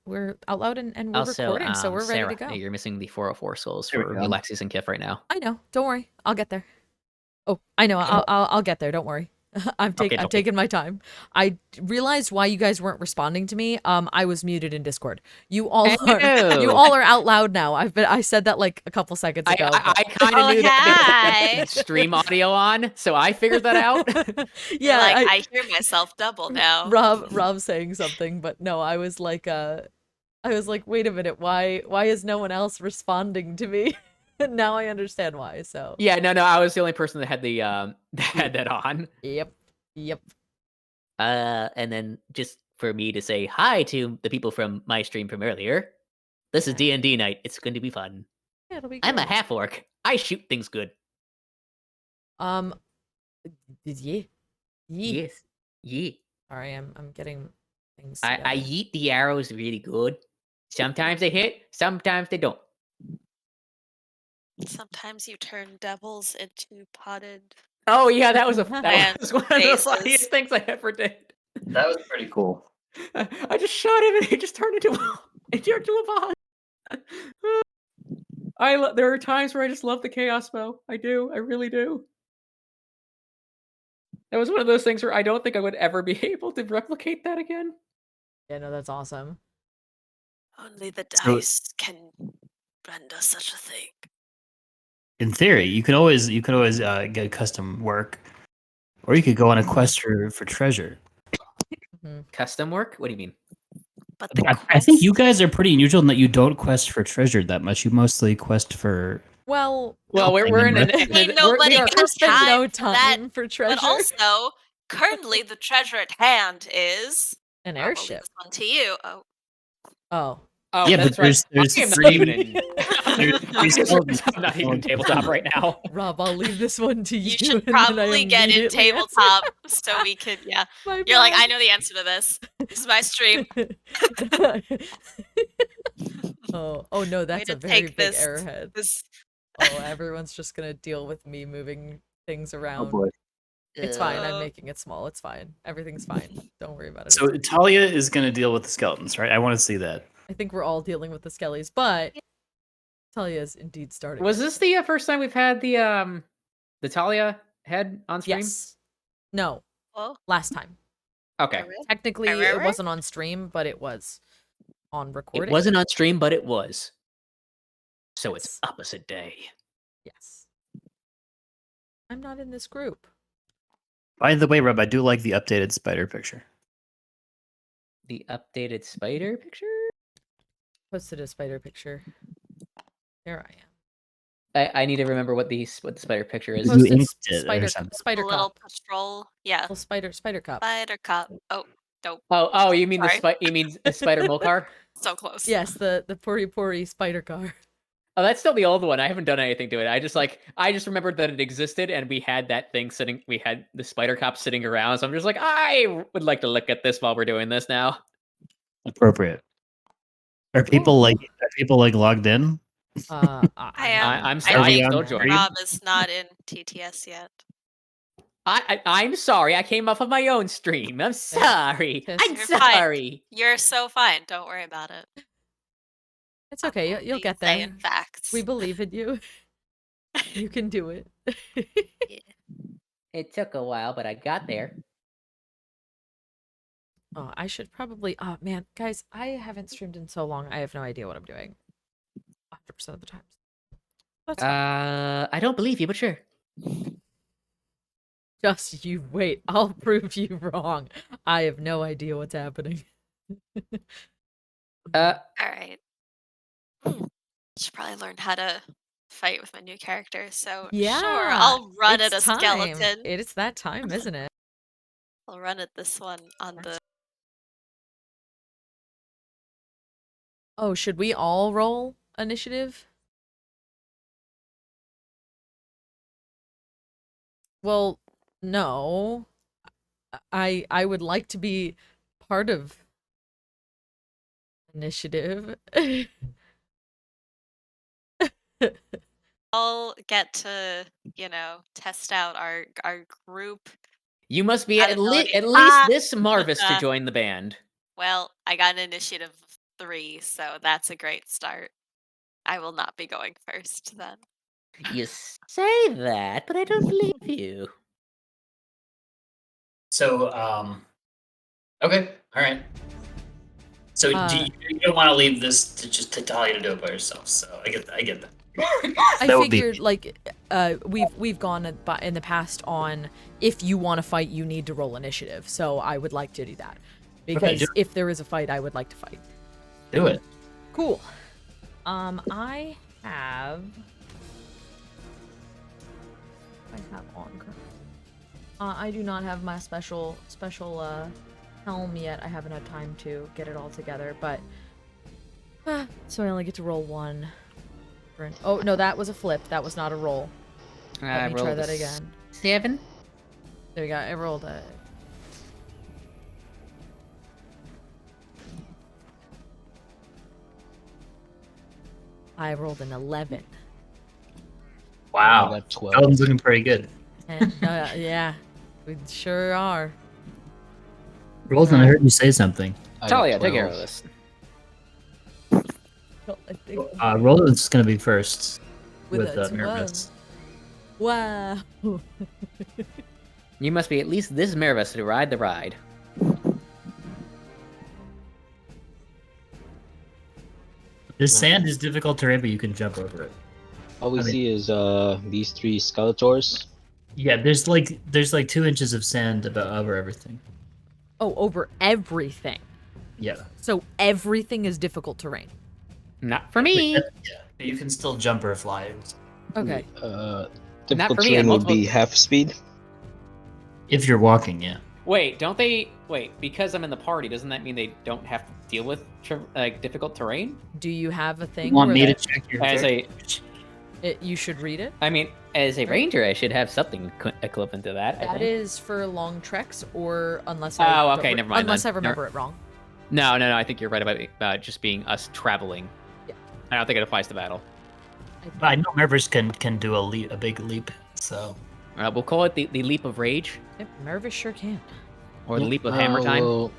we're out loud and we're Also, recording, so we're ready Sarah, to go. you're missing the 404 souls There we for go. Yllaxis and Kiff right now. I know. Don't worry. I'll get there. Oh, I know. I'll get there. Don't worry. I'm taking my time. I realized why you guys weren't responding to me. I was muted in Discord. You all are out loud now. I said that like a couple seconds ago. I kind of knew that they had stream audio on, so I figured that out. Yeah, like I hear myself double now. Rob saying something, but no, I was like, wait a minute, why is no one else responding to me? Now I understand why. So yeah, no, I was the only person that had the that on. Yep. And then just for me to say hi to the people from my stream from earlier. This is D&D night. It's going to be fun. Yeah, it'll be I'm a great. half-orc. I shoot things good. Yeah. Yes. Yeah. Sorry, I'm getting things. I yeet the arrows really good. Sometimes they hit, sometimes they don't. Sometimes you turn devils into potted. Oh yeah, that was one of the faces. funniest things I ever did. That was pretty cool. I just shot him and he just turned into a boss. There are times where I just love the chaos bow. I do. I really do. That was one of those things where I don't think I would ever be able to replicate that again. Yeah, no, that's awesome. Only the dice can render such a thing. In theory, you could always get custom work, or you could go on a quest for treasure. Custom work? What do you mean? But I think you guys are pretty unusual in that you don't quest for treasure that much. You mostly quest for. Well, we're in nobody has time for treasure. But also, currently the treasure at hand is an airship. This one to you. Oh, yeah, but there's three. I'm not even tabletop right now. Rob, I'll leave this one to you. You should probably get in tabletop so we could. Yeah, you're like, I know the answer to this. This is my stream. oh no, that's a very big arrowhead. Oh, everyone's just gonna deal with me moving things around. Oh boy. It's fine. I'm making it small. It's fine. Everything's fine. Don't worry about it. So Thalia is going to deal with the skeletons, right? I want to see that. I think we're all dealing with the skellies, but Thalia is indeed starting. Was this the first time we've had the Thalia head on stream? Yes. No. Oh. Last time. Okay. Technically, it wasn't on stream, but it was on recording. It wasn't on stream, but it was. So it's opposite day. Yes. I'm not in this group. By the way, Rob, I do like the updated spider picture. The updated spider picture? Posted a spider picture. There I am. I need to remember what the spider picture is. You inked it spider a little cup. patrol. Yeah. Little spider cup. Spider cup. Oh, dope. Oh, you mean you mean a spider molcar? So close. Yes, the pori spider car. Oh, that's still the old one. I haven't done anything to it. I just remembered that it existed, and we had that thing sitting. We had the spider cop sitting around. So I'm just like, I would like to look at this while we're doing this now. Appropriate. Are people logged in? I am. I'm sorry. Rob is not in TTS yet. I'm sorry. I came off of my own stream. I'm sorry. I'm sorry. Fine. You're so fine. Don't worry about it. It's okay. You'll get there. In fact, we believe in you. You can do it. Yeah. It took a while, but I got there. Oh, I should probably. Oh man, guys, I haven't streamed in so long. I have no idea what I'm doing. 100% of the time. That's fine. I don't believe you, but sure. Just you wait. I'll prove you wrong. I have no idea what's happening. All right. Should probably learn how to fight with my new character. So yeah, sure, I'll run at a skeleton. It's that time, isn't it? I'll run at this one on the. Oh, should we all roll initiative? Well, no. I would like to be part of initiative. I'll get to, test out our group. You must be at least this Marvis to join the band. Well, I got an initiative of 3, so that's a great start. I will not be going first then. You say that, but I don't believe you. So, okay, all right. So you don't want to leave this to Thalia to do it by herself. So I get that. I get that. I figured like we've gone in the past on if you want to fight, you need to roll initiative. So I would like to do that because do if there is a fight, I would like to fight. Do it. Cool. I have on. I do not have my special helm yet. I haven't had time to get it all together, but so I only get to roll 1. Oh no, that was a flip. That was not a roll. Let me try that again. 7. There we go. I rolled a. I rolled an 11. Wow. I got 12. Sheldon's looking pretty good. And yeah, we sure are. Roldan, I heard you say something. I got Talia, take care 12. of this. Well, I think Roldan's gonna be first with with a 12. Marvis. Wow. You must be at least this Marvis to ride the ride. This sand is difficult terrain, but you can jump over it. All we I mean- see is these 3 Skeletors. Yeah, there's like 2 inches of sand over everything. Oh, over everything. Yeah. So everything is difficult terrain. Not for me. Yeah, but you can still jump or fly Okay. Difficult for me, terrain and would multiple- be half speed. if you're walking. Yeah. Wait, don't they? Wait, because I'm in the party, doesn't that mean they don't have to deal with difficult terrain? Do you have a thing? You want where me to that- check your? As a, you should read it. I mean, as a ranger, I should have something equivalent to that. I That think. is for long treks, or unless Oh, I okay, never mind Unless then. I remember it wrong. No, I think you're right about just being us traveling. Yeah. I don't think it applies to battle. I know Marvis can do a big leap. So We'll call it the leap of rage, Yep, Marvis sure can. or the leap of hammer time. We'll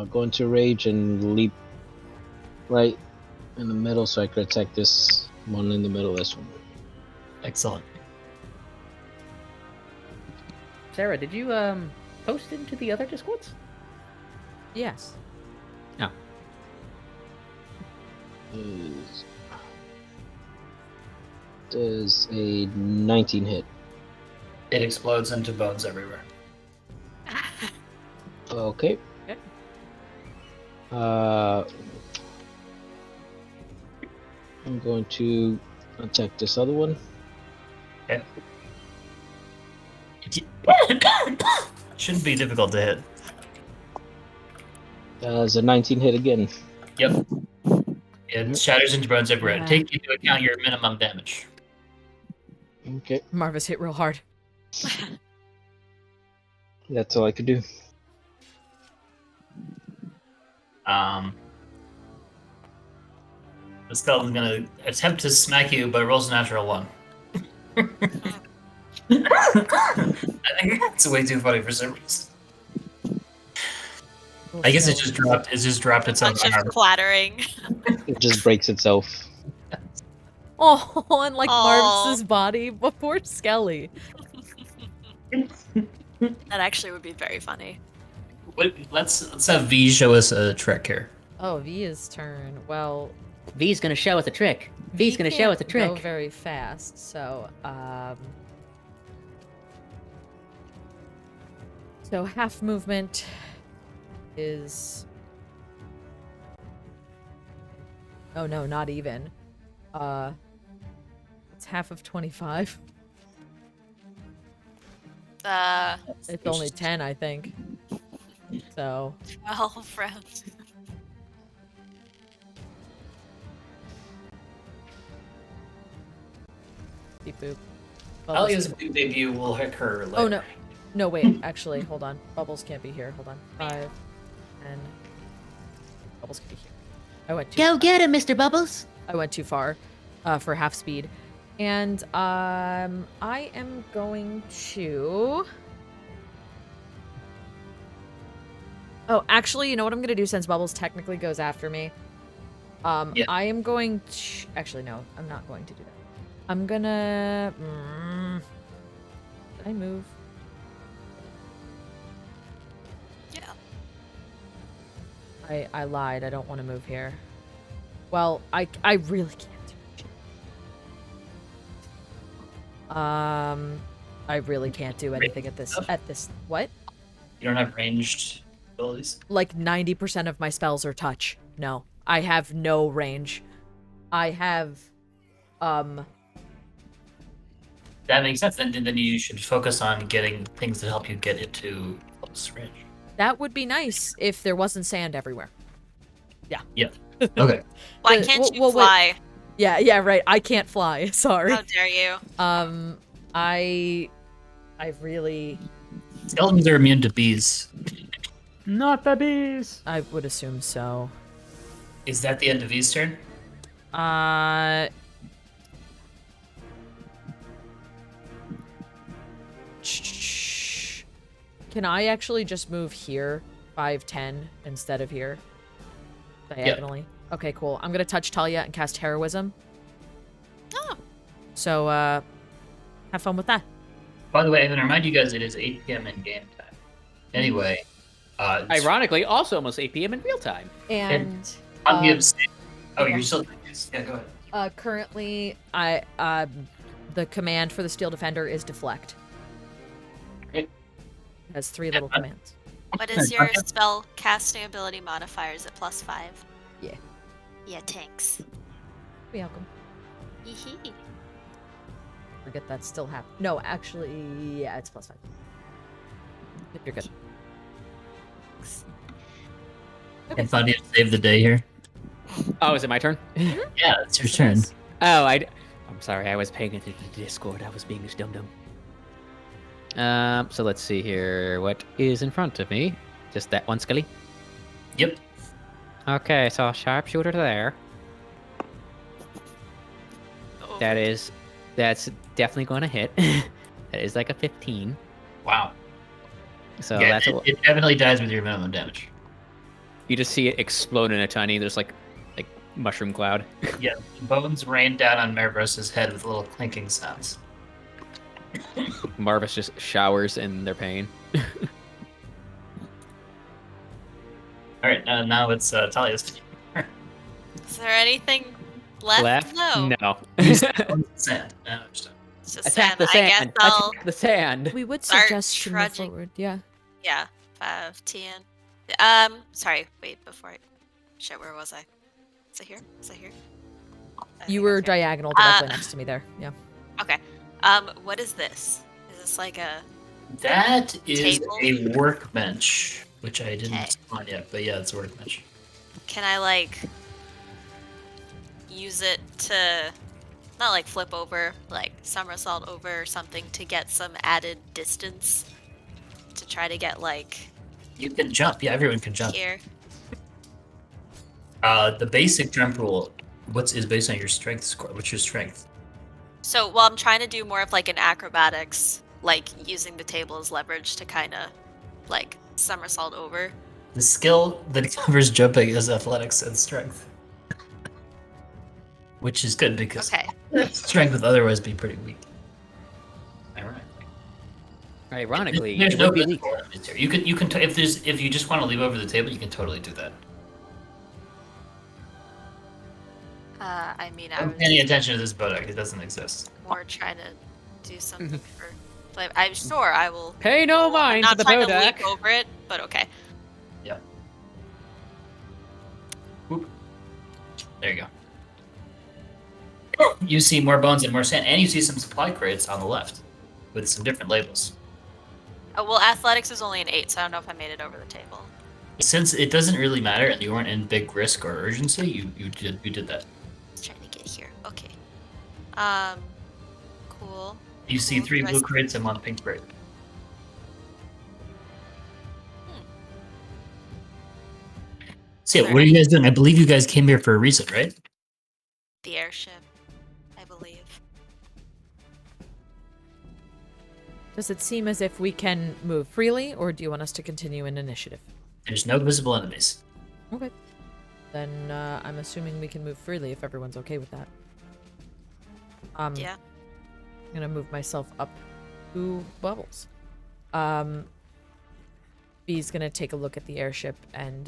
go into rage and leap right in the middle, so I could attack this one in the middle. This one. excellent. Sarah, did you post into the other Discords? Yes. No. Does a 19 hit? It explodes into bones everywhere. Okay. Okay. I'm going to attack this other one. Shouldn't be difficult to hit. Does a 19 hit again? Yep. It shatters into bones everywhere. Yeah. Take into account your minimum damage. Okay, Marvis hit real hard. that's all I could do. The skeleton's gonna attempt to smack you, but rolls a natural 1. I think it's way too funny for some reason. I guess it just dropped. It just dropped its own Bunch arm. of clattering. It just breaks itself. Oh, and like Aw. Marvis's body before Skelly. That actually would be very funny. Let's have V show us a trick here. Oh, Via's turn. Well, V's gonna show us a trick. V's gonna show us a Go trick. very fast, so so half movement is. Oh no, not even. It's half of 25. It's only 10, I think. So 12 rounds. beep boop. Alia's debut will hit her later. Oh no, no wait. Actually, hold on. Bubbles can't be here. Hold on. 5, 10. Bubbles can be here. I went too. Go get him, Mr. Bubbles. I went too far for half speed, and I am going to. Oh, actually, you know what I'm gonna do since Bubbles technically goes after me? Yeah. I am going to... Actually, no, I'm not going to do that. I'm gonna... Did I move? Yeah. I lied. I don't want to move here. Well, I really can't do it. I really can't do anything at this... What? You don't have ranged abilities? Like 90% of my spells are touch. No. I have no range. I have... That makes sense. Then you should focus on getting things that help you get into close range. That would be nice if there wasn't sand everywhere. Yeah. Okay. Why But- can't you well, wait. fly? Yeah, right. I can't fly. Sorry. How dare you? I really... Skeletons are immune to bees. Not the bees. I would assume so. Is that the end of V's turn? Can I actually just move here 5'10" instead of here? Diagonally? Okay, cool. I'm gonna touch Thalia and cast Heroism. Oh. So, have fun with that. By the way, I'm going to remind you guys it is 8 p.m. in game time. Anyway, Ironically, also almost 8 p.m. in real time. And, oh, you're still yeah, go ahead. currently, the command for the Steel Defender is Deflect. Great. It has 3 little commands. What is your spell casting ability modifier? Is it +5? Yeah. Yeah, thanks. Be welcome. Hee. Forget that still happened. No, actually, yeah, it's +5. You're good. And Fontiev saved the day here. Oh, is it my turn? Yeah, it's your turn. Oh, I'm sorry. I was paying attention to Discord. I was being a dum-dum. So let's see here. What is in front of me? Just that one skelly? Yep. Okay, so a sharpshooter there. Oh. That's definitely going to hit. That is like a 15. Wow. So Yeah, that's it definitely dies with your minimum damage. you just see it explode in a tiny. There's like mushroom cloud. Yeah, bones rain down on Marvis's head with little clinking sounds. Marvis just showers in their pain. All right, now it's Talia's turn. Is there anything left? No. No. Sand. No, just It's just Attack sand. the I sand. guess I'll... Attack the sand. We would Start suggest to move trudging. forward. Yeah. Yeah, 5, 10. Sorry, wait, before I... Shit, where was I? Is it here? I You think I were was here. diagonal directly next to me there. Yeah. Okay. What is this? Is this like a... That is Table? a workbench, which I didn't Okay. spawn yet, but yeah, it's a workbench. Can I, like... use it to... Not like flip over, like somersault over or something to get some added distance? To try to get, like, You can jump. Yeah, everyone can jump. here? The basic jump rule, is based on your strength score. What's your strength? So, well, I'm trying to do more of like an acrobatics, like using the table as leverage to kind of like somersault over. The skill that covers jumping is athletics and strength. Which is good because Okay. strength would otherwise be pretty weak. Alright. Ironically, There's it no would be good weak. score on this here. You can if you just want to leave over the table, you can totally do that. I mean, I I'm was paying attention to this bodak. It doesn't exist. more trying to do something for. Like, I'm sure I will. Pay no I'm mind to not the trying to bodak. leap over it, but okay. Yeah. Whoop. There you go. You see more bones and more sand, and you see some supply crates on the left with some different labels. Oh, well, athletics is only an 8, so I don't know if I made it over the table. Since it doesn't really matter and you weren't in big risk or urgency, you did that. Just trying to get here. Okay. Cool. You see Cool. 3 Do I blue s- crates and 1 pink crate. So yeah, what are you guys doing? I believe you guys came here for a reason, right? The airship, I believe. Does it seem as if we can move freely, or do you want us to continue in initiative? There's no visible enemies. Okay. Then I'm assuming we can move freely if everyone's okay with that. Yeah. I'm gonna move myself up to Bubbles. B's gonna take a look at the airship and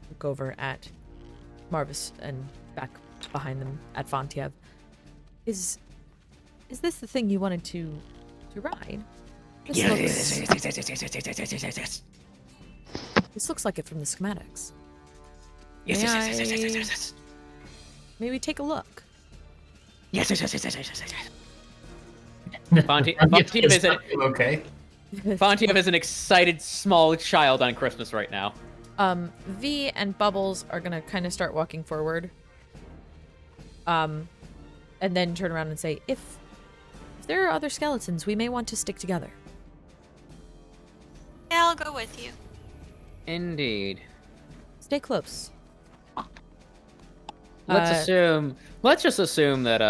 look over at Marvis and back behind them at Fontiev. Is this the thing you wanted to ride? This looks like it from the schematics. Yes. Maybe take a look. Yes. Fontiev is an excited small child on Christmas right now. V and Bubbles are gonna kind of start walking forward. And then turn around and say, if there are other skeletons, we may want to stick together. Yeah, I'll go with you. Indeed. Stay close. Let's just assume that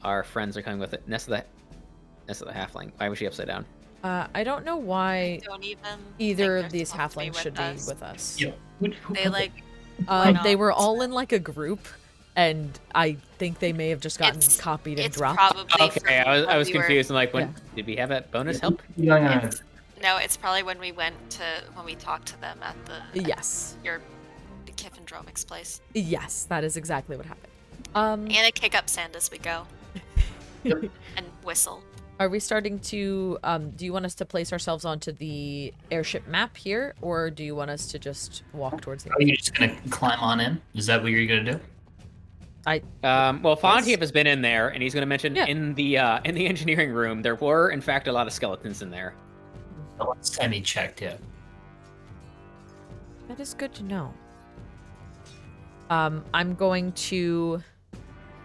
our friends are coming with it. Nessa the halfling. Why was she upside down? I don't know why Don't even either think of these they're supposed to be halflings should us. be with us. Yeah. They like. They were all in like a group, and I think they may have just gotten It's- copied and It's dropped. probably. Okay, from I when was we were- confused. I'm like, when did we have a bonus help? Yeah. No, it's probably when we talked to them at Yes. your Kiff and Dromic's place. Yes, that is exactly what happened. And I kick up sand as we go Yep. and whistle. Are we starting to, do you want us to place ourselves onto the airship map here, or do you want us to just walk towards the Are you just gonna climb on in? Is that what you're gonna do? Well, Fontiev has been in there, and he's going to mention Yeah. in the engineering room there were, in fact, a lot of skeletons in there. The last time he checked, yeah. That is good to know. I'm going to...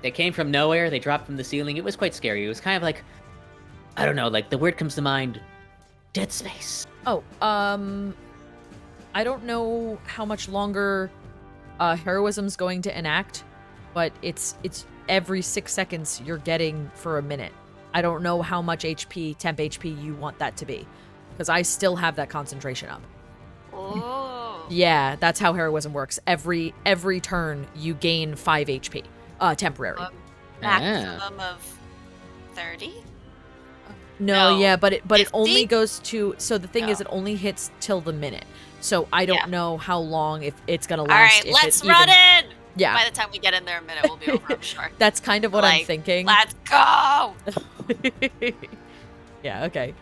They came from nowhere. They dropped from the ceiling. It was quite scary. It was kind of like, I don't know, like the word comes to mind, Dead Space. Oh, I don't know how much longer heroism's going to enact, but it's every 6 seconds you're getting for a minute. I don't know how much HP, temp HP you want that to be, because I still have that concentration up. Oh. Yeah, that's how heroism works. Every turn you gain 5 HP, temporary. Maximum of 30? No, No, yeah, but it 50? only goes to. So the thing is, Oh. it only hits till the minute. So I don't Yeah. know how long if it's gonna All last. right, if let's it run even, in! Yeah, By the time we get in there, a minute will be over, I'm sure. that's kind of what I'm Like, thinking. Let's go! Yeah. Okay.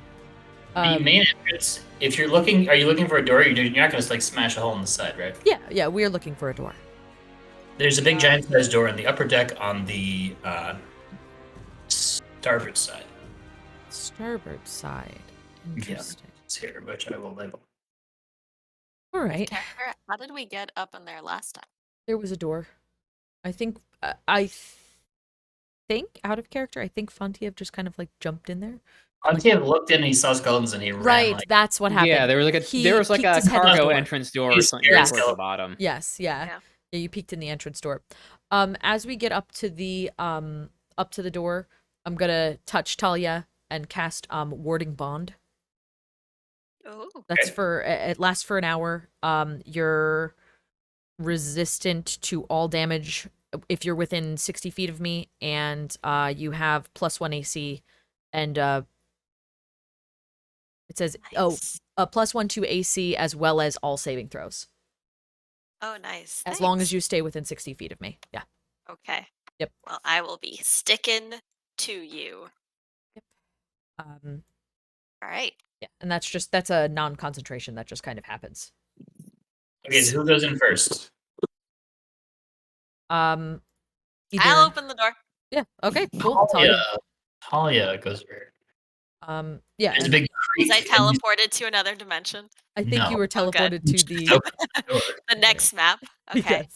The main entrance. If you're looking, are you looking for a door? You're not gonna like smash a hole in the side, right? Yeah. We're looking for a door. There's a big giant-sized door in the upper deck on the starboard side. Starboard side. Interesting. It's here, which I will label. All right. Tara, how did we get up in there last time? There was a door. I think. Think out of character. I think Fontiev just kind of like jumped in there. Fontiev looked in and he saw skeletons and he ran. Right. Like, That's what happened. Yeah, there was like peeked a his head in the cargo door. entrance door or He's something scared towards the skeleton. bottom. Yes, yeah. You peeked in the entrance door. As we get up to the door, I'm gonna touch Thalia and cast warding bond. Oh. That's for it lasts for an hour. You're resistant to all damage if you're within 60 feet of me, and you have +1 AC, and it says Nice. +1 to AC as well as all saving throws. Oh, nice. As long as Thanks. you stay within 60 feet of me. Yeah. Okay. Yep. Well, I will be sticking to you. Um, All right. yeah, and that's a non-concentration that just kind of happens. okay, so who goes in first? Either, I'll open the door. yeah, okay, cool. Talia goes first. Yeah, There's a and big Was creek. I teleported to another dimension? I think you were Oh, good. teleported to the Open the door. The next map? Okay.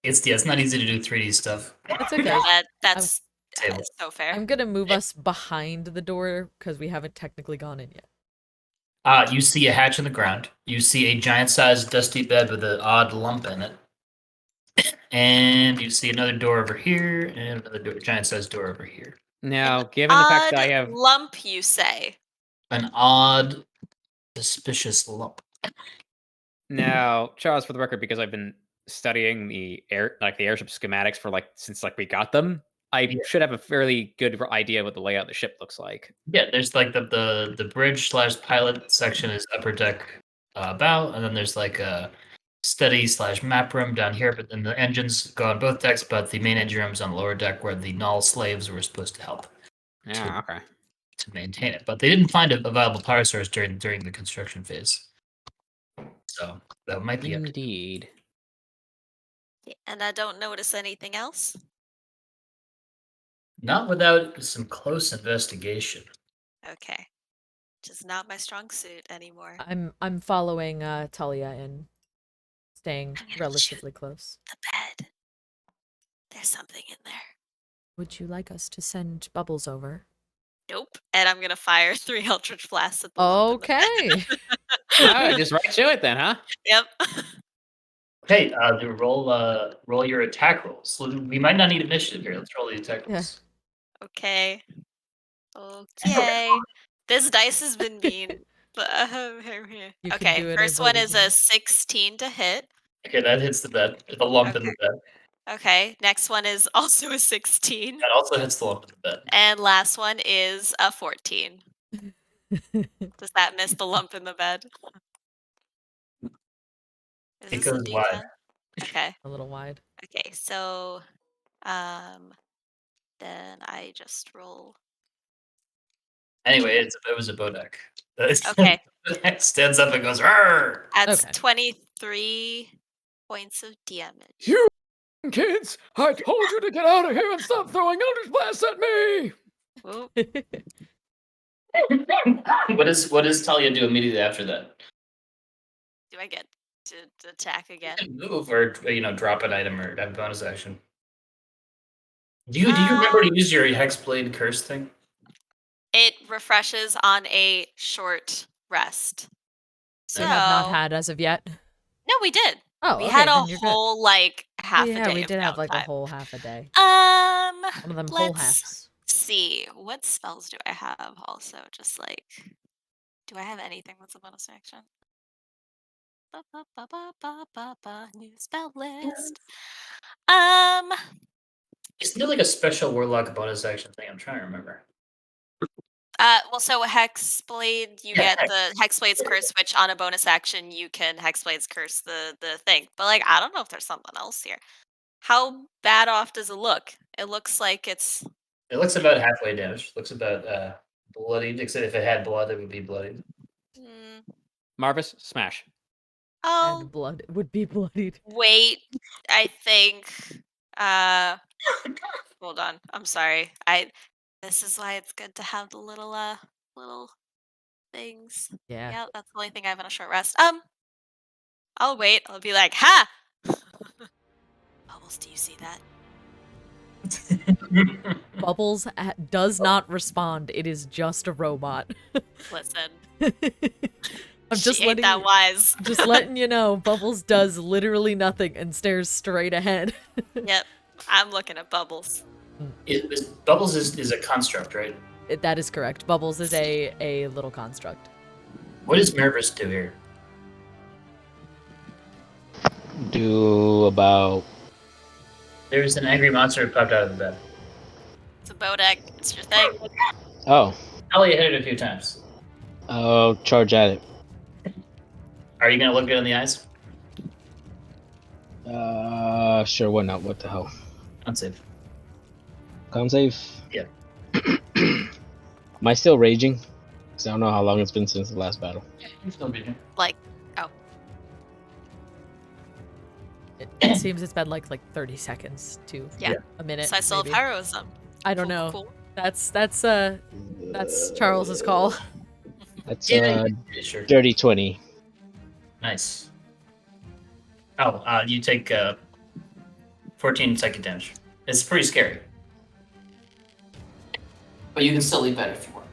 Yes, It's not easy to do 3D stuff. that's okay. That's Table. so fair. I'm gonna move us behind the door because we haven't technically gone in yet. You see a hatch in the ground. You see a giant-sized dusty bed with an odd lump in it. And you see another door over here and another giant-sized door over here. Now, given the fact that I Odd have lump, you say? An odd, suspicious lump. Now, Charles, for the record, because I've been studying the airship schematics for since we got them, I Yeah. should have a fairly good idea what the layout of the ship looks like. Yeah, there's like the bridge / pilot section is upper deck bow, and then there's like a study / map room down here. But then the engines go on both decks, but the main engine room's on the lower deck where the null slaves were supposed to help Yeah, okay. to maintain it. But they didn't find a viable power source during the construction phase, so that might be up to Indeed. And I don't notice anything else. not without some close investigation. Okay. Just not my strong suit anymore. I'm following Thalia and staying I'm gonna relatively close. The bed. There's something in there. Would you like us to send Bubbles over? Nope. And I'm gonna fire 3 Eldritch Blasts at the lump in the Okay. Oh, just right to it then, huh? Yep. Hey, roll your attack rolls. We might not need initiative here. Let's roll the attack Yeah. rolls. Okay. Okay. This dice has been mean. But You can okay, do it, I first one believe is in a you. 16 to hit. Okay, that hits the bed. The lump in the bed. Okay, next one is also a 16. That also hits the lump in the bed. And last one is a 14. Does that miss the lump in the bed? Is It this a goes wide. D10? Okay. A little wide. Okay, so then I just roll. Anyway, it was a Bodek. Okay. It stands up and goes, "Rrrr!" That's Okay. 23 points of damage. You kids, I told you to get out of here and stop throwing Eldritch Blasts at me! Whoop. What does Talia do immediately after that? Do I get to attack again? You can move or drop an item or have bonus action. Do you remember to use your Hexblade curse thing? It refreshes on a short rest. So We have not had as of yet. No, we did. Oh, we okay, had a then you're good. whole half a day. Yeah, we of did have like a downtime. whole half a day. One One of them whole let's halves. see. What spells do I have also? Just do I have anything that's a bonus action? New spell list. Isn't there like a special warlock bonus action thing? I'm trying to remember. Well, so Hexblade, you get the Hexblade's curse, which on a bonus action you can Hexblade's curse the thing. But I don't know if there's something else here. How bad off does it look? It looks like it's. It looks about halfway damaged. Looks about bloodied. Except if it had blood, it would be bloodied. Marvis, smash. Oh, And blood would be bloodied. wait. I think. Hold on. I'm sorry. This is why it's good to have the little things. Yeah. Yeah, that's the only thing I have on a short rest. I'll wait. I'll be like, ha! Bubbles, do you see that? Bubbles does not respond. It is just a robot. Listen. I'm just she ain't letting that you, wise. just letting you know, Bubbles does literally nothing and stares straight ahead. Yep. I'm looking at Bubbles. Bubbles is a construct, right? That is correct. Bubbles is a little construct. What does Marvis do here? Do about. There's an angry monster who popped out of the bed. It's a Bodek. It's your thing. Oh, Talia hit it a few times. I'll charge at it. Are you gonna look it in the eyes? Sure, why not? What the hell? Unsafe. Con save? Yeah. Am I still raging? Because I don't know how long it's been since the last battle. You're still beating. It seems it's been like 30 seconds to Yeah. a minute. So I still have maybe. heroism. I don't Cool, know. cool. That's Charles's call. That's Yeah, sure. dirty 20. Nice. Oh, you take 14 psychic damage. It's pretty scary. But you can still leave that if you want.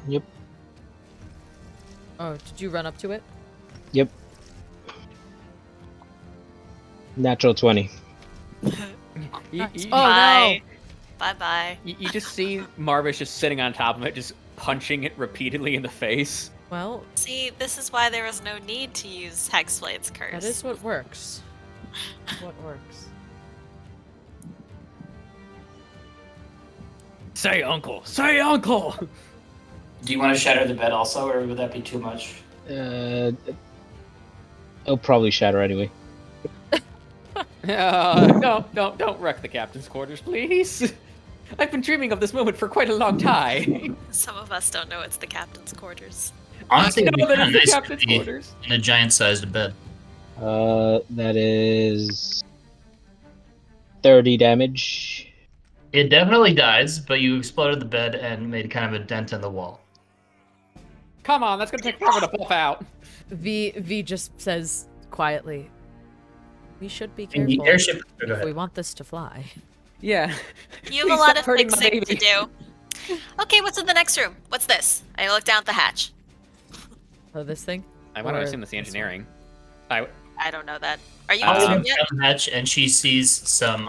Yep. Oh, did you run up to it? Yep. Natural 20. You Bye. Bye-bye. just see Marvis just sitting on top of it, just punching it repeatedly in the face. Well, See, this is why there was no need to use Hexblade's curse. that is what works. What works. Say uncle! Say uncle! Do you want to shatter the bed also, or would that be too much? It'll probably shatter anyway. Don't wreck the captain's quarters, please. I've been dreaming of this moment for quite a long time. Some of us don't know it's the captain's quarters. Honestly, I it'd be know that kind of it's the nice captain's to be quarters. in a giant-sized bed. That is 30 damage. It definitely dies, but you exploded the bed and made kind of a dent in the wall. Come on, that's gonna take forever to puff out. V just says quietly, "We should be And the careful airship. Go if ahead. we want this to fly." Yeah. You have Please a lot stop of hurting my fixing to baby. do. Okay, what's in the next room? What's this? I look down at the hatch. Oh, this thing? I want to Or assume that's the this one? engineering. I don't know that. Are you Um, in the room Looks yet? down the hatch, and she sees some.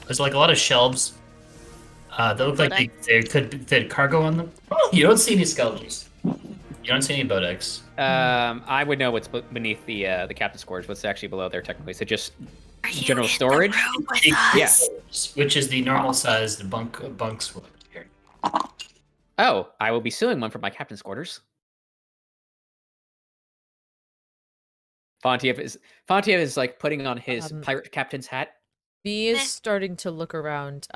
There's like a lot of shelves. That look like they could fit cargo on them. You don't see any skeletons. You don't see any bodex. I would know what's beneath the captain's quarters. What's actually below there technically? So just Are you general in the storage? room with Yeah. us? Which is the normal sized bunks here. Oh, I will be suing one for my captain's quarters. Fontiev is like putting on his pirate captain's hat. V is Meh. starting to look around.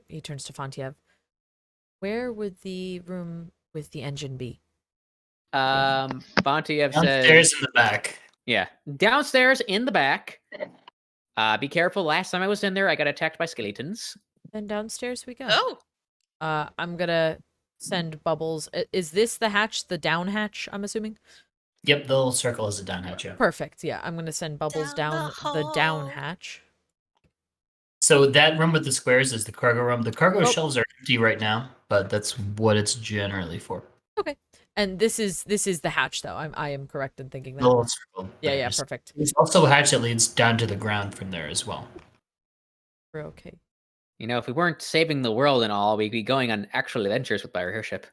He turns to Fontiev. Where would the room with the engine be? Fontiev Downstairs says, in the back. yeah, downstairs in the back. Be careful. Last time I was in there, I got attacked by skeletons. Then downstairs we go. Oh, I'm gonna send Bubbles. Is this the hatch, the down hatch, I'm assuming? Yep, the little circle is a down hatch. Yeah. Perfect. Yeah, I'm gonna send Bubbles Down down the the down hall. hatch. So that room with the squares is the cargo room. The cargo Oh. shelves are empty right now, but that's what it's generally for. Okay. And this is the hatch though. I am correct in thinking The that. little circle. Yeah, yeah, There's- perfect. There's also a hatch that leads down to the ground from there as well. We're okay. You know, if we weren't saving the world and all, we'd be going on actual adventures with our airship.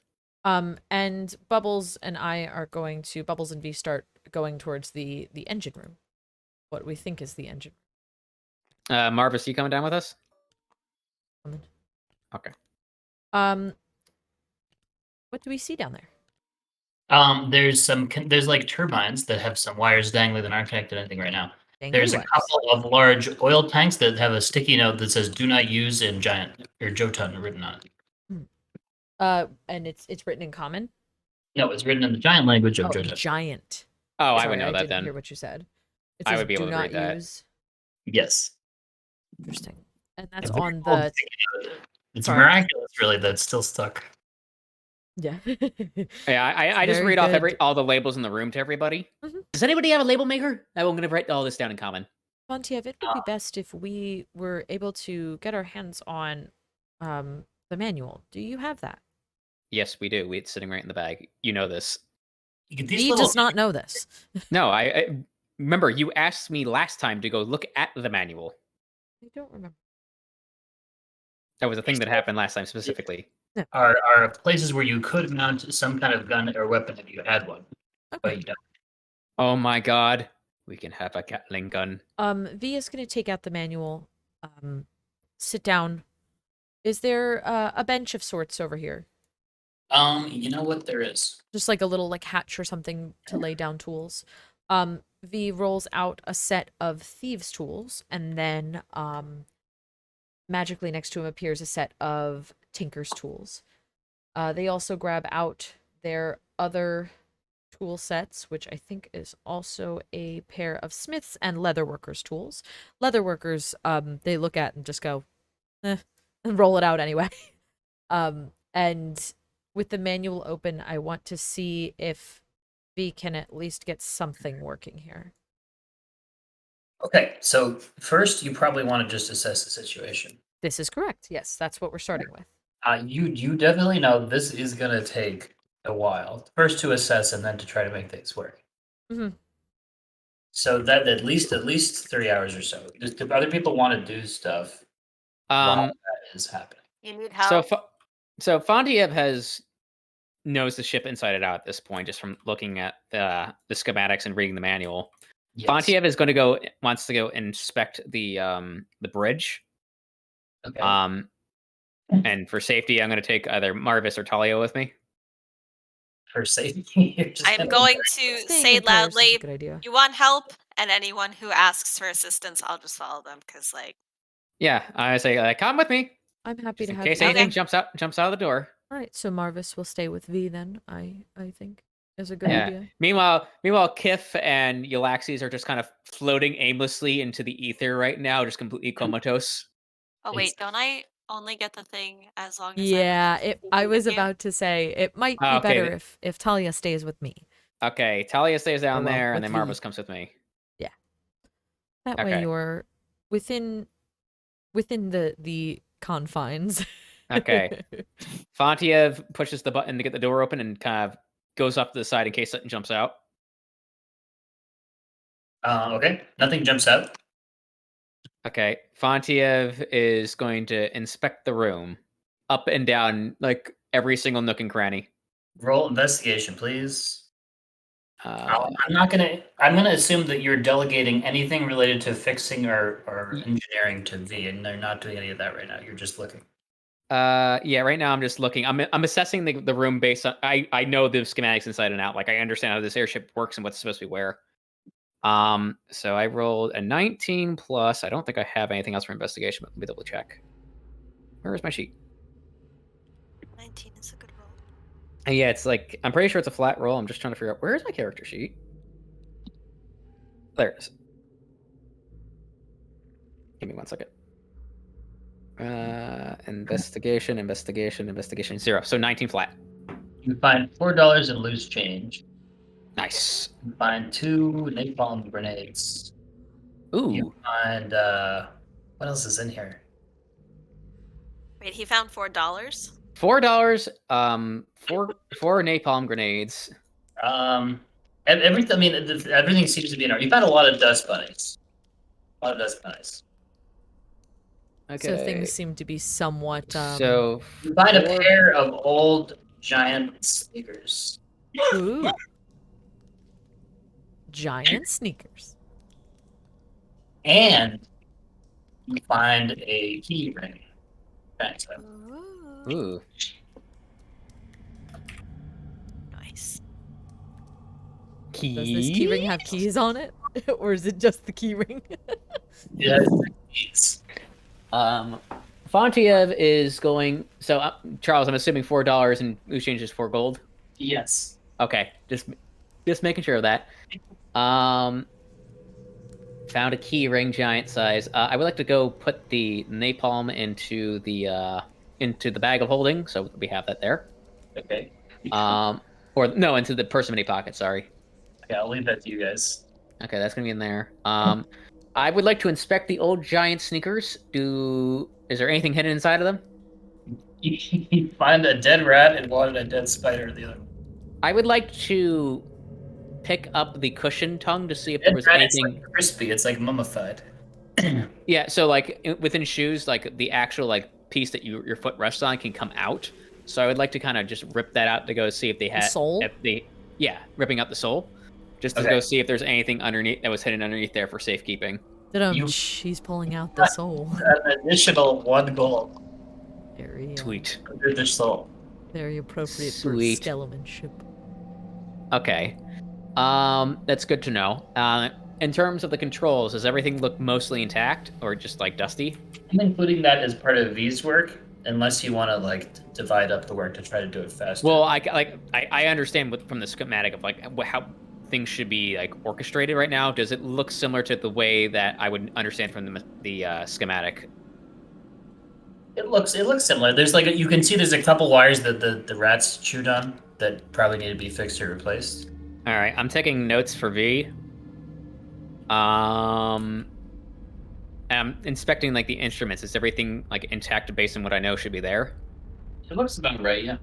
And Bubbles and I are going to Bubbles and V start going towards the engine room. What we think is the engine Marvis, you coming down with us? room. Okay. What do we see down there? There's like turbines that have some wires dangling that aren't connected to anything right now. Dangly There's a wires. couple of large oil tanks that have a sticky note that says "Do not use" in giant or Jotun written on it. And it's written in common. No, it's written in the giant language of Oh, Jotun. giant. Oh, I Sorry, would know that didn't then. hear what you said. It I says would be able do to not read that. use. Yes. Interesting. And that's It's a on old the sticky note. It's Sorry. miraculous, really, that it's still stuck. yeah. Yeah, I just Very read off good. all the labels in the room to everybody. Mhm. Does anybody have a label maker? I'm going to write all this down in common. Fontiev, it would be best if we were able to get our hands on the manual. Do you have that? Yes, we do. It's sitting right in the bag. You know this. These He little does not know this. No, I remember you asked me last time to go look at the manual. I don't remember. That was a thing that happened last time specifically. are places where you could mount some kind of gun or weapon if you had one, Okay. but you don't. Oh my god. We can have a Gatling gun. V is going to take out the manual, sit down. Is there a bench of sorts over here? You know what? There is. Just like a little like hatch or something to lay down tools. V rolls out a set of thieves' tools, and then magically next to him appears a set of tinker's tools. They also grab out their other tool sets, which I think is also a pair of smiths and leatherworkers' tools. Leatherworkers, they look at and just go, and roll it out anyway. And with the manual open, I want to see if V can at least get something working here. Okay, so first you probably want to just assess the situation. This is correct. Yes, that's what we're starting with. You definitely know this is gonna take a while. First to assess and then to try to make things work. Mm-hmm. So that at least 3 hours or so. Just if other people want to do stuff while that is happening. you need help. So Fontiev has knows the ship inside and out at this point, just from looking at the schematics and reading the manual. Yes. Fontiev is wants to go inspect the bridge. Okay. And for safety, I'm going to take either Marvis or Thalia with me. For safety, you're just I'm gonna- going to Staying say in Paris is a loudly, good idea. you want help? And anyone who asks for assistance, I'll just follow them, because, like... Yeah, I say, come with me, I'm happy just to in have case you. anything Okay. jumps out of the door. All right, so Marvis will stay with V then. I think is a good Yeah. idea. Meanwhile, Kiff and Yllaxis are just kind of floating aimlessly into the ether right now, just completely comatose. Oh, wait, don't I only get the thing as long as Yeah, I'm... I was thinking? about to say it might be Okay, better if Talia stays with me. Okay, Thalia stays down well, there, and with then V. Marvis comes with me. That way Okay. you're within the confines. Okay. Fontiev pushes the button to get the door open and kind of goes off to the side in case something jumps out. Okay. Nothing jumps out. Okay. Fontiev is going to inspect the room up and down, like every single nook and cranny. Roll investigation, please. Uh, I'm gonna assume that you're delegating anything related to fixing or engineering to V, and they're not doing any of that right now. You're just looking. yeah, right now I'm just looking. I'm assessing the room based on I know the schematics inside and out. Like I understand how this airship works and what's supposed to be where. So I rolled a 19 plus. I don't think I have anything else for investigation, but let me double check. Where is my sheet? 19 is a good roll. Yeah, it's like I'm pretty sure it's a flat roll. I'm just trying to figure out where is my character sheet. There it is. Give me 1 second. Investigation, 0. So 19 flat. You find $4 in loose change. Nice. You find 2 napalm grenades. Ooh. You find what else is in here? Wait, he found $4? $4. Four napalm grenades. Everything. I mean, everything seems to be in order. You found a lot of dust bunnies. Okay. So things seem to be somewhat. So You find a 4 pair of old giant sneakers. Ooh. Giant sneakers. And you find a key ring. Thanks. Ooh. Nice. Key. Does this key ring have keys on it, or is it just the key ring? Yes. Fontiev is going. So Charles, I'm assuming $4 and loose change is 4 gold. Yes. Okay, just making sure of that. Found a key ring, giant size. I would like to go put the napalm into the bag of holding, so we have that there. Okay. Or no, into the purse mini pocket. Sorry. Okay, I'll leave that to you guys. Okay, that's gonna be in there. I would like to inspect the old giant sneakers. Is there anything hidden inside of them? You find a dead rat and one and a dead spider in the other. I would like to pick up the cushion tongue to see if Dead there was rat anything. is like crispy. It's like mummified. Yeah, so like within shoes, like the actual like piece that your foot rests on can come out. So I would like to kind of just rip that out to go see if they had sole? Ripping out the sole, just to go see if there's anything underneath that was hidden underneath there for safekeeping. She's pulling out the soul. An additional 1 gold. Very Sweet. Under the soul. Very appropriate Sweet. for skeletonship. Okay. That's good to know. In terms of the controls, does everything look mostly intact or just like dusty? I'm including that as part of V's work, unless you want to like divide up the work to try to do it faster. Well, I understand from the schematic of like how things should be like orchestrated right now. Does it look similar to the way that I would understand from the schematic? It looks similar. There's like you can see there's a couple wires that the rats chewed on that probably need to be fixed or replaced. All right, I'm taking notes for V. I'm inspecting like the instruments. Is everything like intact based on what I know should be there? It looks about right, yeah.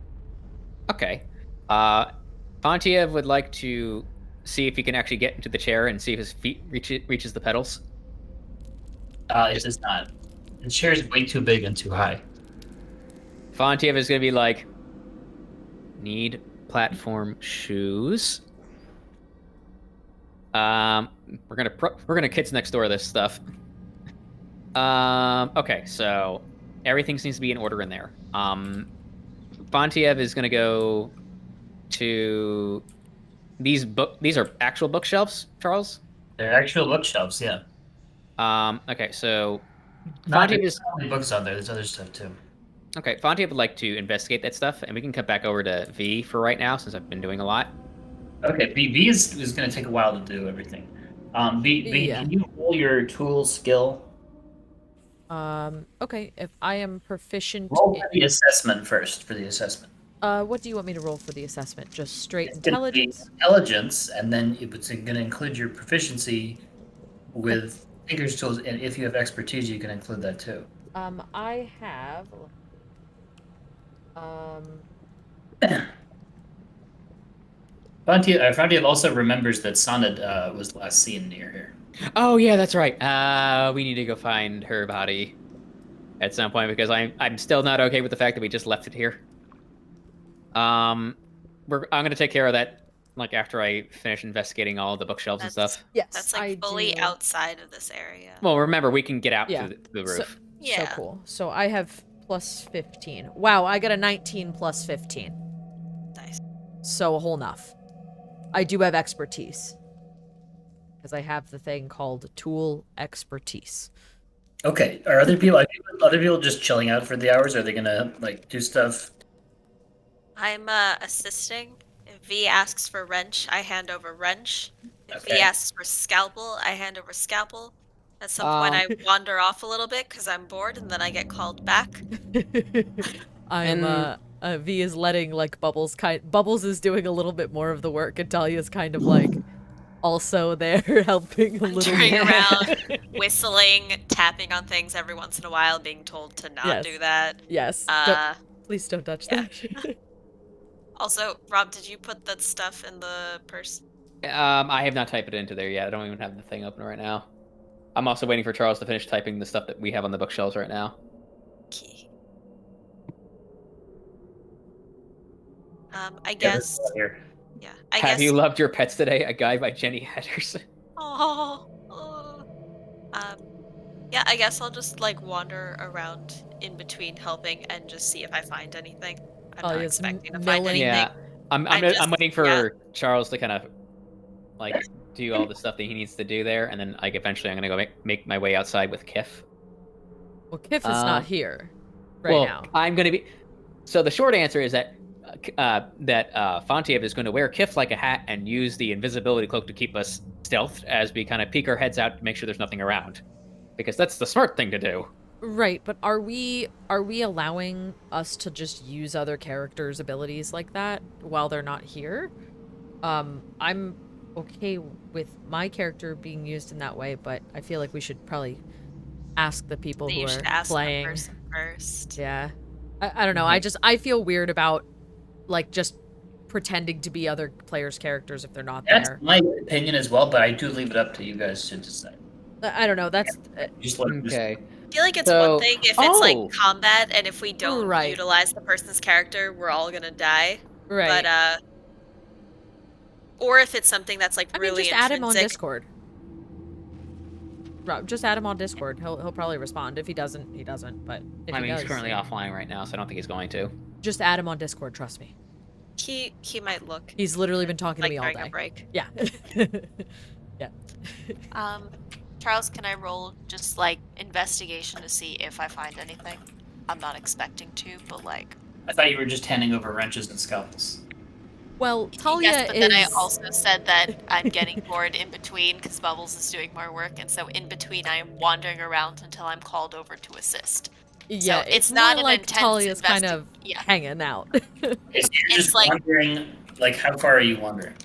Okay. Fontiev would like to see if he can actually get into the chair and see if his feet reaches the pedals. It does not. The chair is way too big and too high. Fontiev is going to be like, need platform shoes. We're gonna kids next door this stuff. Okay, so everything seems to be in order in there. Fontiev is gonna go to these are actual bookshelves, Charles? They're actual bookshelves, yeah. Okay, so Not Fontiev just is only books on there. There's other stuff too. okay. Fontiev would like to investigate that stuff, and we can cut back over to V for right now since I've been doing a lot. Okay, V is going to take a while to do everything. V, Yeah. can you roll your tool skill? Okay, if I am proficient Roll for the assessment first. For the assessment. what do you want me to roll for the assessment? Just straight It's gonna be intelligence? intelligence, and then it's going to include your proficiency with Tinker's tools, and if you have expertise, you can include that too. I have Fontiev also remembers that Sonnet was last seen near here. Oh yeah, that's right. We need to go find her body at some point because I'm still not okay with the fact that we just left it here. I'm gonna take care of that like after I finish investigating all the bookshelves and stuff. yes. That's like fully outside of this area. Well, remember we can get out Yeah. through the roof. So cool. So I have plus 15. Wow, I got a 19 plus 15. Nice. So a whole enough. I do have expertise. Because I have the thing called tool expertise. Okay, are other people just chilling out for the hours? Are they gonna like do stuff? I'm assisting. If V asks for wrench, I hand over wrench. If Okay. V asks for scalpel, I hand over scalpel. At some point, I wander off a little bit because I'm bored, and then I get called back. V is letting like Bubbles is doing a little bit more of the work, and Talia's kind of like also there helping a little Wandering bit. around, whistling, tapping on things every once in a while, being told to not do that. Yes. Please don't touch that. Also, Rob, did you put that stuff in the purse? I have not typed it into there yet. I don't even have the thing open right now. I'm also waiting for Charles to finish typing the stuff that we have on the bookshelves right now. Okay. I guess. Yeah. Have you loved your pets today? A guy by Jenny Hedderson. Oh. Yeah, I guess I'll just like wander around in between helping and just see if I find anything. I'm not expecting to find anything. Yeah, I'm waiting for Charles to kind of like do all the stuff that he needs to do there, and then like eventually I'm gonna go make my way outside with Kiff. Well, Kiff is not here now. I'm gonna be. So the short answer is that Fontiev is going to wear Kiff like a hat and use the invisibility cloak to keep us stealthed as we kind of peek our heads out to make sure there's nothing around, because that's the smart thing to do. Right, but are we allowing us to just use other characters' abilities like that while they're not here? I'm okay with my character being used in that way, but I feel like we should probably ask the people who are playing. The person first. Yeah, I don't know. I feel weird about like just pretending to be other players' characters if they're not there. That's my opinion as well, but I do leave it up to you guys to decide. I don't know. That's okay. I feel like it's one thing if it's like combat, and if we don't utilize the person's character, we're all gonna die. Right. But or if it's something that's like really just intrinsic. add him on Discord. Rob, just add him on Discord. He'll probably respond. If he doesn't, he doesn't. But if he does, he's currently offline right now, so I don't think he's going to. Just add him on Discord. Trust me. He might look. He's literally been talking to me all day. During a break. Yeah. Yeah. Charles, can I roll just like investigation to see if I find anything? I'm not expecting to, but like. I thought you were just handing over wrenches and scalpels. Well, Thalia but then I also said that I'm getting bored in between because Bubbles is doing more work, and so in between I am wandering around until I'm called over to assist. Yeah, so it's not an like intense Talia's kind of hanging out. You're just like wandering. Like, how far are you wandering?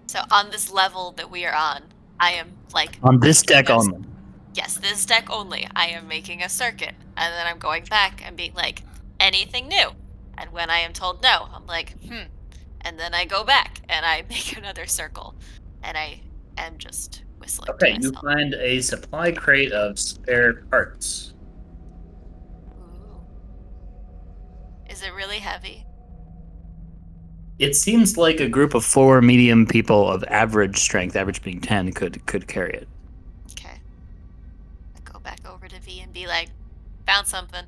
So on this level that we are on, I am like on this deck only. Yes, this deck only. I am making a circuit, and then I'm going back and being like, anything new? And when I am told no, I'm like, and then I go back and I make another circle, and I am just whistling. Okay, you find a supply crate of spare parts. Ooh. Is it really heavy? It seems like a group of 4 medium people of average strength, average being 10, could carry it. Okay. I go back over to V and be like, found something.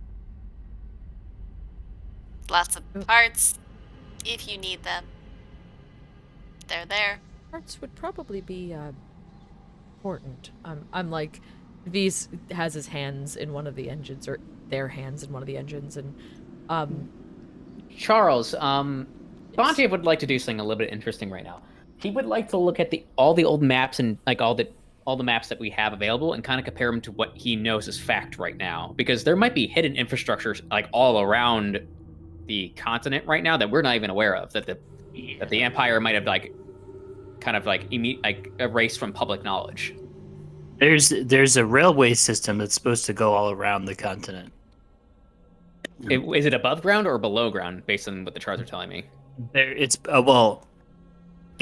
Lots of parts. If you need them, they're there. Parts would probably be important. I'm like, V's has his hands in one of the engines, or their hands in one of the engines, and Charles, Fontiev would like to do something a little bit interesting right now. He would like to look at all the old maps and like all the maps that we have available and kind of compare them to what he knows is fact right now, because there might be hidden infrastructures like all around the continent right now that we're not even aware of, that the Empire might have like kind of like erased from public knowledge. There's a railway system that's supposed to go all around the continent. Is it above ground or below ground, based on what the charts are telling me? It's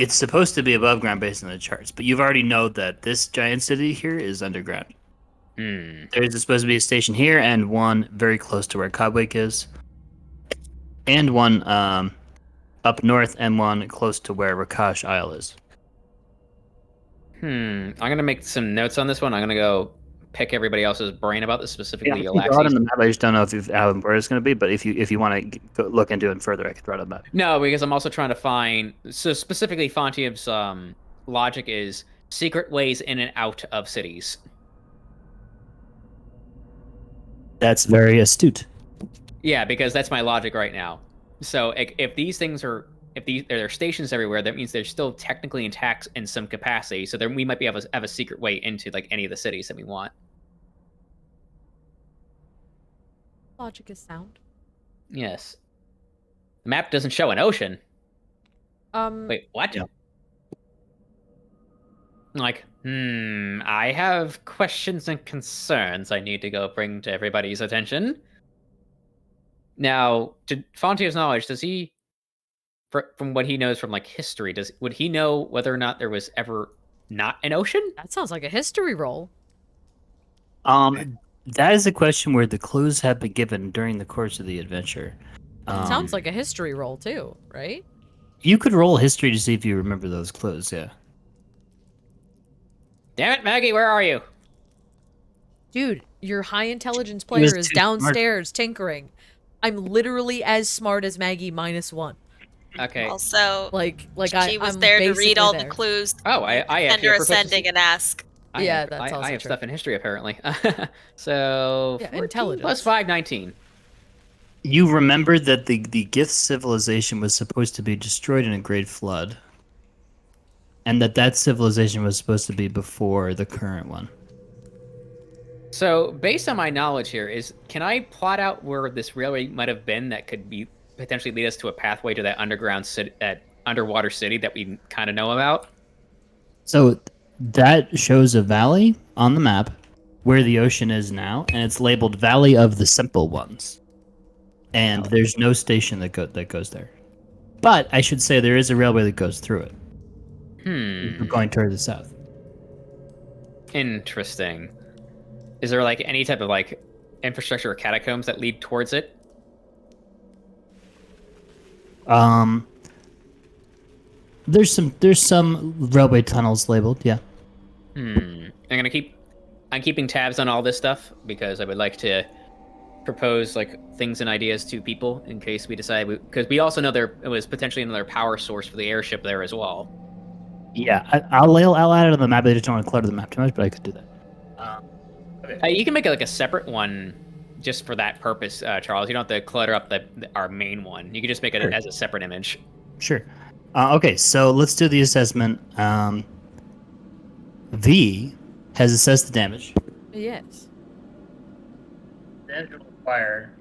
supposed to be above ground based on the charts, but you've already know that this giant city here is underground. There's supposed to be a station here and one very close to where Cobwake is, and one up north and one close to where Rakash Isle is. I'm gonna make some notes on this one. I'm gonna go pick everybody else's brain about this, specifically Yeah, Yllaxis. draw it on the map. I just don't know how important it's going to be, but if you want to look into it further, I can draw it on the map. No, because I'm also trying to find. So specifically, Fontiev's logic is secret ways in and out of cities. That's very astute. Yeah, because that's my logic right now. So if these things are, there are stations everywhere, that means they're still technically intact in some capacity. So then we might be able to have a secret way into like any of the cities that we want. logic is sound. Yes. The map doesn't show an ocean. Wait, what? Yeah. Like, I have questions and concerns I need to go bring to everybody's attention. Now, to Fontiev's knowledge, does he, from what he knows from like history, would he know whether or not there was ever not an ocean? That sounds like a history roll. That is a question where the clues have been given during the course of the adventure. Sounds like a history roll too, right? You could roll history to see if you remember those clues, yeah. Damn it, Maggie, where are you? Dude, your high intelligence player is downstairs tinkering. I'm literally as smart as Maggie -1. Okay. Also, Like she was I'm there to read all basically the there. clues. Oh, I and actually her have ascending and ask. That's I also have true. stuff in history apparently. So Yeah, 14 intelligence. plus 5, 19. You remember that the Gith civilization was supposed to be destroyed in a great flood. And that civilization was supposed to be before the current one. So, based on my knowledge here, can I plot out where this railway might have been that could be potentially lead us to a pathway to that underground city, that underwater city that we kind of know about? So that shows a valley on the map where the ocean is now, and it's labeled Valley of the Simple Ones. And there's no station that goes there. But I should say there is a railway that goes through it. Going toward the south. Interesting. Is there like any type of like infrastructure or catacombs that lead towards it? There's some railway tunnels labeled, yeah. I'm keeping tabs on all this stuff because I would like to propose like things and ideas to people in case we decide, because we also know it was potentially another power source for the airship there as well. Yeah, I'll add it on the map. I just don't want to clutter the map too much, but I could do that. Okay. You can make it like a separate one just for that purpose, Charles. You don't have to clutter up our main one. You can just make it as a separate image. Sure. Okay, so let's do the assessment. V has assessed the damage. Yes. Damage will require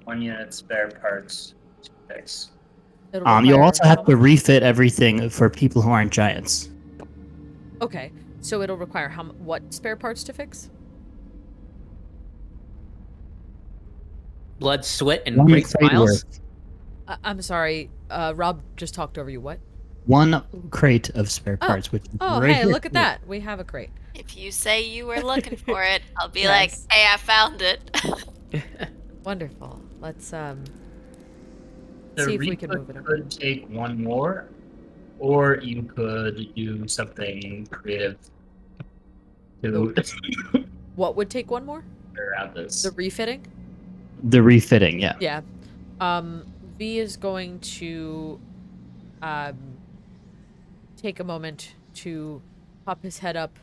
1 unit spare parts to fix. It'll You'll require also how have to much? refit everything for people who aren't giants. Okay, so it'll require what spare parts to fix? Blood, sweat, and One great crate smiles. worth. I'm sorry, Rob just talked over you. What? 1 crate of spare parts, which is Oh, right hey, here. look at that. We have a crate. If you say you were looking for it, I'll be Yes. like, hey, I found it. Wonderful. Let's The see if we can refit move it. could take one more, or you could do something creative to What would take one more? around this. The refitting? The refitting, yeah. Yeah. V is going to take a moment to pop his head up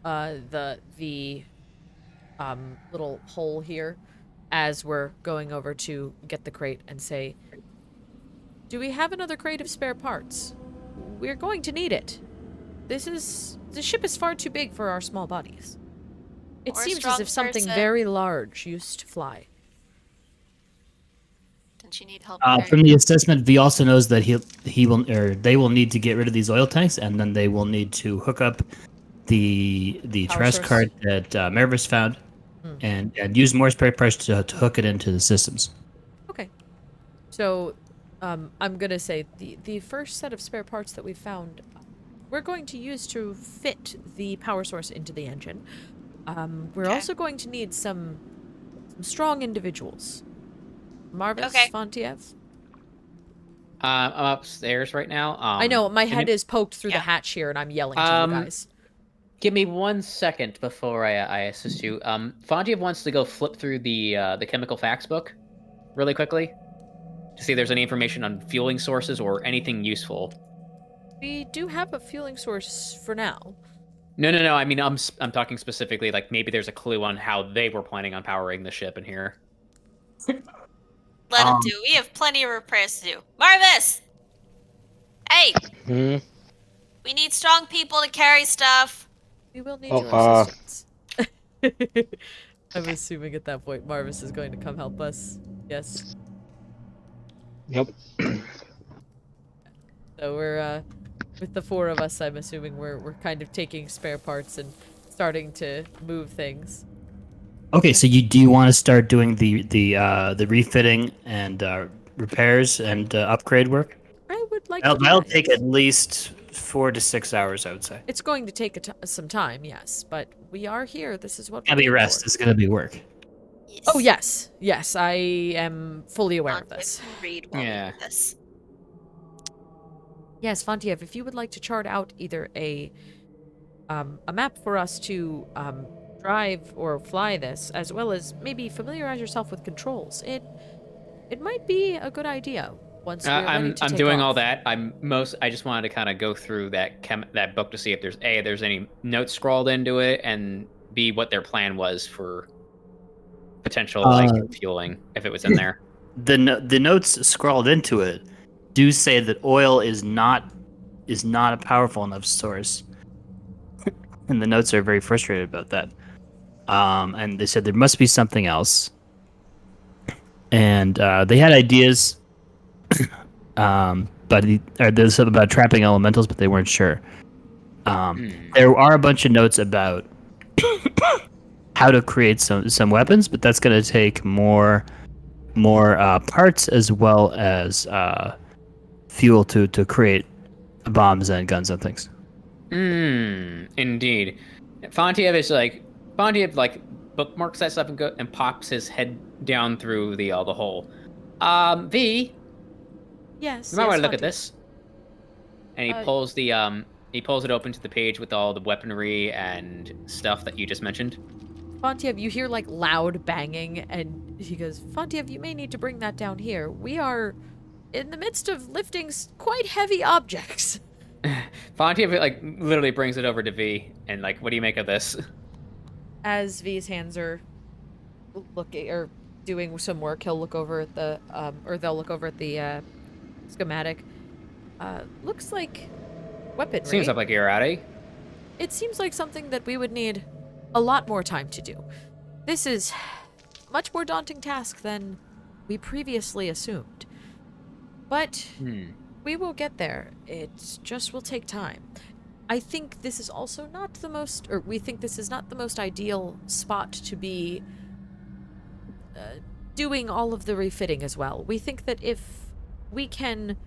the little hole here as we're going over to get the crate and say, do we have another crate of spare parts? We're going to need it. The ship is far too big for our small bodies. It Or a seems as strong if something person. very large used to fly. Don't you need help? From the assessment, V also knows that they will need to get rid of these oil tanks, and then they will need to hook up the Power trash source. cart that Marvis found, and use more spare parts to hook it into the systems. Okay. So, I'm gonna say the first set of spare parts that we found, we're going to use to fit the power source into the engine. We're Okay. also going to need some strong individuals. Marvis, Okay. Fontiev. I'm upstairs right now. I know my can head you- is poked through the Yeah. hatch here, and I'm yelling to you guys. Give me 1 second before I assist you. Fontiev wants to go flip through the chemical facts book really quickly to see if there's any information on fueling sources or anything useful. We do have a fueling source for now. No. I mean, I'm talking specifically like maybe there's a clue on how they were planning on powering the ship in here. Let him do. We have plenty of repairs to do. Marvis! Hey! Hmm? We need strong people to carry stuff. We will need Oh, your assistance. I'm assuming at that point Marvis is going to come help us. Yes. Yep. So we're with the four of us, I'm assuming we're kind of taking spare parts and starting to move things. Okay, so do you want to start doing the refitting and repairs and upgrade work? I would like to do That'll that, take yes. at least 4 to 6 hours, I would say. It's going to take some time, yes, but we are here. This is what It's gonna we be came rest. for. It's gonna be work. Yes. Oh yes, I am fully aware of this. Read while Yeah. we do this. Yes, Fontiev, if you would like to chart out either a map for us to drive or fly this, as well as maybe familiarize yourself with controls, it might be a good idea once we're ready to I'm take doing off. all that. I just wanted to kind of go through that book to see if there's any notes scrawled into it, and B, what their plan was for potential fueling if it was in there. The notes scrawled into it do say that oil is not a powerful enough source, and the notes are very frustrated about that. And they said there must be something else, and they had ideas. But there's something about trapping elementals, but they weren't sure. There are a bunch of notes about how to create some weapons, but that's going to take more parts as well as fuel to create bombs and guns and things. Indeed. Fontiev bookmarks that stuff and pops his head down through the hole. V, Yes. you might want to look Fontiev. at this. And he pulls it open to the page with all the weaponry and stuff that you just mentioned. Fontiev, you hear like loud banging, and he goes, Fontiev, you may need to bring that down here. We are in the midst of lifting quite heavy objects. Fontiev literally brings it over to V and what do you make of this? As V's hands are looking or doing some work, he'll look over at the or they'll look over at the schematic. Looks like weaponry. Seems like you're ready. It seems like something that we would need a lot more time to do. This is a much more daunting task than we previously assumed. But we will get there. It just will take time. I think this is also not the most, or we think this is not the most ideal spot to be doing all of the refitting as well. We think that if we can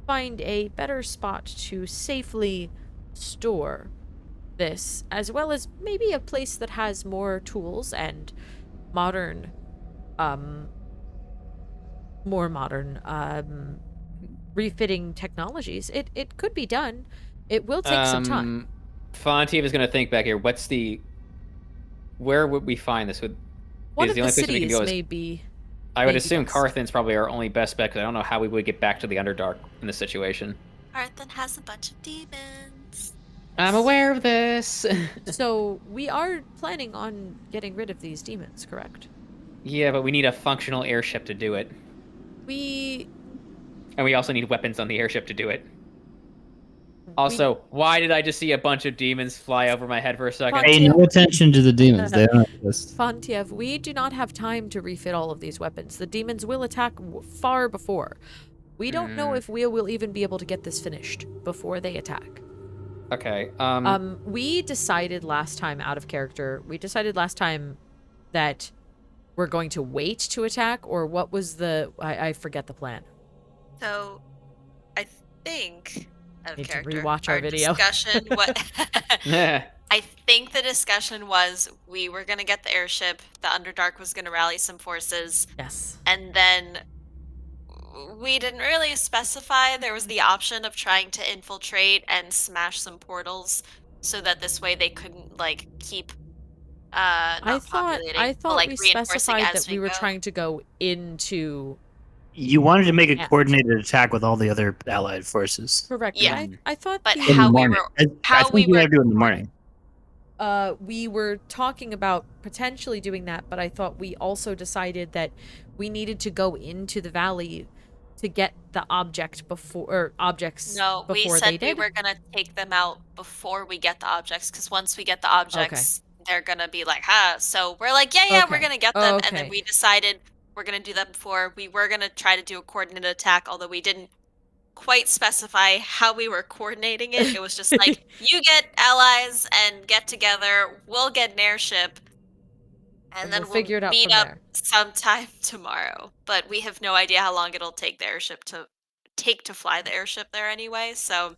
find a better spot to safely store this, as well as maybe a place that has more tools and modern more modern refitting technologies, it could be done. It will take some time. Fontiev is going to think back here. Where would we find this? One of the the only place we can cities go is, may be. I would maybe assume best. Carthen's probably our only best bet, because I don't know how we would get back to the Underdark in this situation. Arthan has a bunch of demons. I'm aware of this. So we are planning on getting rid of these demons, correct? Yeah, but we need a functional airship to do it. And we also need weapons on the airship to do it. Also, why did I just see a bunch of demons fly over my head for a second? Pay no attention to the demons. They don't exist. Fontiev, we do not have time to refit all of these weapons. The demons will attack far before. We don't know if we will even be able to get this finished before they attack. Okay. We decided last time, out of character, that we're going to wait to attack, or what was I forget the plan. So, I think out of Need to character, rewatch our video. discussion. I think the discussion was we were gonna get the airship. The Underdark was gonna rally some forces. Yes. And then we didn't really specify. There was the option of trying to infiltrate and smash some portals, so that this way they couldn't like keep. I thought like, we reinforcing specified as that we were go. trying to go into. You wanted to make a Yeah. coordinated attack with all the other allied forces. Correct. Yeah. I thought But the- In how the we morning. were, I how think we you were. gotta do it in the morning. we were talking about potentially doing that, but I thought we also decided that we needed to go into the valley to get the objects before No, we they said we did. were gonna take them out before we get the objects, because once we get the objects, they're gonna be like, "Ha!" So we're like, "Yeah, we're Okay. gonna get them," and then Okay. we decided we're gonna do that before. We were gonna try to do a coordinated attack, although we didn't quite specify how we were coordinating it. It was just like, "You get allies and get together. We'll get an airship." And then we'll we'll figure it out meet from up there. sometime tomorrow. But we have no idea how long it'll take the airship to fly the airship there anyway. So,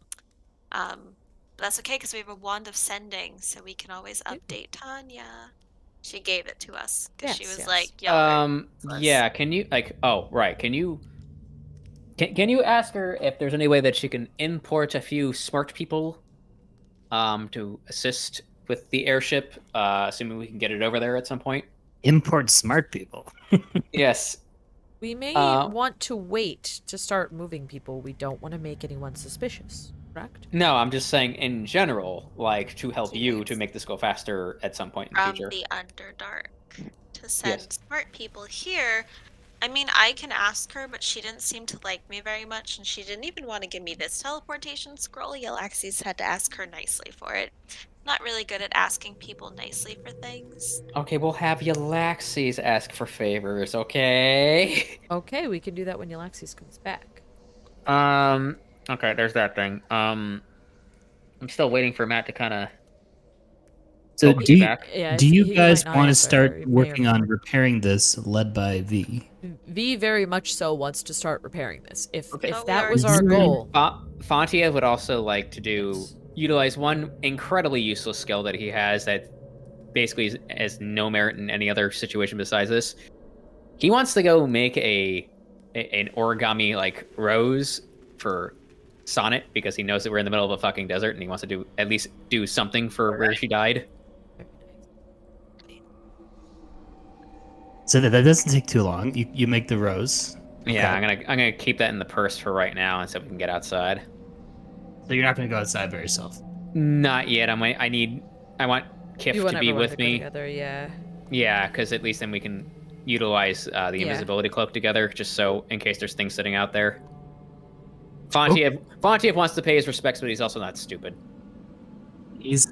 that's okay because we have a wand of sending, so we can always update Tanya. She gave it to us because she Yes, was yes. like, "Y'all are useless." Yeah. Can you Can you ask her if there's any way that she can import a few smart people, to assist with the airship, assuming we can get it over there at some point? Import smart people. Yes. We may Uh, want to wait to start moving people. We don't want to make anyone suspicious, correct? No, I'm just saying in general, like to help She you needs- to make this go faster at some point in the From future. the Underdark to send Yes. smart people here. I mean, I can ask her, but she didn't seem to like me very much, and she didn't even want to give me this teleportation scroll. Yllaxis had to ask her nicely for it. Not really good at asking people nicely for things. Okay, we'll have Yllaxis ask for favors, okay? Okay, we can do that when Yllaxis comes back. Okay, there's that thing. I'm still waiting for Matt to kind of. So Focus do you, back. Yeah, do he- you he guys might not want to answer, start he may or working may on not. repairing this, led by V? V very much so wants to start repairing this. If Okay. Oh, we that already was our started. goal, Fontiev would also like to Yes. utilize one incredibly useless skill that he has that basically has no merit in any other situation besides this. He wants to go make an origami like rose for Sonnet because he knows that we're in the middle of a fucking desert and he wants to at least do something for where she died. So that doesn't take too long. You make the rose. Yeah, Okay. I'm gonna keep that in the purse for right now, and so we can get outside. So you're not going to go outside by yourself. Not yet. I want Kiff you want to be everyone with to go me. together, yeah. Yeah, because at least then we can utilize the Yeah. invisibility cloak together, just so in case there's things sitting out there. Fontiev wants to pay his respects, but he's also not stupid. He's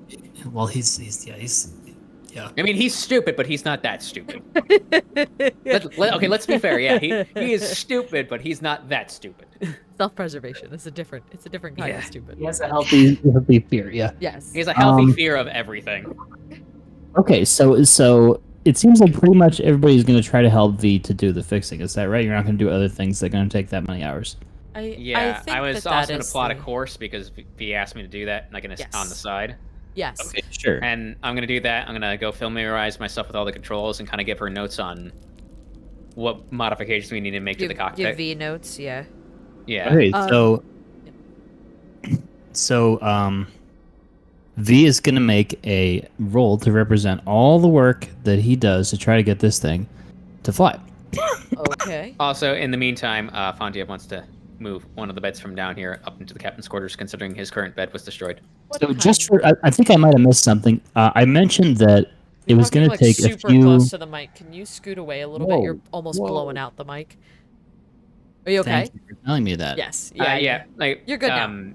I mean, he's stupid, but he's not that stupid. Let's be fair. Yeah, he is stupid, but he's not that stupid. Self-preservation. It's a different kind Yeah. of stupid. He has a healthy fear. Yeah. Yes. He has a healthy fear of everything. Okay, so it seems like pretty much everybody's going to try to help V to do the fixing. Is that right? You're not going to do other things that are going to take that many hours. Yeah, think I was that also going is to plot a the- course because V asked me to do that, like on the Yes. side. Yes. Okay, sure. And I'm going to do that. I'm going to go familiarize myself with all the controls and kind of give her notes on what modifications we need to make to the Give cockpit. V notes, yeah. Yeah. Okay, Um, so V is gonna make a roll to represent all the work that he does to try to get this thing to fly. Okay. Also, in the meantime, Fontiev wants to move one of the beds from down here up into the captain's quarters, considering his current bed was destroyed. What So just kind? for, I think I might have missed something. I mentioned that it You're was talking, gonna like, take a super few. close to the mic. Can you scoot away a little bit? You're Whoa, almost whoa. blowing out the mic. Are you okay? Thank you for telling me that. Yes. Yeah. Like You're good now.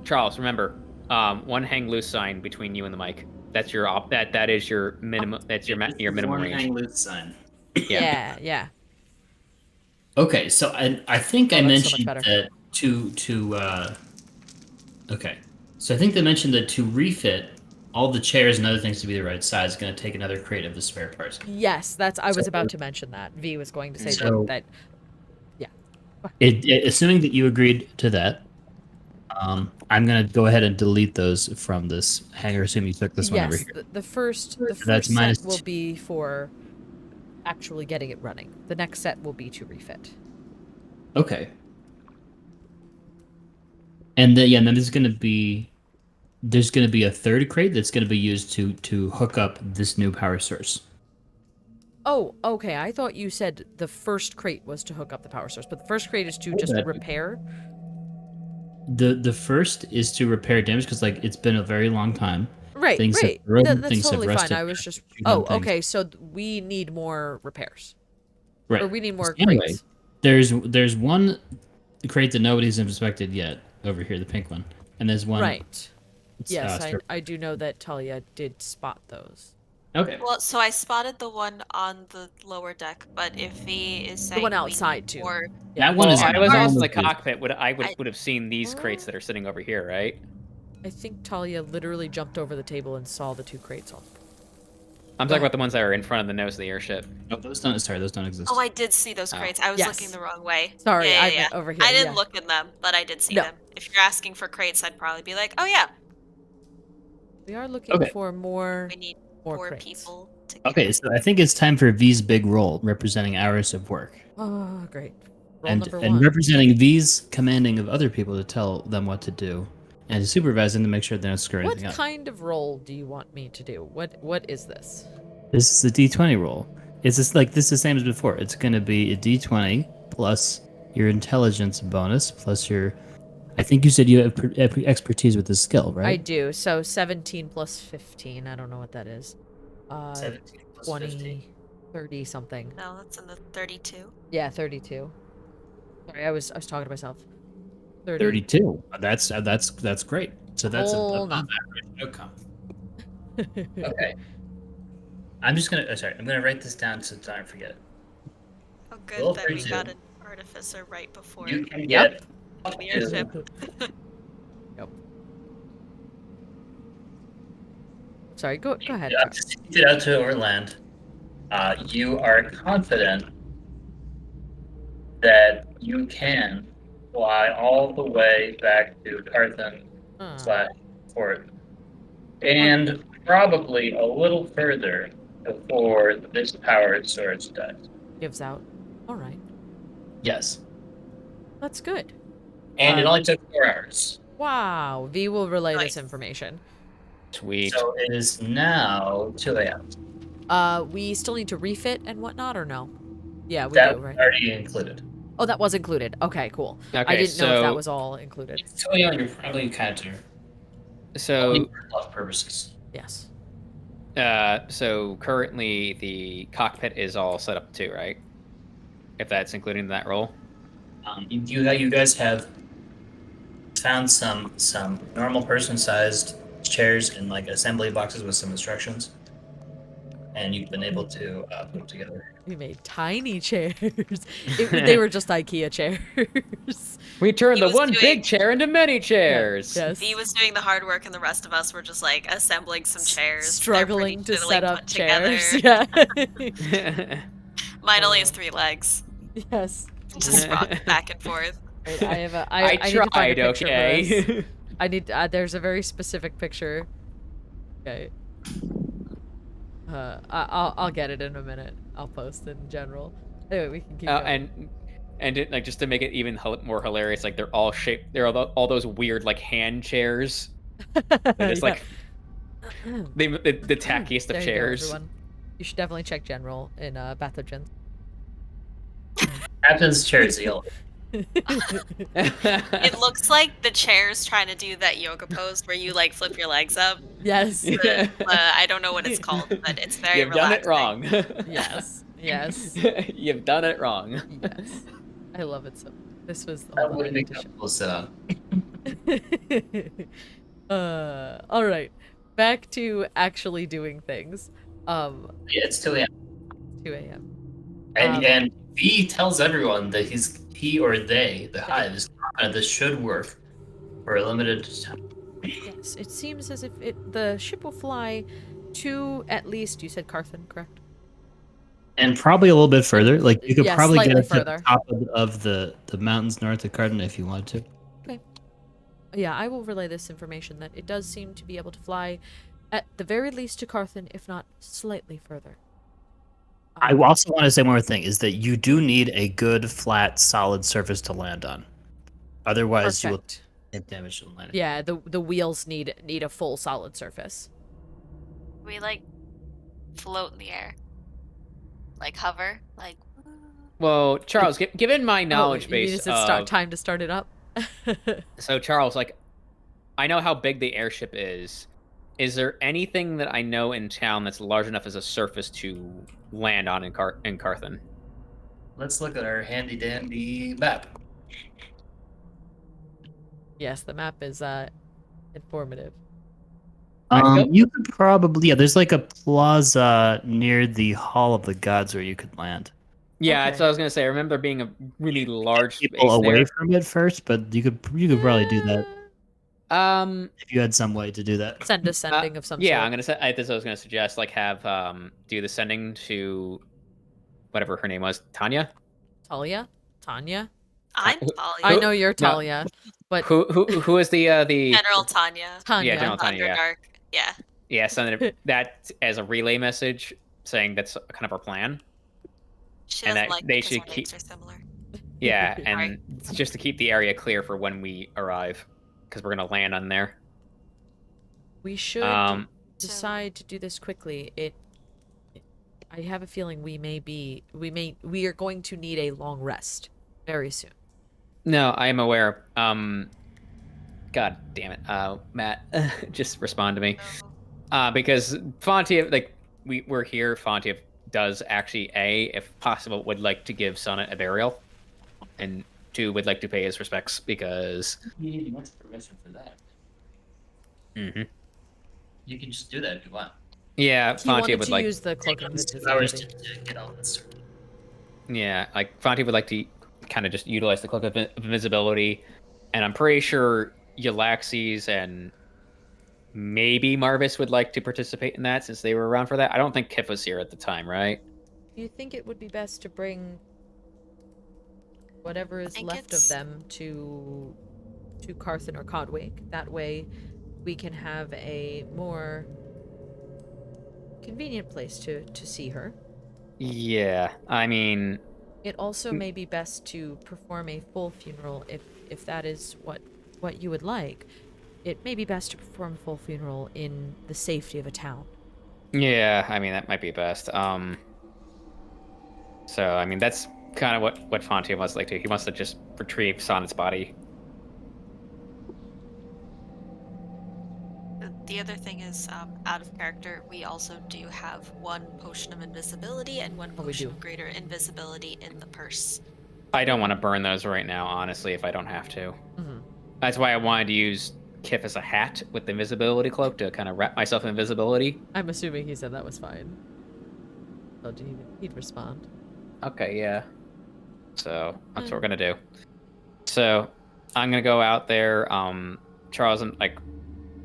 Charles, remember, one hang loose sign between you and the mic. That's your that is your minimum. That's your minimum One range. hang loose sign. Yeah. Okay, so I think I that's so much mentioned better. that okay, so I think they mentioned that to refit all the chairs and other things to be the right size is going to take another crate of the spare parts. Yes, I was So- about to mention that. V was going to say So- that. Assuming that you agreed to that, I'm gonna go ahead and delete those from this hangar. Assume you took this one over Yes, here. the first That's set minus will two. be for actually getting it running. The next set will be to refit. Okay. And then there's gonna be a third crate that's gonna be used to hook up this new power source. Oh, okay. I thought you said the first crate was to hook up the power source, but the first crate is to Oh, just that- repair. The first is to repair damage because like it's been a very long time. Right, Things have right. broken, That's things have totally fine. rusted, I was just. you know, Oh, things. okay. So we need more repairs, Right. or we need more Anyway, crates. there's one crate that nobody's inspected yet over here, the pink one, and there's one. Right. It's, Yes, stra- I do know that Talia did spot those. Okay. Well, so I spotted the one on the lower deck, but if V is saying one we need outside, too. more- That one Well, is. I was that also in one the is- cockpit. Would have seen these crates that are sitting over here, right? I think Talia literally jumped over the table and saw the two crates on. I'm talking about the ones that are in front of the nose of the airship. Oh, those don't. Sorry, those don't exist. Oh, I did see those Oh. crates. I was Yes. looking the wrong way. Sorry, yeah, I yeah, meant yeah. over here. I didn't yeah. look in them, but I did see No. them. If you're asking for crates, I'd probably be like, oh yeah, We are looking Okay. for more. we need More more crates. people to Okay, so I think it's time for V's big role, representing hours of work, Oh, great. Roll and number and one. representing V's commanding of other people to tell them what to do, and to supervise them to make sure they don't screw What anything up. kind of roll do you want me to do? What is this? This is the D20 roll. It's just like this is the same as before. It's going to be a D20 plus your intelligence bonus plus your. I think you said you have expertise with this skill, right? I do. So 17 plus 15. I don't know what that is. 17 plus 20, 15. 30 something. No, that's in the 32. Yeah, 32. Sorry, I was talking to myself. 32. That's great. So that's Whole above average outcome. Okay. I'm gonna write this down so I don't forget. Oh, good Roll that we 32. got an artificer right before You can Yep. get the airship. Yep. Sorry, go ahead. Yeah, Charles. just get out to Orland. You are confident that you can fly all the way back to Carthan / Fort, and probably a little further before this powered source dies. Gives out. All right. Yes. That's good. And it only took 4 hours. Wow. V will relay Nice. this information. Sweet. So it is now 2 a.m. We still need to refit and whatnot, or no? Yeah, we That do, right? already included. Oh, that was included. Okay, cool. I Okay, didn't know if that so- was all included. It's 2 a.m. You're probably kind of So, only for health purposes. Yes. so currently the cockpit is all set up too, right? If that's including that role. You guys have found some normal person-sized chairs in like assembly boxes with some instructions, and you've been able to put them together. We made tiny chairs. They were just IKEA chairs. We turned He the was one doing- big chair into many chairs. Yes. V was doing the hard work, and the rest of us were just like assembling some chairs. They're Struggling pretty to shittily set up put together. chairs. Yeah. Mine only has 3 legs. Yes. Just rock back and forth. Wait, I have a. I need to find a tried, picture for this. okay. I need. There's a very specific picture. Okay. I'll get it in a minute. I'll post it in general. Anyway, we can keep going. And it, like just to make it even more hilarious, like they're all shaped. They're all those weird like hand chairs. They're just like the tackiest There of you go, chairs. everyone. You should definitely check general in pathogens. Captain's chair is yellow. It looks like the chair's trying to do that yoga pose where you like flip your legs up. Yes. I don't know what it's called, but it's very You've done it relaxing. wrong. Yes. Yes. You've done it wrong. Yes. I love it so. This was That all would that I make needed people sit on. to show. All right. Back to actually doing things. Yeah, it's 2 a.m. 2 a.m. And V tells everyone that he or they, the Hive, is confident this should work for a limited time. Yes, it seems as if the ship will fly to at least, you said Carthen, correct? And probably a little bit further. Like you could Yeah, probably get slightly up to further. the top of the mountains north of Cardin if you wanted to. Okay. Yeah, I will relay this information that it does seem to be able to fly at the very least to Carthen, if not slightly further. I also want to say one more thing, is that you do need a good, flat, solid surface to land on. Otherwise, you will Perfect. get damage to the landing. Yeah, the wheels need a full solid surface. We like float in the air, like hover, like. Well, Charles, given my knowledge you base mean it's of... time to start it up? So, Charles, like, I know how big the airship is. Is there anything that I know in town that's large enough as a surface to land on in Carthen? Let's look at our handy dandy map. Yes, the map is informative. You could probably, there's like a plaza near the Hall of the Gods where you could land. Yeah, Okay. that's what I was gonna say. I remember there being a really large People space away there. from it first, but you could probably do that if you had some way to do that. Send a sending of some Yeah, sort. I'm gonna say. That's what I was gonna suggest. Like, have do the sending to whatever her name was, Tanya. Talia? Tanya? I'm Who- Thalia. I know you're Talia, but Who is the General Tanya. Tanya. Yeah, General Tanya. Yeah, Underdark. Yeah. yeah. Send that as a relay message saying that's kind of our plan. She And doesn't that like they because should our keep- names are similar. Yeah, Right. and just to keep the area clear for when we arrive, because we're gonna land on there. We should decide to do this quickly. I have a feeling we are going to need a long rest very soon. No, I am aware. God damn it, Matt, just respond to me. Because Fontiev, like we're here. Fontiev does actually, if possible, would like to give Sonnet a burial, and 2 would like to pay his respects because. He wants permission for that. Mm-hmm. You can just do that if you want. Yeah, He wanted Fontiev would to like. use the cloak of 2 hours invisibility. to get all this. Yeah, like Fontiev would like to kind of just utilize the cloak of invisibility, and I'm pretty sure Yllaxis and maybe Marvis would like to participate in that since they were around for that. I don't think Kiff was here at the time, right? Do you think it would be best to bring whatever is think left of it's- them to Carthen or Codwake? That way we can have a more convenient place to see her. Yeah, I mean, It also may be best to perform a full funeral if that is what you would like. It may be best to perform a full funeral in the safety of a town. yeah, I mean that might be best. So I mean that's kind of what Fontiev wants to like to. He wants to just retrieve Sonnet's body. The other thing is, out of character, we also do have 1 potion of invisibility and 1 Oh, we potion do. of greater invisibility in the purse. I don't want to burn those right now, honestly, if I don't have to. Mm-hmm. That's why I wanted to use Kiff as a hat with the invisibility cloak to kind of wrap myself in invisibility. I'm assuming he said that was fine. Oh, he'd respond. Okay, yeah. So that's what we're gonna do. So I'm gonna go out there. Charles, I'm like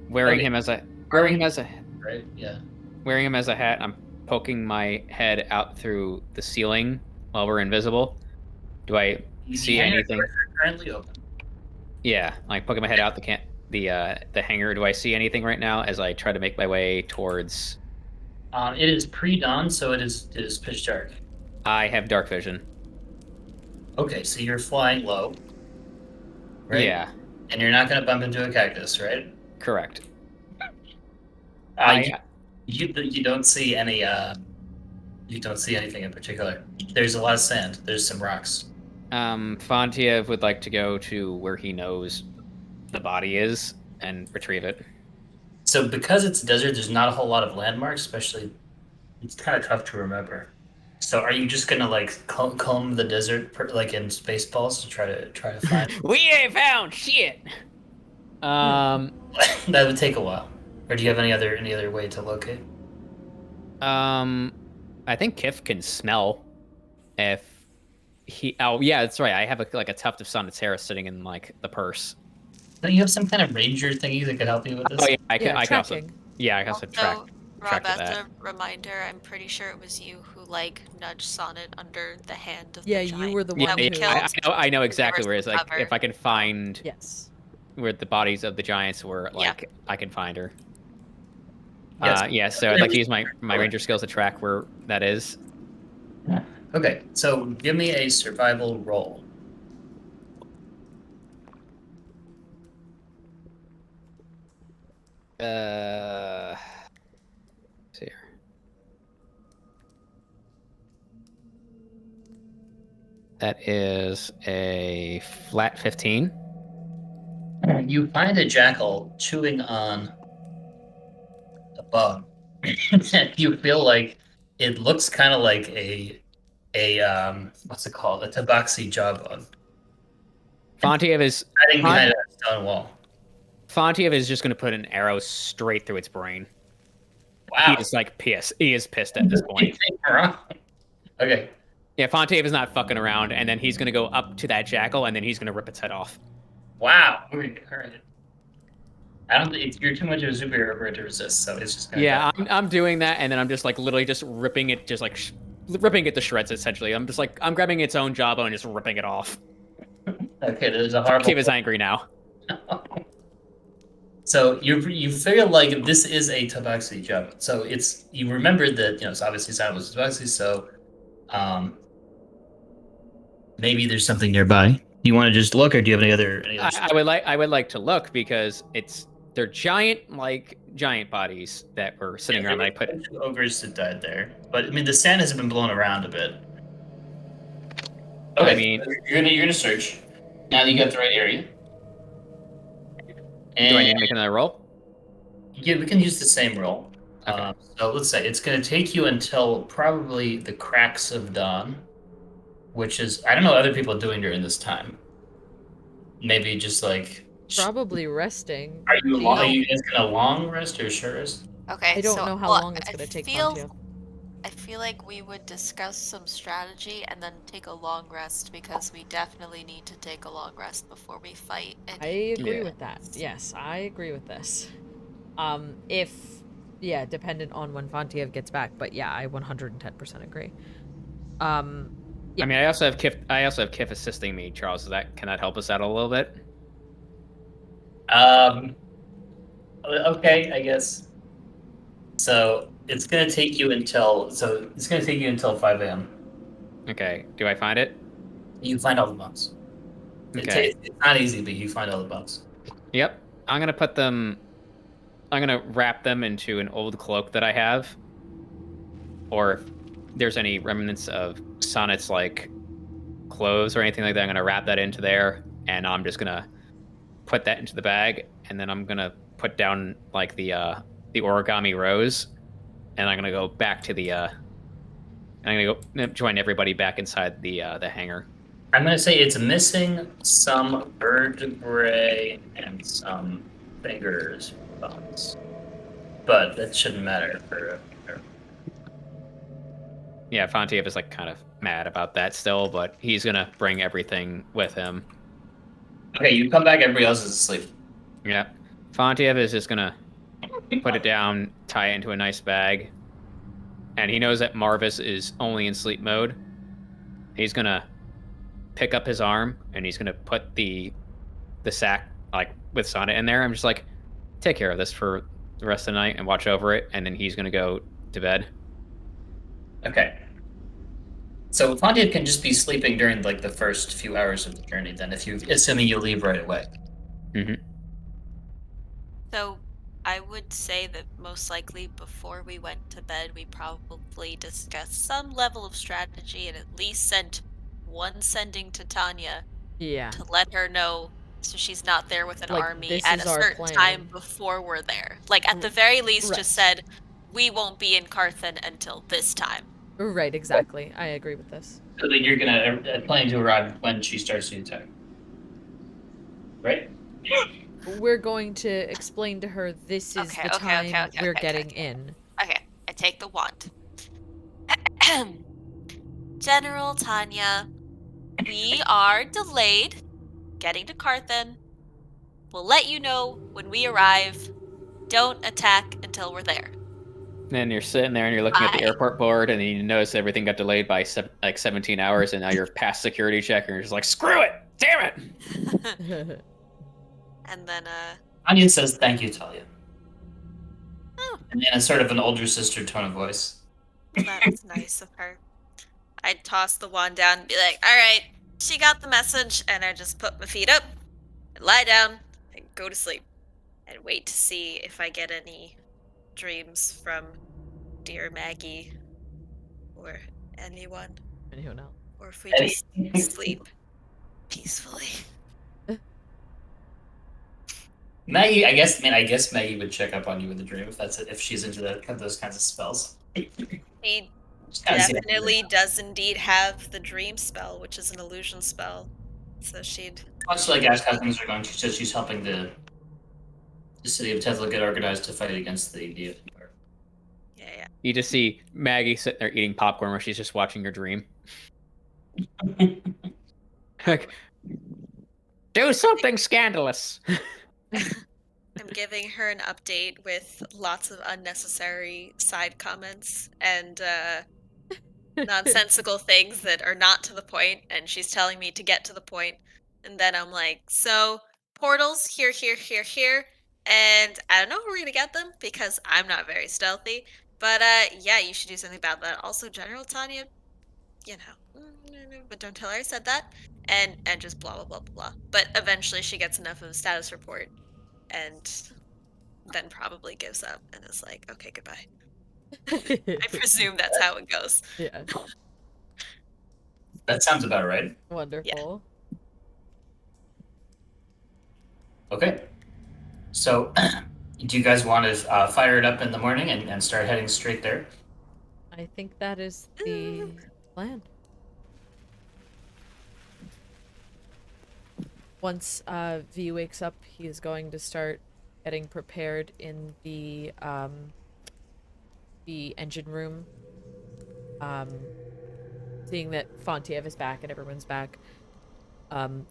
wearing him as a Right? Yeah. wearing him as a hat. I'm poking my head out through the ceiling while we're invisible. Do I see The hangar anything? doors are currently open. Yeah, like poking my head out the hangar. Do I see anything right now as I try to make my way towards? It is pre-dawn, so it is pitch dark. I have dark vision. Okay, so you're flying low, right? Yeah, And you're not going to bump into a cactus, right? correct. You don't see any. You don't see anything in particular. There's a lot of sand. There's some rocks. Fontiev would like to go to where he knows the body is and retrieve it. So because it's desert, there's not a whole lot of landmarks, especially it's kind of tough to remember. So are you just gonna like comb the desert like in Spaceballs to try to find? We ain't found shit. That would take a while. Or do you have any other way to locate? I think Kiff can smell if he. Oh yeah, that's right. I have a tuft of sonnet's hair sitting in like the purse. Don't you have some kind of ranger thingy that could help you with this? Oh yeah, I can also. tracking. Yeah, I can also track. Rob, track as that. a reminder, I'm pretty sure it was you who like nudged Sonnet under the hand of Yeah, the you giant were the Yeah, one we who. killed. I know exactly Rivers where it's like cover. if I can find Yes. where the bodies of the giants were, like I can find her. Yes. Yeah, so I'd like to use my ranger skills to track where that is. Okay, so give me a survival roll. Let's see here. That is a flat 15. You find a jackal chewing on a bug. You feel like it looks kind of like a what's it called? A tabaxi jawbone. Fontiev is Hiding behind a stone wall. Fontiev is just going to put an arrow straight through its brain. Wow. He is like pissed. He is pissed at this point. Okay. Yeah, Fontiev is not fucking around, and then he's going to go up to that jackal, and then he's going to rip its head off. Wow. All right. I don't think you're too much of a superhero for it to resist, so it's just gonna Yeah, I'm doing that, and then I'm just like literally just ripping it, just like ripping it to shreds. Essentially, I'm just like I'm grabbing its own jawbone and just ripping it off. Okay, there's a horrible. Fontiev is angry now. So you feel like this is a tabaxi jawbone. So it's you remembered that so obviously Silent was tabaxi. So maybe there's something nearby. Do you want to just look, or do you have any other? I would like to look because they're giant bodies that were sitting around. I put ogres that died there, but I mean the sand has been blown around a bit. Okay, I mean, you're gonna search. Now that you got the right area. And do I need to make another roll? Yeah, we can use the same roll. Okay. So let's say it's going to take you until probably the cracks of dawn, which is I don't know what other people are doing during this time. Maybe just like Probably resting. Are you guys gonna long rest or short rest? Okay, I don't so, know how well, long it's going to take feel, Fontiev. I feel like we would discuss some strategy and then take a long rest because we definitely need to take a long rest before we fight. I agree with that. Yes, I agree with this. Dependent on when Fontiev gets back, but yeah, I 110% agree. Yeah. I mean, I also have Kiff assisting me, Charles. Can that help us out a little bit? Okay, I guess. So it's gonna take you until 5 a.m. Okay. Do I find it? You find all the bones. Okay. It's not easy, but you find all the bones. Yep. I'm gonna wrap them into an old cloak that I have, or if there's any remnants of Sonnet's like clothes or anything like that, I'm gonna wrap that into there, and I'm just gonna put that into the bag, and then I'm gonna put down like the origami rose, and I'm gonna go back to I'm gonna go join everybody back inside the hangar. I'm gonna say it's missing some vertebrae and some fingers bones, but that shouldn't matter for. Yeah, Fontiev is like kind of mad about that still, but he's gonna bring everything with him. Okay, you come back. Everybody else is asleep. Yeah, Fontiev is just gonna put it down, tie it into a nice bag, and he knows that Marvis is only in sleep mode. He's gonna pick up his arm and he's gonna put the sack like with Sonnet in there. I'm just like, take care of this for the rest of the night and watch over it, and then he's gonna go to bed. Okay. So Fontiev can just be sleeping during like the first few hours of the journey. Then, assuming you leave right away. Mm-hmm. So I would say that most likely before we went to bed, we probably discussed some level of strategy and at least sent one sending to Tanya Yeah. to let her know so she's not there with an Like, army this at is a our certain plan. time before we're there. Like, at the very least, just Right. said, we won't be in Carthan until this time. Right, exactly. I agree with this. So that you're planning to arrive when she starts the attack, right? We're going to explain to her this is the time we're getting in. Okay, I take the wand. General Tanya, we are delayed getting to Carthan. We'll let you know when we arrive. Don't attack until we're there. Then you're sitting there and you're looking at the airport board, and then you notice everything got delayed by 17 hours, and now you're past security check, and you're just like, screw it! Damn it! And then, Anya says, "Thank you, Thalia." Oh. And in a sort of an older sister tone of voice. That's nice of her. I'd toss the wand down and be like, alright, she got the message, and I just put my feet up, and lie down, and go to sleep, and wait to see if I get any dreams from dear Maggie, or anyone, Anyone else? or if we just sleep peacefully. Maggie, I guess Maggie would check up on you with a dream if she's into those kinds of spells. He definitely does indeed have the dream spell, which is an illusion spell. So she'd Much like ask how things are going, she says she's helping the city of Tesla get organized to fight against the Empire. Yeah. You just see Maggie sitting there eating popcorn while she's just watching her dream. Like, do something scandalous. I'm giving her an update with lots of unnecessary side comments and nonsensical things that are not to the point, and she's telling me to get to the point. And then I'm like, so portals here, and I don't know if we're gonna get them because I'm not very stealthy. But yeah, you should do something about that. Also, General Tanya, you know, but don't tell her I said that. And just blah blah blah blah. But eventually, she gets enough of a status report, and then probably gives up and is like, okay, goodbye. I presume that's how it goes. Yeah. That sounds about right. Wonderful. Okay. So, do you guys want to fire it up in the morning and start heading straight there? I think that is the plan. Once V wakes up, he is going to start getting prepared in the engine room. Seeing that Fontiev is back and everyone's back,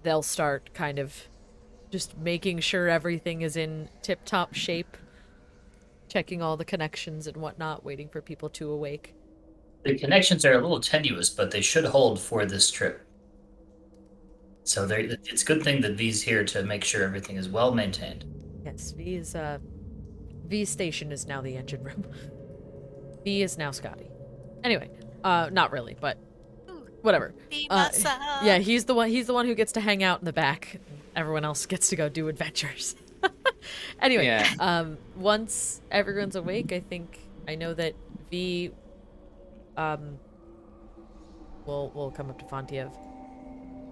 they'll start kind of just making sure everything is in tip-top shape, checking all the connections and whatnot, waiting for people to awake. The connections are a little tenuous, but they should hold for this trip. So it's a good thing that V's here to make sure everything is well maintained. Yes, V's station is now the engine room. V is now Scotty. Anyway, not really, but whatever. Yeah, he's the one who gets to hang out in the back. Everyone else gets to go do adventures. Anyway, Yeah. Once everyone's awake, I know that V will come up to Fontiev.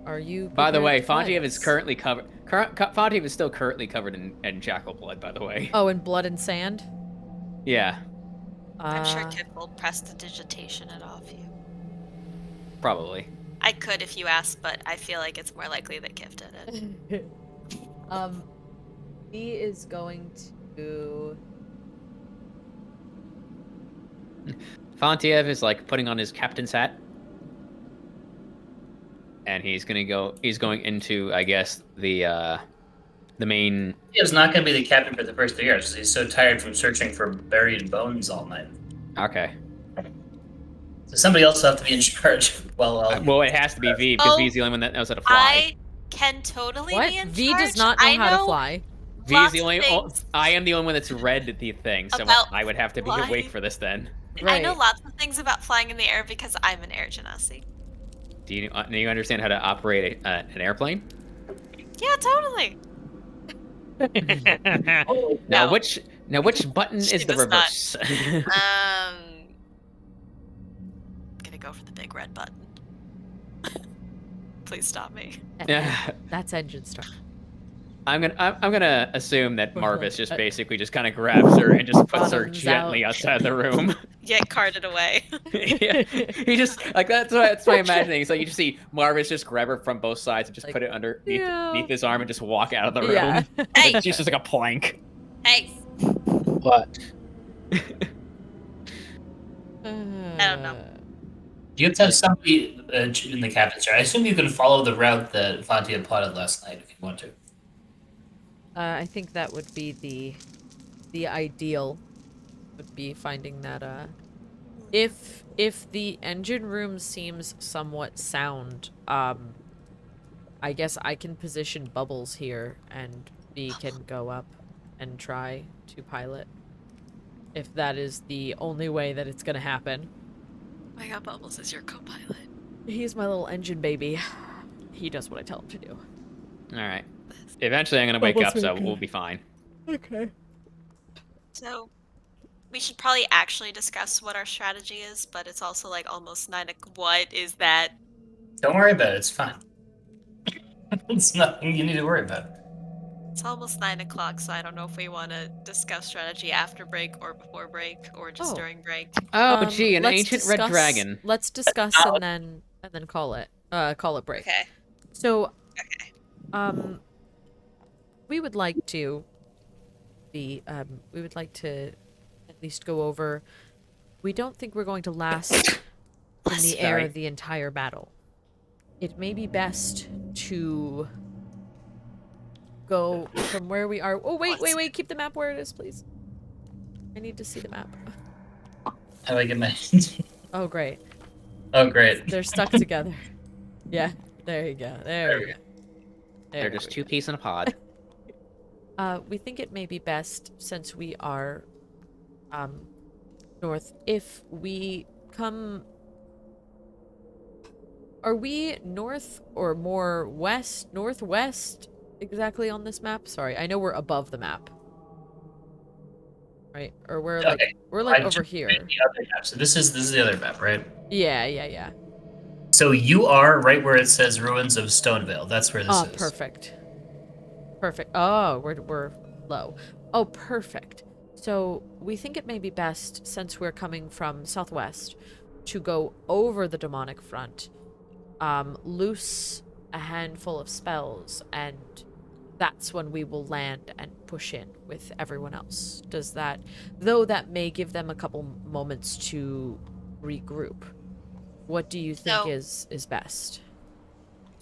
Are you? By the way, prepared to Fontiev fly is us? currently covered. Fontiev is still currently covered in jackal blood. By the way. Oh, in blood and sand. Yeah, I'm sure Kiff will prestidigitation it off you. probably. I could if you asked, but I feel like it's more likely that Kiff did it. He is going to. Fontiev is like putting on his captain's hat, and he's going into, I guess, the main. He's not going to be the captain for the first 3 years because he's so tired from searching for buried bones all night. Okay. So somebody else will have to be in charge. Well, it has to be V because V's the only one that knows how to fly. I can totally What? be in V charge. does not know how to fly. V's the only. I am the only one that's read the thing, so About I would have to be flying. awake for this then. I know Right. lots of things about flying in the air because I'm an air genasi. Do you understand how to operate an airplane? Yeah, totally. Now No. which button She is the does not. reverse? Gonna go for the big red button. Please stop me. That's engine start. I'm gonna assume that Or Marvis like, just basically just kind of grabs her and just puts her bottoms gently out. outside the room. Get carted away. Yeah, he just like that's my imagining. So you just see Marvis just grab her from both sides and just Like, put it underneath yeah. beneath his arm and just walk out of the room. Yeah. Hey! Like, she's just like a plank. Hey! What? I don't know. You have to have somebody in the captain's chair. I assume you can follow the route that Fontiev plotted last night if you want to. I think that would be the ideal. Would be finding that if the engine room seems somewhat sound, I guess I can position Bubbles here and B can go up and try to pilot. If that is the only way that it's gonna happen. Oh my god, Bubbles is your co-pilot. He's my little engine baby. He does what I tell him to do. All right. Eventually, I'm gonna wake up, so we'll be fine. Okay. So, we should probably actually discuss what our strategy is, but it's also like almost 9 o'clock. What is that? Don't worry about it. It's fine. It's nothing you need to worry about. It's almost 9 o'clock, so I don't know if we want to discuss strategy after break or before break or just Oh. during break. Oh, gee, an let's ancient red discuss- dragon. Let's discuss and then call it break. Okay. So, Okay. we would like to at least go over. We don't think we're going to last in the air Sorry. the entire battle. It may be best to go from where we are. Oh, wait, keep the map where it is, please. I need to see the map. How do I get my... Oh, great. Oh, great. They're stuck together. Yeah, there you go. There we go. They're just two peas in a pod. We think it may be best, since we are north, if we come... Are we north or more west, northwest exactly on this map? Sorry, I know we're above the map. Right? Or we're like Okay. we're like I over just here. made the other map. So this is the other map, right? Yeah. So you are right where it says Ruins of Stonevale. That's where this is. Perfect. Perfect. Oh, we're low. Oh, perfect. So we think it may be best, since we're coming from southwest, to go over the demonic front, loose a handful of spells, and that's when we will land and push in with everyone else. Does that, though that may give them a couple moments to regroup, what do you think is best?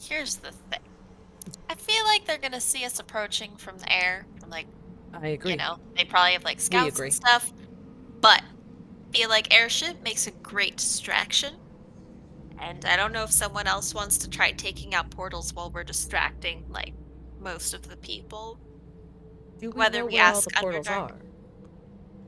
Here's the thing. I feel like they're gonna see us approaching from the air. From like, I agree. you know, they probably have like scouts agree. and stuff. But I feel like airship makes a great distraction. And I don't know if someone else wants to try taking out portals while we're distracting like most of the people. Do we Whether know we where all ask the portals Underdark- are?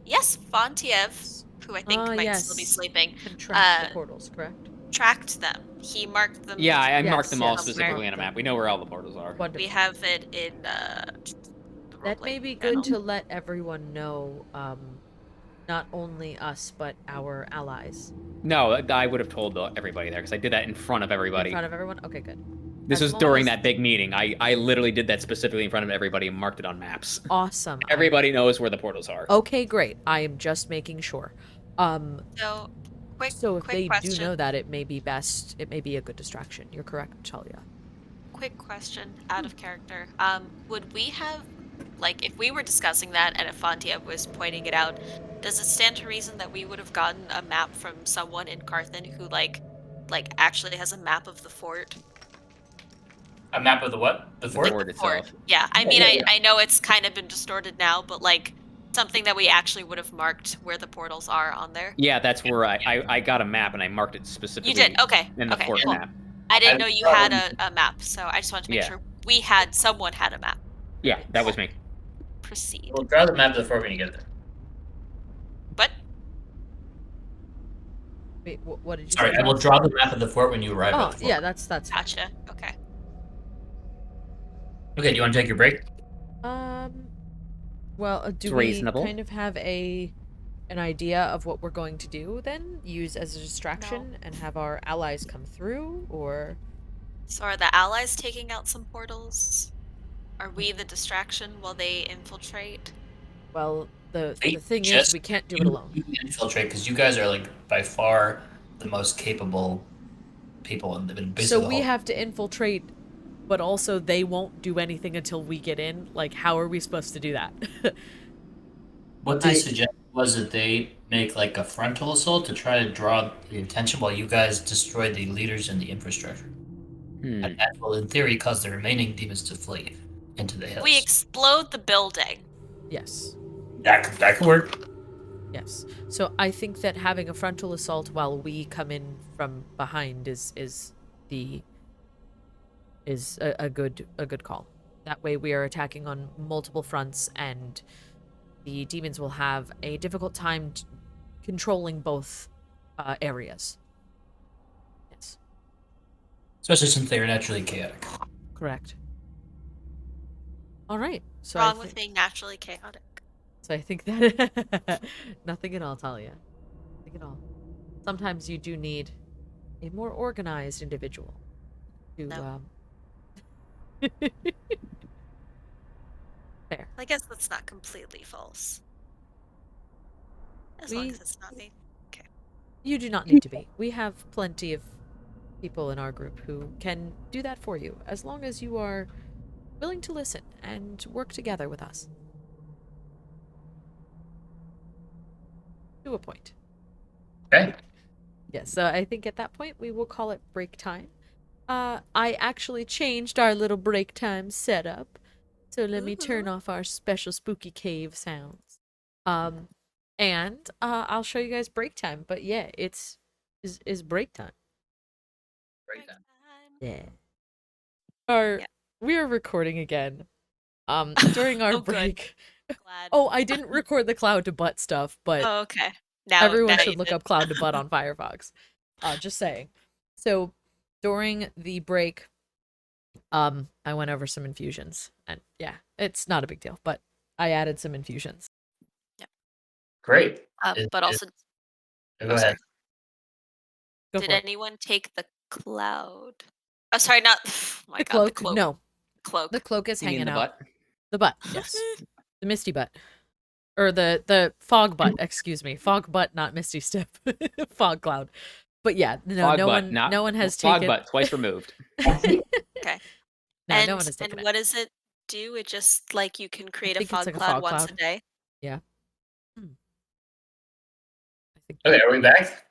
Yes, Fontiev, who I think might still be yes. sleeping, Can track the portals, correct? tracked them. He marked them. Yeah, I Yes, marked them all yes. specifically on a map. We know where all the portals are. Wonderful. We have it in the That may roleplay be good channel. to let everyone know, not only us, but our allies. No, I would have told everybody there because I did that in front of everybody. In front of everyone? Okay, good. This As was during long as- that big meeting. I literally did that specifically in front of everybody and marked it on maps. Awesome. Everybody knows where the portals are. Okay, great. I am just making sure. So, quick So if they question. do know that, it may be best. It may be a good distraction. You're correct, Thalia. Quick question, out of character. Would we have, like, if we were discussing that and if Fontiev was pointing it out, does it stand to reason that we would have gotten a map from someone in Carthan who, like actually has a map of the fort? A map of the what? The fort? fort itself. Yeah, I Yeah, mean, yeah. I know it's kind of been distorted now, but, like, something that we actually would have marked where the portals are on there. Yeah, that's where I got a map and I marked it specifically. You did? Okay. In the Okay, fort cool. map. I didn't I know you probably- had a map, so I just wanted to make Yeah. sure someone had a map. Yeah, that was me. Proceed. We'll draw the map of the fort when you get there. But Wait, what did you Sorry, say? I will draw the map of the fort when you arrive at Oh, the fort. yeah, that's fine. Gotcha. Okay. Okay, do you want to take your break? Well, do It's we reasonable. kind of have an idea of what we're going to do then? Use as a distraction and have our allies come through, or? So are the allies taking out some portals? Are we the distraction while they infiltrate? Well, the They thing is, just- we can't do it alone. You infiltrate because you guys are like by far the most capable people in basically So the we whole. have to infiltrate, but also they won't do anything until we get in. Like, how are we supposed to do that? What they suggested was that they make like a frontal assault to try to draw the attention while you guys destroy the leaders and the infrastructure. And that will, in theory, cause the remaining demons to flee into the hills. We explode the building. Yes. That could work. Yes. So I think that having a frontal assault while we come in from behind is a good call. That way we are attacking on multiple fronts, and the demons will have a difficult time controlling both areas. Yes. Especially since they are naturally chaotic. Correct. All right. So Wrong with being naturally chaotic. So I think that nothing at all, Thalia. Nothing at all. Sometimes you do need a more organized individual to No. Fair. I guess that's not completely false. As long as it's not me. Okay. You do not need to be. We have plenty of people in our group who can do that for you, as long as you are willing to listen and work together with us. To a point. Okay. Yes, so I think at that point we will call it break time. I actually changed our little break time setup. So let me turn off our special spooky cave sounds. And I'll show you guys break time. But yeah, is break time. Break time. Yeah. We are recording again. During our break. Glad. Oh, I didn't record the cloud to butt stuff, but Oh, okay. Now everyone now should you look did. up cloud to butt on Firefox. Just saying. So during the break, I went over some infusions, and yeah, it's not a big deal, but I added some infusions. Great. But also, Go ahead. sorry. Go Did for it. anyone take the cloud? Oh, sorry, not my The God, cloak? the cloak. No, Cloak. the cloak is You mean hanging the out. butt? The butt, yes, the misty butt, or the fog butt. Excuse me, fog butt, not misty step. Fog cloud. But yeah, Fog butt, no one has fog taken. butt, twice removed. Okay. No, and no one has taken and it. what does it do? It just like you can create a think it's fog like a cloud fog once cloud. a day. Yeah. I think. Okay, are we back?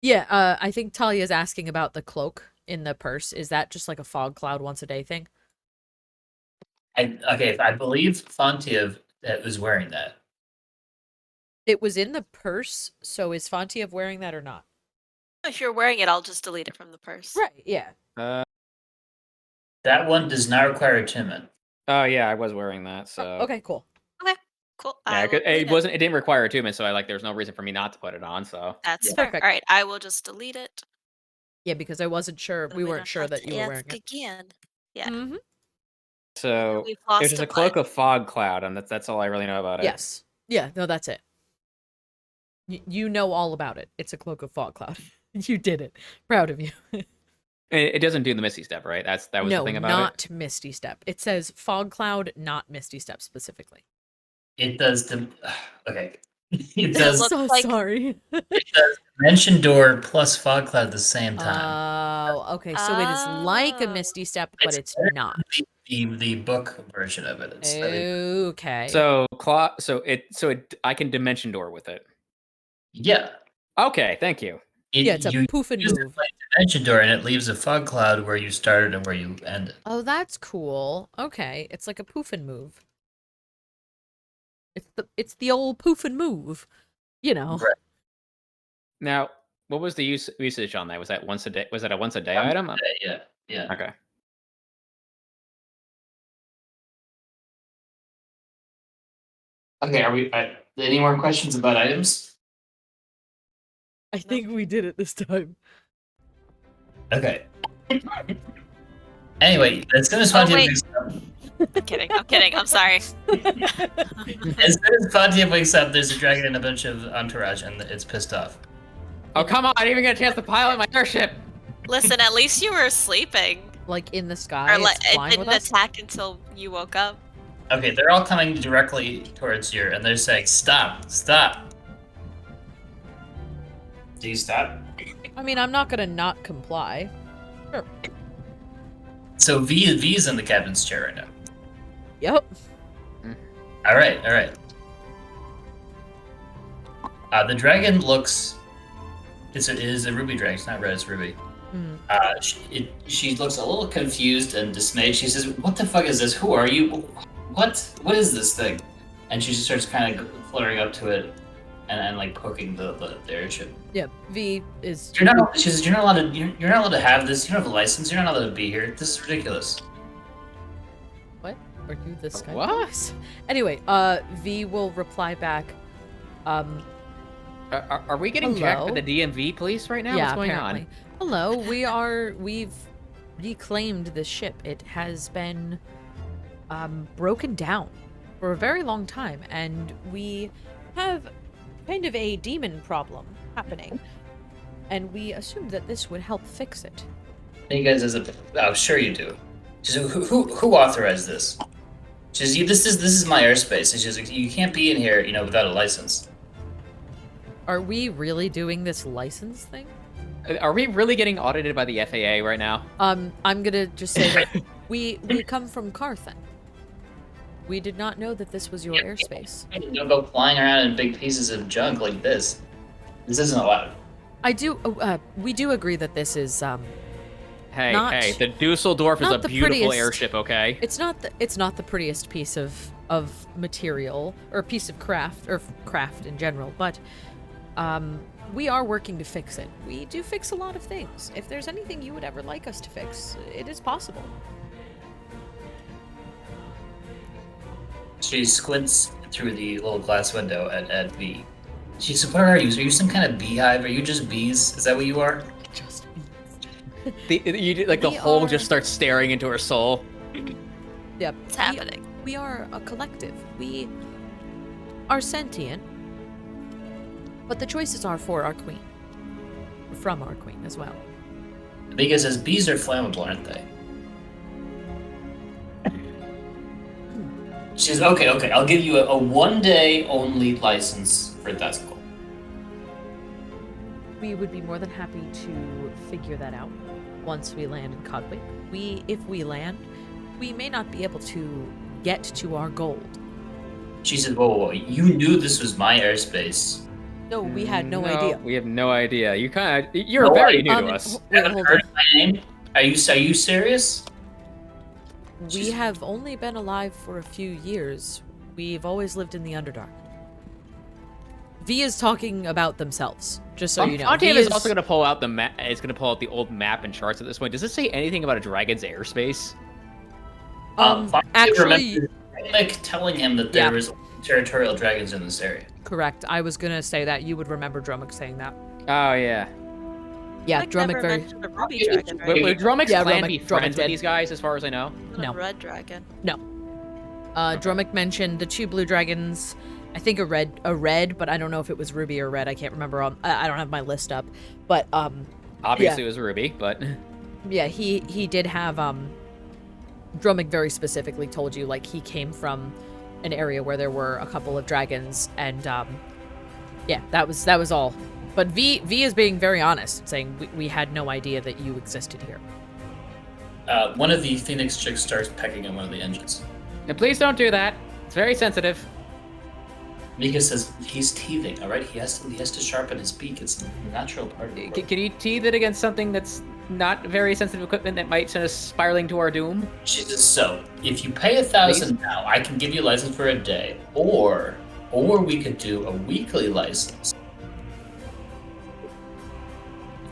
Yeah, I think Talia's asking about the cloak in the purse. Is that just like a fog cloud once a day thing? I believe Fontiev was wearing that. It was in the purse, so is Fontiev wearing that or not? If you're wearing it, I'll just delete it from the purse. Right, yeah. That one does not require attunement. Oh yeah, I was wearing that. So Okay, cool. Okay, cool. yeah, I will delete it didn't require attunement, so there's no reason for me not to put it on. So That's Yeah. fair. Perfect. All right, I will just delete it. Yeah, because I wasn't sure. so We don't weren't sure have that to you were wearing ask it. again. Yeah. Mm-hmm. so We've it was lost just a a cloak butt. of fog cloud, and that's all I really know about it. Yes. Yeah, no, that's it. You know all about it. It's a cloak of fog cloud. You did it. Proud of you. It doesn't do the Misty Step, right? That was the thing about not it. Misty Step. It says fog cloud, not Misty Step specifically. It does the okay. It It does. looks So like- sorry. It does Dimension Door plus Fog Cloud at the same time. Oh, okay. So it is like a Misty Step, but it's not. The book version of it. Okay. So I can Dimension Door with it. Yeah. Okay, thank you. Yeah, it's a you poof and use it move. like Dimension Door, and it leaves a fog cloud where you started and where you ended. Oh, that's cool. Okay, it's like a poof and move. It's the old poof and move, you know. Right. Now, what was the usage on that? Was that once a day? Was that a once a day item? Yeah. Okay. Okay. Are we? Any more questions about items? I think we did it this time. Okay. Anyway, as soon as Oh, Fontiev wait. wakes up, I'm kidding. I'm sorry. as soon as Fontiev wakes up, there's a dragon and a bunch of entourage, and it's pissed off. Oh, come on, I didn't even get a chance to pilot my airship. Listen, at least you were sleeping. Like in the sky, Or like it's it flying with didn't us. attack until you woke up. Okay, they're all coming directly towards you, and they're saying, "Stop! Stop!" Do you stop? I mean, I'm not gonna not comply. Sure. So V's in the captain's chair right now. Yep. All right, all right. The dragon looks. It is a ruby dragon. It's not red. It's ruby. Mm. She looks a little confused and dismayed. She says, "What the fuck is this? Who are you? What is this thing?" And she just starts kind of fluttering up to it, and like poking the airship. Yeah. V is. You're not. She says, "You're not allowed to. You're not allowed to have this. You don't have a license. You're not allowed to be here. This is ridiculous." What? Are you this guy? What? Anyway, V will reply back. Are we getting jacked by the DMV police right now? Yeah, What's going apparently. Hello, we've reclaimed this ship. It has been broken down for a very long time, and we have kind of a demon problem happening, and we assumed that this would help fix it. And you guys, oh, sure you do. She says, who authorized this? She says, this is my airspace. And she says, you can't be in here, without a license. Are we really doing this license thing? Are we really getting audited by the FAA right now? I'm gonna just say that we come from Carthen. We did not know that this was your airspace. Don't go flying around in big pieces of junk like this. This isn't allowed. We do agree that this is Hey, Not- the Dusseldorf is not a the beautiful prettiest. airship, okay? It's not the prettiest piece of material or piece of craft in general, but we are working to fix it. We do fix a lot of things. If there's anything you would ever like us to fix, it is possible. She squints through the little glass window at V. She says, what are you? Are you some kind of beehive? Are you just bees? Is that what you are? Just The We hole are- just starts staring into her soul. Yep. It's happening. We are a collective. We are sentient, but the choices are for our queen. From our queen as well. Because as bees are flammable, aren't they? She says, okay, I'll give you a one-day only license for Thescal. We would be more than happy to figure that out once we land in Codwick. If we land, we may not be able to get to our gold. She said, whoa, you knew this was my airspace. No, we had no idea. We have no idea. You're No very idea. new to us. You haven't Hold heard on. my name? Are you serious? We have only been alive for a few years. We've always lived in the Underdark. V is talking about themselves, just so you know. Fontiev V is also going to pull out the map. It's going to pull out the old map and charts at this point. Does it say anything about a dragon's airspace? Fontiev Actually, remembers Drumic telling him that there was territorial dragons in this area. correct. I was gonna say that. You would remember Drumic saying that. Oh yeah. Yeah, Like, Drumic never very. mentioned a ruby dragon, right? Would Drumic's Yeah, clan Drumic- be Drumic friends with did. these guys, as far as I know? No. A red dragon. Drumic mentioned the 2 blue dragons. I think a red, but I don't know if it was ruby or red. I can't remember. I don't have my list up, but Obviously, it was Ruby, but yeah, he did have Drumic very specifically told you like he came from an area where there were a couple of dragons, and yeah, that was all. But V is being very honest, saying we had no idea that you existed here. One of the Phoenix chicks starts pecking at one of the engines. now, please don't do that. It's very sensitive. Mika says he's teething. All right, he has to sharpen his beak. It's a natural part of the work. Can you teeth it against something that's not very sensitive equipment that might send us spiraling to our doom? She says, so if you pay 1,000 now, I can give you a license for a day, or we could do a weekly license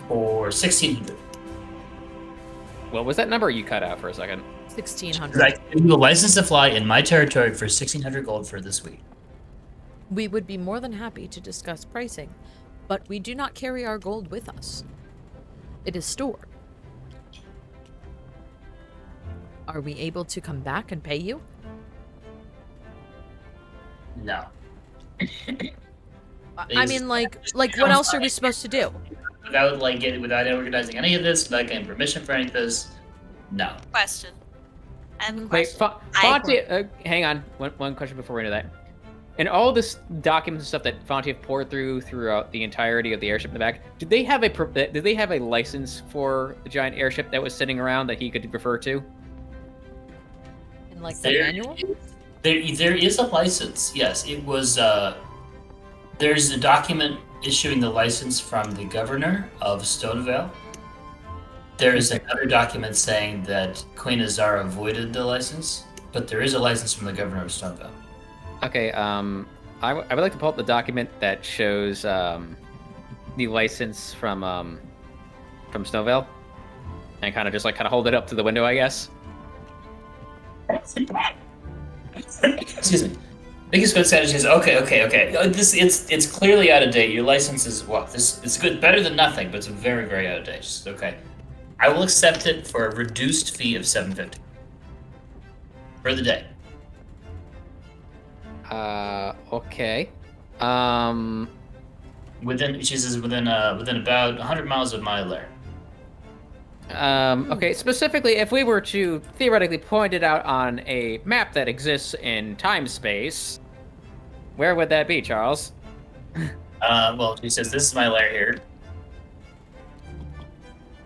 for 1,600. What was that number you cut out for a second? 1,600. I can give you a license to fly in my territory for 1,600 gold for this week. We would be more than happy to discuss pricing, but we do not carry our gold with us. It is stored. Are we able to come back and pay you? No. I mean, like what else are we supposed to do? Without without organizing any of this, without getting permission for any of this, no. Question. I have a Wait, question. Fontiev, hang on. One question before we into that. And all this documents and stuff that Fontiev poured throughout the entirety of the airship in the back, did they have a license for the giant airship that was sitting around that he could refer to? In like the manual? There is a license. Yes, it was. There's a document issuing the license from the governor of Stonevale. There is another document saying that Queen Azara voided the license, but there is a license from the governor of Stonevale. Okay, I would like to pull up the document that shows the license from Stonevale, and kind of hold it up to the window, I guess. Excuse me. Biggest good side is okay. It's clearly out of date. Your license is it's good, better than nothing, but it's very, very out of date. Just, okay. I will accept it for a reduced fee of $750 for the day. Okay. She says within about 100 miles of my lair. Okay, specifically, if we were to theoretically point it out on a map that exists in time-space, where would that be, Charles? Well, she says, this is my lair here.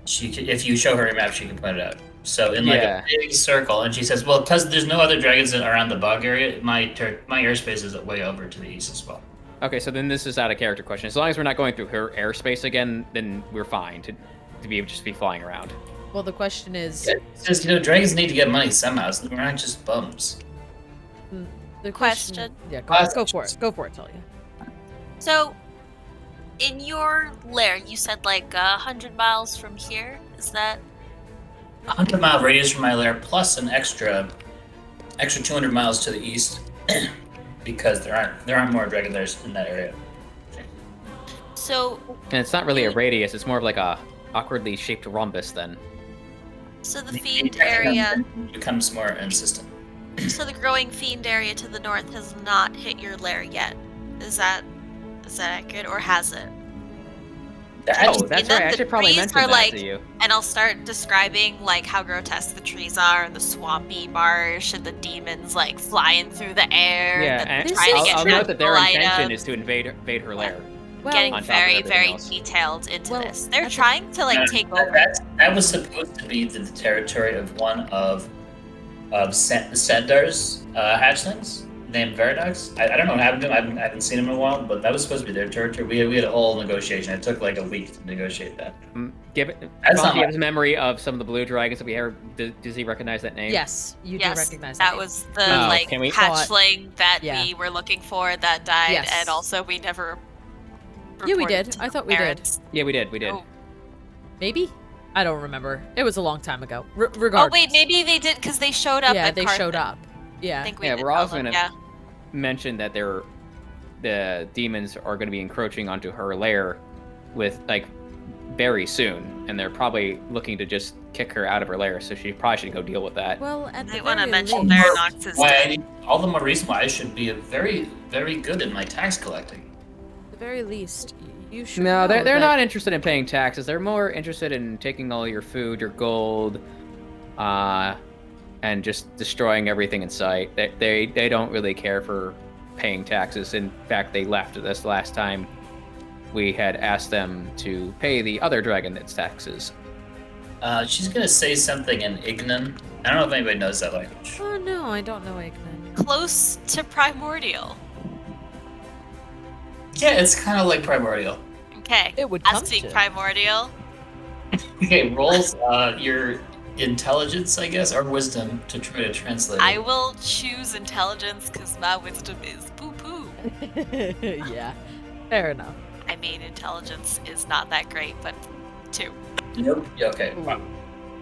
If you show her a map, she can point it out. So in a big circle, and she says, well, because there's no other dragons around the bog area, my airspace is way over to the east as well. Okay, so then this is out of character question. As long as we're not going through her airspace again, then we're fine to be able to just be flying around. Well, the question is... It says, dragons need to get money somehow, so we're not just bums. The question. Yeah, go for it. Go for it, Thalia. So, in your lair, you said 100 miles from here? Is that... 100-mile radius from my lair, plus an extra 200 miles to the east, because there aren't more dragon lairs in that area. So... And it's not really a radius, it's more of like a awkwardly shaped rhombus then. So the fiend area becomes more insistent. So the growing fiend area to the north has not hit your lair yet. Is that accurate, or has it? Oh, that's right. I should probably mention that to you. And I'll start describing how grotesque the trees are, and the swampy marsh, and the demons flying through the air. Yeah, and I'll note that their intention is to invade her lair. Well, getting very, very detailed into this. They're trying to take over. That was supposed to be the territory of one of Sendar's hatchlings named Veridox. I don't know what happened to him. I haven't seen him in a while, but that was supposed to be their territory. We had a whole negotiation. It took a week to negotiate that. Fontieve's memory of some of the blue dragons that we have. Does he recognize that name? Yes, you do recognize that. That was the hatchling that we were looking for that died, and also we never. Yeah, we did. I thought we did. Yeah, we did. Oh. Maybe? I don't remember. It was a long time ago. Regardless. Oh, wait, maybe they did because they showed up. Yeah, they showed up. Yeah. I think we're also going to mention that the demons are going to be encroaching onto her lair with very soon, and they're probably looking to just kick her out of her lair. So she probably should go deal with that. Well, at the I want to very mention least- Veridox's all the more reason why I should be very, very good in my tax collecting. At the very least, you should. No, know they're that- not interested in paying taxes. They're more interested in taking all your food, your gold, and just destroying everything in sight. They don't really care for paying taxes. In fact, they left this last time we had asked them to pay the other dragon its taxes. She's gonna say something in Ignan. I don't know if anybody knows that language. Oh no, I don't know Ignan. Close to primordial. Yeah, it's kind of like primordial. Okay. It would I come speak to. primordial. Okay, rolls your intelligence, I guess, or wisdom to try to translate. I will choose intelligence because my wisdom is poo-poo. Yeah, fair enough. I mean, intelligence is not that great, but 2. Nope. Yeah, okay. Wow.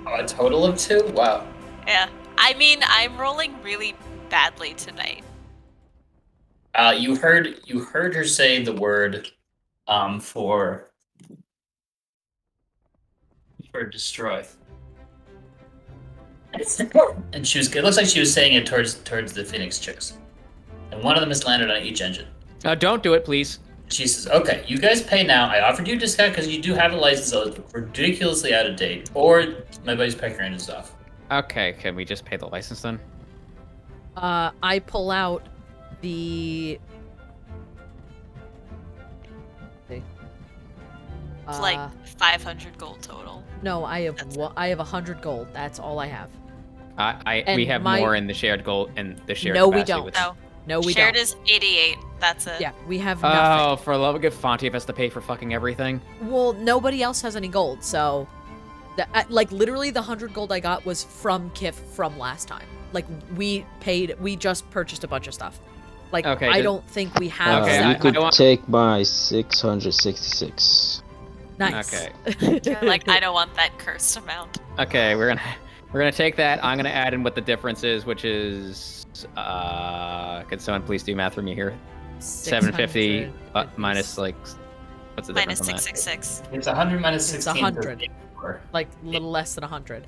Oh, a total of 2? Wow. Yeah. I mean, I'm rolling really badly tonight. You heard her say the word for destroy. And she was. It looks like she was saying it towards the Phoenix chicks, and one of them has landed on each engine. Don't do it, please. She says, "Okay, you guys pay now. I offered you a discount because you do have a license, though it's ridiculously out of date, or my buddy's packing your engines off." Okay, can we just pay the license then? I pull out the. It's like 500 gold total. No, I have 100 gold. That's all I have. We have more in the shared gold and the shared. No, we capacity don't. with- No, we Shared don't. is 88. That's it. Yeah, we have Oh, nothing. for the love of good, Fontiev has to pay for fucking everything. Well, nobody else has any gold, so like literally the 100 gold I got was from Kiff from last time. Like we just purchased a bunch of stuff. Like Okay, I the- don't think we have Okay, you I that. could want- take my 666. Nice. Okay. You're like, I don't want that cursed amount. Okay, we're gonna take that. I'm gonna add in what the difference is, which is could someone please do math for me here? 750 minus like what's the Minus difference on that? 666. It's 100 minus It's 16. 100. Like a little less than 100.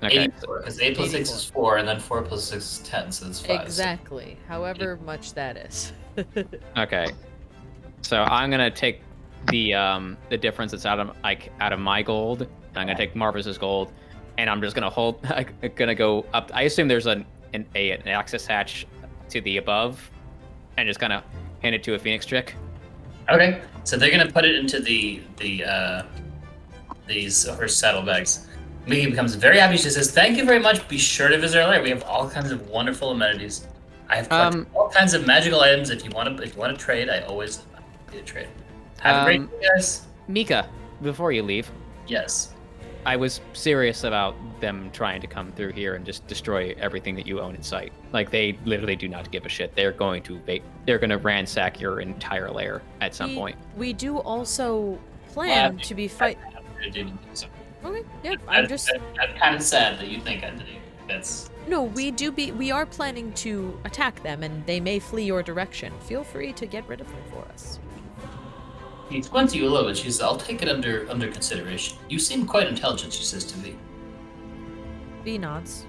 Okay. 84, because 8 plus 6 is 4, and then 4 plus 6 is 10, so it's 5. Exactly. However much that is. Okay. So I'm gonna take the difference that's out of my gold. And I'm gonna take Marvis's gold, and I'm just gonna gonna go up. I assume there's an access hatch to the above, and just kind of hand it to a Phoenix chick. Okay, so they're gonna put it into her saddlebags. Miki becomes very happy. She says, "Thank you very much. Be sure to visit our lair. We have all kinds of wonderful amenities. I have collected all kinds of magical items. If you want to trade, I always do a trade. Have a great day, guys." Mika, before you leave, Yes. I was serious about them trying to come through here and just destroy everything that you own in sight. Like they literally do not give a shit. They're going to ransack your entire lair at some point. We do also plan to be fight. Okay, yeah, I'm just. I'm kind of sad that you think I did it. That's. No, we are planning to attack them, and they may flee your direction. Feel free to get rid of them for us. He squints you a little bit. She says, "I'll take it under consideration. You seem quite intelligent," she says to me. B nods.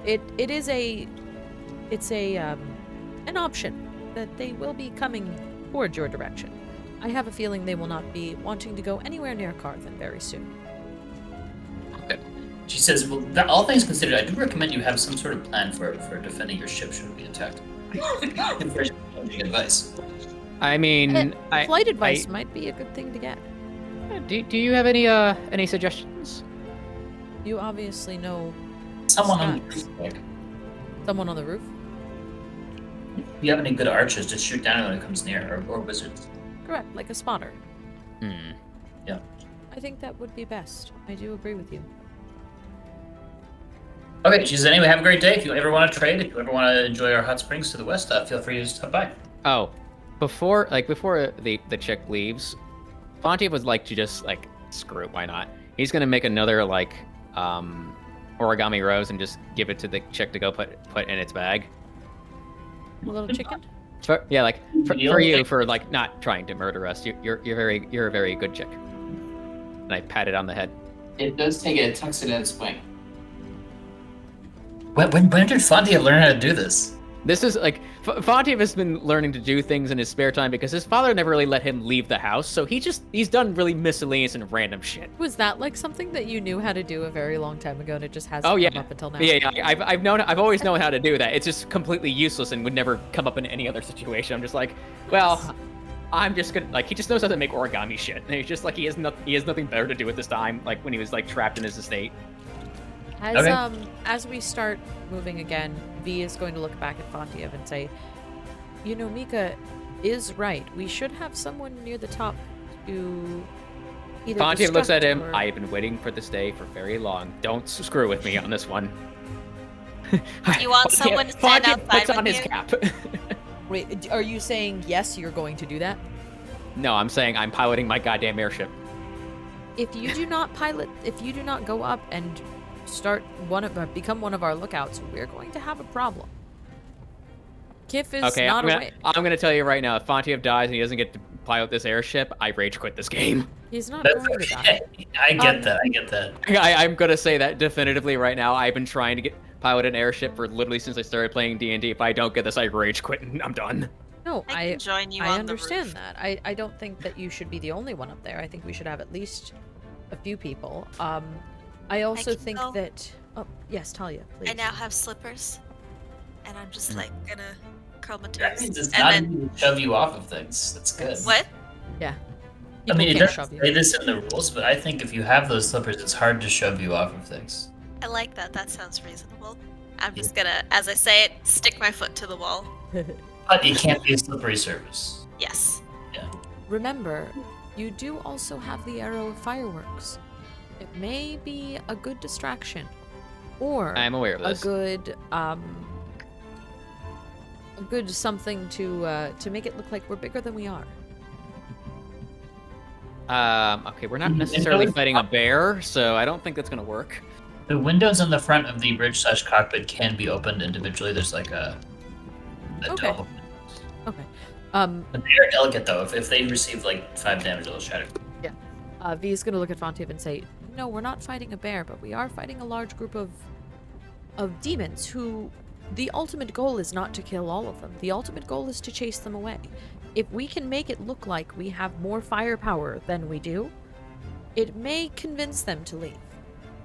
It's an option that they will be coming towards your direction. I have a feeling they will not be wanting to go anywhere near Carthan very soon. Okay. She says, "Well, all things considered, I do recommend you have some sort of plan for defending your ship should it be attacked." Advice. I mean, Flight advice might be a good thing to get. Do you have any suggestions? You obviously know Someone on the Stats. roof. Like, someone on the roof. if you have any good archers, just shoot down when it comes near, or wizards. Correct, like a spotter. Hmm. I think that would be best. I do agree with you. Okay, she says, "Anyway, have a great day. If you ever want to trade, if you ever want to enjoy our hot springs to the west, feel free to stop by." Oh, before the chick leaves, Fontiev would like to just like screw it. Why not? He's gonna make another origami rose and just give it to the chick to go put in its bag. A little chicken. For you for like not trying to murder us. You're a very good chick. And I pat it on the head. It does take it. It tucks it in its wing. When did Fontiev learn how to do this? This is like Fontiev has been learning to do things in his spare time because his father never really let him leave the house, so he's done really miscellaneous and random shit. Was that like something that you knew how to do a very long time ago and it just hasn't come up until now? Yeah, I've always known how to do that. It's just completely useless and would never come up in any other situation. I'm just like, well, I'm just gonna like he just knows how to make origami shit. And he's just like he has nothing better to do at this time, like when he was like trapped in his estate. As we start moving again, V is going to look back at Fontiev and say, "You know, Mika is right. We should have someone near the top to either Fontiev looks at distract him. or-" I've been waiting for this day for very long. Don't screw with me on this one. You want someone to stand Fontiev outside puts on with his you? cap. Wait, are you saying yes, you're going to do that? No, I'm saying I'm piloting my goddamn airship. If you do not go up and become one of our lookouts, we're going to have a problem. Kiff is Okay, not I'm gonna tell you right now, if Fontiev dies and he doesn't get to pilot this airship, I rage quit this game. He's not That's going to die. okay. I get that. I'm gonna say that definitively right now. I've been trying to pilot an airship for literally since I started playing D&D. If I don't get this, I rage quit and I'm done. No, I can join you I on understand the roof. that. I don't think that you should be the only one up there. I think we should have at least a few people. I also can think go. that. Oh yes, Talia, please. I now have slippers, and I'm just like gonna curl my That toes. means it's And not then even to shove you off of things. That's good. what? Yeah. I mean, it People can't doesn't shove say you. this in the rules, but I think if you have those slippers, it's hard to shove you off of things. I like that. That sounds reasonable. I'm just gonna, as I say it, stick my foot to the wall. But it can't be a slippery surface. Yes. Remember, you do also have the arrow of fireworks. It may be a good distraction, or I'm aware of a this. good something to make it look like we're bigger than we are. Okay, we're not necessarily fighting a bear, so I don't think that's gonna work. The windows on the front of the bridge/cockpit can be opened individually. There's like a Okay. double. Okay. But they are delicate though. If they receive like 5 damage, it'll shatter. V is gonna look at Fontiev and say, "No, we're not fighting a bear, but we are fighting a large group of demons who the ultimate goal is not to kill all of them. The ultimate goal is to chase them away. If we can make it look like we have more firepower than we do, it may convince them to leave."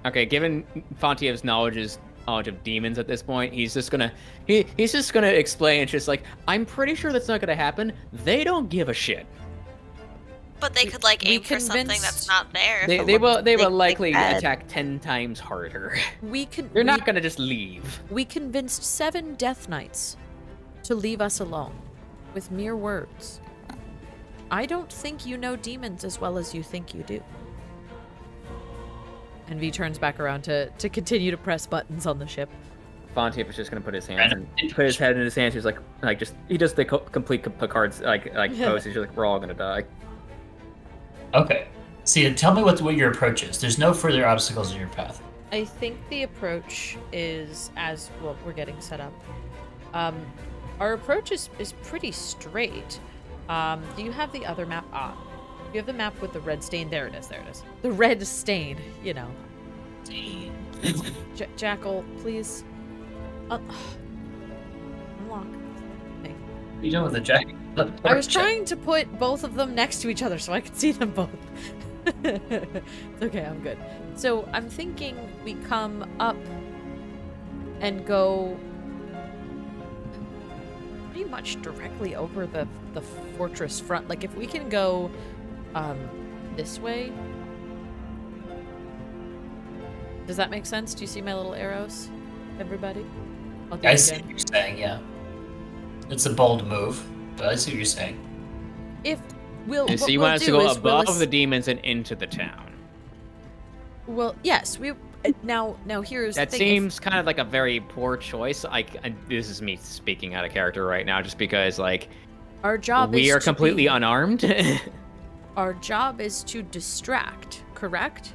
Okay, given Fontiev's knowledge of demons at this point, he's just gonna explain. It's just like, I'm pretty sure that's not gonna happen. They don't give a shit. But they could like we aim for something convinced- that's not there. if They it will looked big, likely bad. attack 10 times harder. We They're not gonna just leave. We convinced 7 Death Knights to leave us alone with mere words. I don't think you know demons as well as you think you do. And V turns back around to continue to press buttons on the ship. Fontiev is just gonna put his hands and put his head in his hands. He's like just he does the complete Picard's like pose. He's just like, we're all gonna die. Okay. See, tell me what your approach is. There's no further obstacles in your path. I think the approach is as well. We're getting set up. Our approach is pretty straight. Do you have the other map? You have the map with the red stain. There it is. There it is. The red stain. You know. Jackal, please. Unlock. Okay. What are you doing with the jacket? I was trying to put both of them next to each other so I could see them both. It's okay, I'm good. So I'm thinking we come up and go pretty much directly over the fortress front. Like if we can go this way. Does that make sense? Do you see my little arrows, everybody? I'll do I it see again. what you're saying, yeah. It's a bold move, but I see what you're saying. If So what you we'll want us to do go is we'll above the demons and into the town. Well, yes, we now here's That the thing. seems kind of like a very poor choice. This is me speaking out of character right now, just because like Our job we is are to completely be- unarmed. Our job is to distract, correct?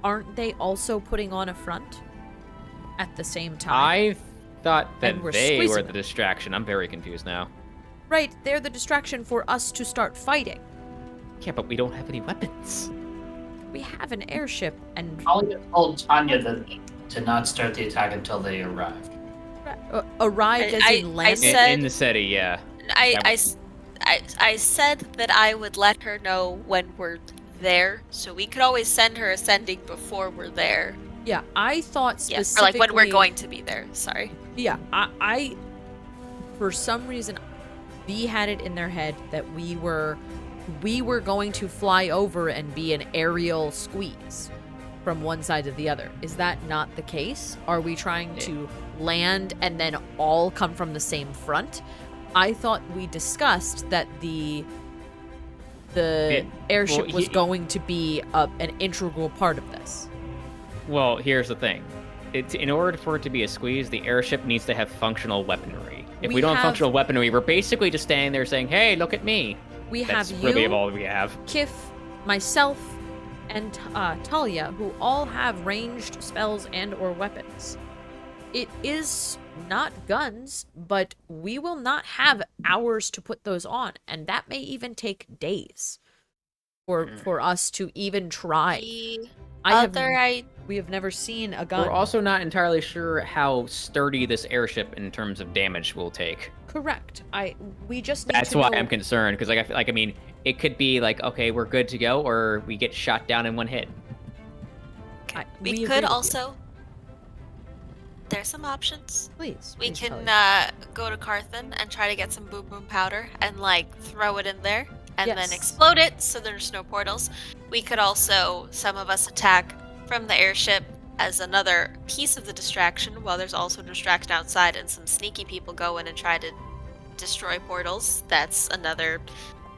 Aren't they also putting on a front at the same time? I thought that And we're they were squeezing the them. distraction. I'm very confused now. Right, they're the distraction for us to start fighting. Yeah, but we don't have any weapons. We have an airship and Talia told Tanya to not start the attack until they arrived. arrived as I in landed. said- In the city, yeah. I said that I would let her know when we're there, so we could always send her ascending before we're there. Yeah, I thought Yeah, or specifically. like when we're going to be there. Sorry. Yeah, I for some reason, V had it in their head that we were going to fly over and be an aerial squeeze from one side to the other. Is that not the case? Are we trying to land and then all come from the same front? I thought we discussed that the airship was going to be an integral part of this. Well, here's the thing. In order for it to be a squeeze, the airship needs to have functional weaponry. If we don't have functional weaponry, we're basically just standing there saying, "Hey, look at me." We That's have really you, all we have. Kiff, myself, and Thalia, who all have ranged spells and or weapons. It is not guns, but we will not have hours to put those on, and that may even take days for us to even try. We have never seen a gun. We're also not entirely sure how sturdy this airship in terms of damage will take. Correct. We just need That's to why know... I'm concerned, because I mean, it could be like, okay, we're good to go, or we get shot down in one hit. We could also... There's some options. Please. We can Thalia. go to Carthan and try to get some boom boom powder and like throw it in there and Yes. then explode it so there's no portals. We could also, some of us attack from the airship as another piece of the distraction, while there's also a distraction outside and some sneaky people go in and try to destroy portals. That's another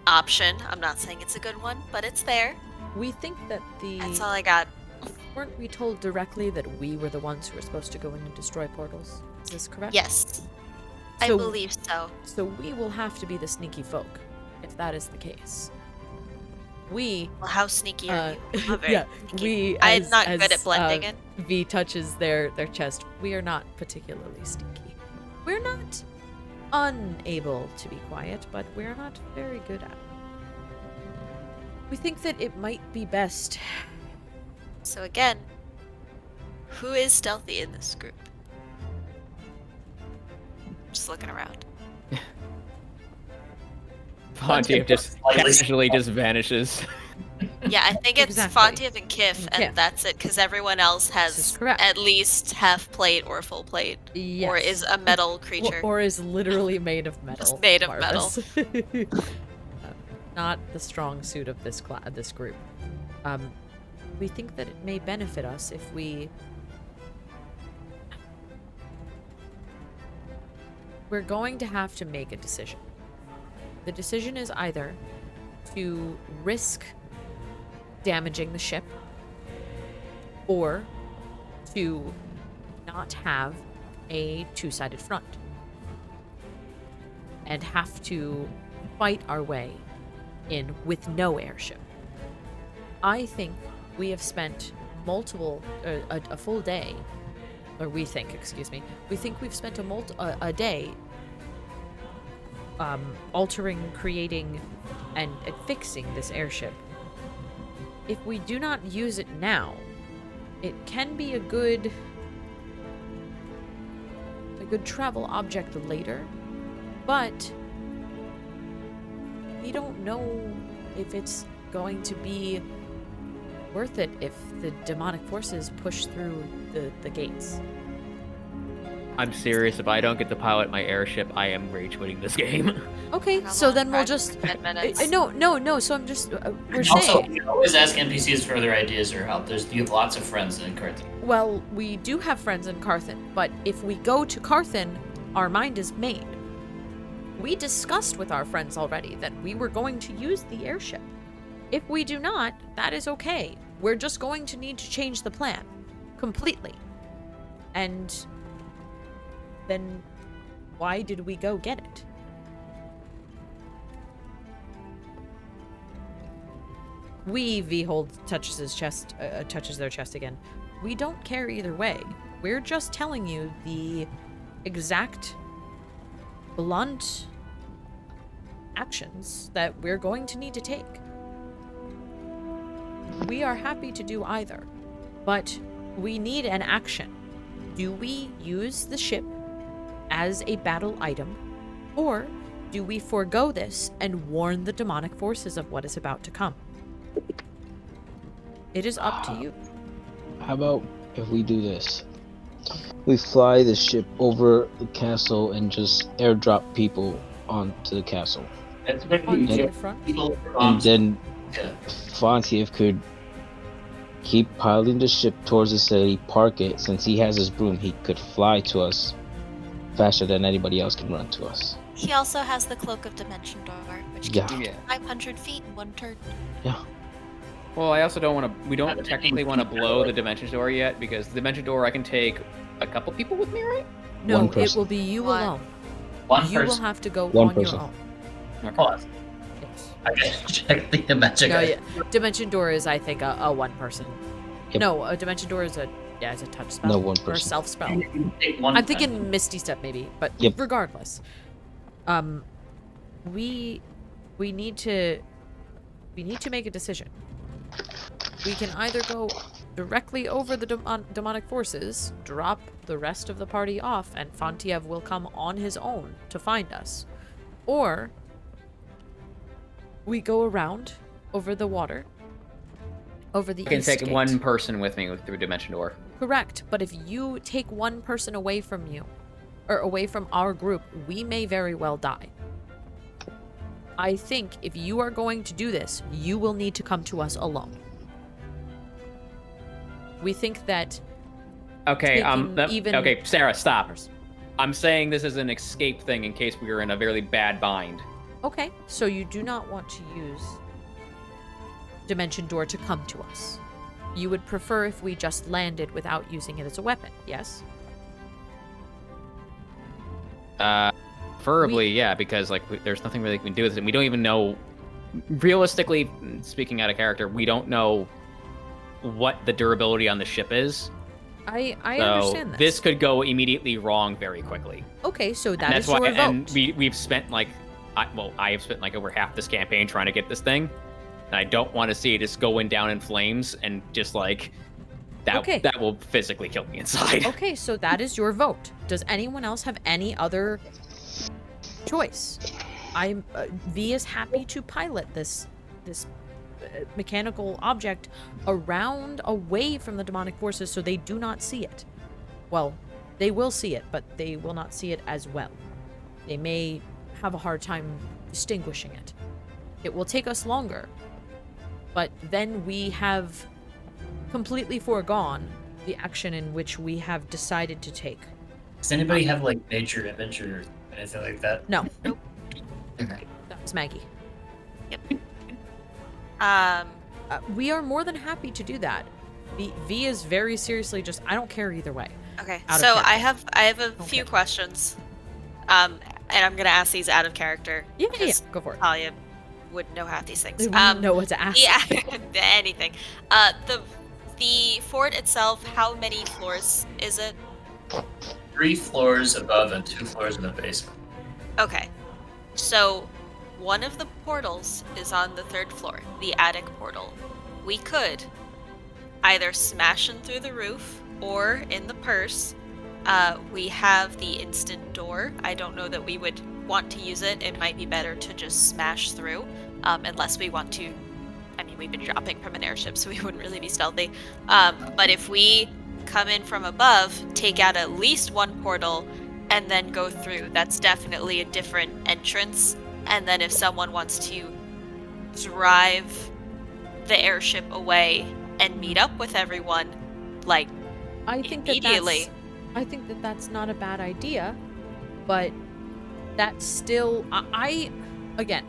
option. I'm not saying it's a good one, but it's there. We think that That's all I got. Weren't we told directly that we were the ones who were supposed to go in and destroy portals? Is this correct? Yes. I So- believe so. So we will have to be the sneaky folk, if that is the case. We... Well, how sneaky are you? I'm not very yeah, sneaky. we... I'm as- not good at blending uh, in. V touches their chest. We are not particularly sneaky. We're not unable to be quiet, but we're not very good at it. We think that it might be best... So again, who is stealthy in this group? Just looking around. Fontiev just casually just vanishes. Yeah, I think it's Exactly. Fontiev and Kiff, And and Kiff. that's it, because everyone else This has is correct. at least half plate or full plate, Yes. or is a metal creature. Or is literally made of metal. Just made of Marvis. Not the strong suit of this group. We think that it may benefit us if we... We're going to have to make a decision. The decision is either to risk damaging the ship or to not have a two-sided front and have to fight our way in with no airship. I think we have spent a full day, or we think, excuse me, we think we've spent a day altering, creating, and fixing this airship. If we do not use it now, it can be a good travel object later, but we don't know if it's going to be worth it if the demonic forces push through the gates. I'm serious, if I don't get to pilot my airship, I am rage quitting this game. Okay, How so long? then we'll 5 just... 10 minutes. No, so I'm just... we're Also, saying... you can always ask NPCs for other ideas or help. You have lots of friends in Carthan. Well, we do have friends in Carthan, but if we go to Carthan, our mind is made. We discussed with our friends already that we were going to use the airship. If we do not, that is okay. We're just going to need to change the plan. Completely. And then why did we go get it? V-Hold touches his chest, touches their chest again. We don't care either way. We're just telling you the exact, blunt actions that we're going to need to take. We are happy to do either, but we need an action. Do we use the ship as a battle item, or do we forego this and warn the demonic forces of what is about to come? It is up to you. How about if we do this? We fly the ship over the castle and just airdrop people onto the castle. It's going to Onto be the front. people And then yeah. Fontiev could keep piloting the ship towards the city, park it. Since he has his broom, he could fly to us faster than anybody else can run to us. He also has the Cloak of Dimension Door, which Yeah. can do Yeah. 500 feet in one turn. Well, I also don't want to. We don't technically want to blow the dimension door yet, because the dimension door I can take a couple people with me, right? No, One it person. will be you One. alone. One You will person. have to go One on person. your own. Hold on. Yes. I gotta check the magic. No, yeah. Dimension Door is, I think, a one person. Yep. No, a Dimension Door is a Yeah, as a touch spell. No, one Or a person. self spell. Take one I'm time. thinking Misty Step maybe, but Yep. regardless. We need to make a decision. We can either go directly over the demonic forces, drop the rest of the party off, and Fontiev will come on his own to find us. Or we go around over the water, over the I can east take gate. one person with me through Dimension Door. Correct, but if you take one person away from you, or away from our group, we may very well die. I think if you are going to do this, you will need to come to us alone. We think that Okay, even okay, Sarah, stop. ours. I'm saying this is an escape thing in case we were in a very bad bind. Okay, so you do not want to use Dimension Door to come to us. You would prefer if we just landed without using it as a weapon, yes? Preferably, yeah, because like there's nothing really we can do with it. And we don't even know. Realistically, speaking out of character, we don't know what the durability on the ship is. I So understand this. this could go immediately wrong very quickly. Okay, so And that that's is your why, vote. and we've spent like, I have spent like over half this campaign trying to get this thing, and I don't want to see it just going down in flames and just like that. Okay. That will physically kill me inside. Okay, so that is your vote. Does anyone else have any other choice? I'm V is happy to pilot this mechanical object around away from the demonic forces so they do not see it. Well, they will see it, but they will not see it as well. They may have a hard time distinguishing it. It will take us longer, but then we have completely foregone the action in which we have decided to take. Does anybody have like major image or anything like that? No, Okay. that was Maggie. We are more than happy to do that. V is very seriously just, I don't care either way. Okay, Out of so character. I have a few Okay. questions, and I'm gonna ask these out of character. Yeah, because go for it. Thalia would know half these things. We wouldn't know what to ask. Yeah, anything. The fort itself, how many floors is it? 3 floors above and 2 floors in the basement. Okay, so one of the portals is on the 3rd floor, the attic portal. We could either smash in through the roof or in the purse. We have the instant door. I don't know that we would want to use it. It might be better to just smash through, unless we want to. I mean, we've been dropping from an airship, so we wouldn't really be stealthy. But if we come in from above, take out at least one portal, and then go through, that's definitely a different entrance. And then if someone wants to drive the airship away and meet up with everyone, like, I think immediately. I think that that's not a bad idea, but that's still, again,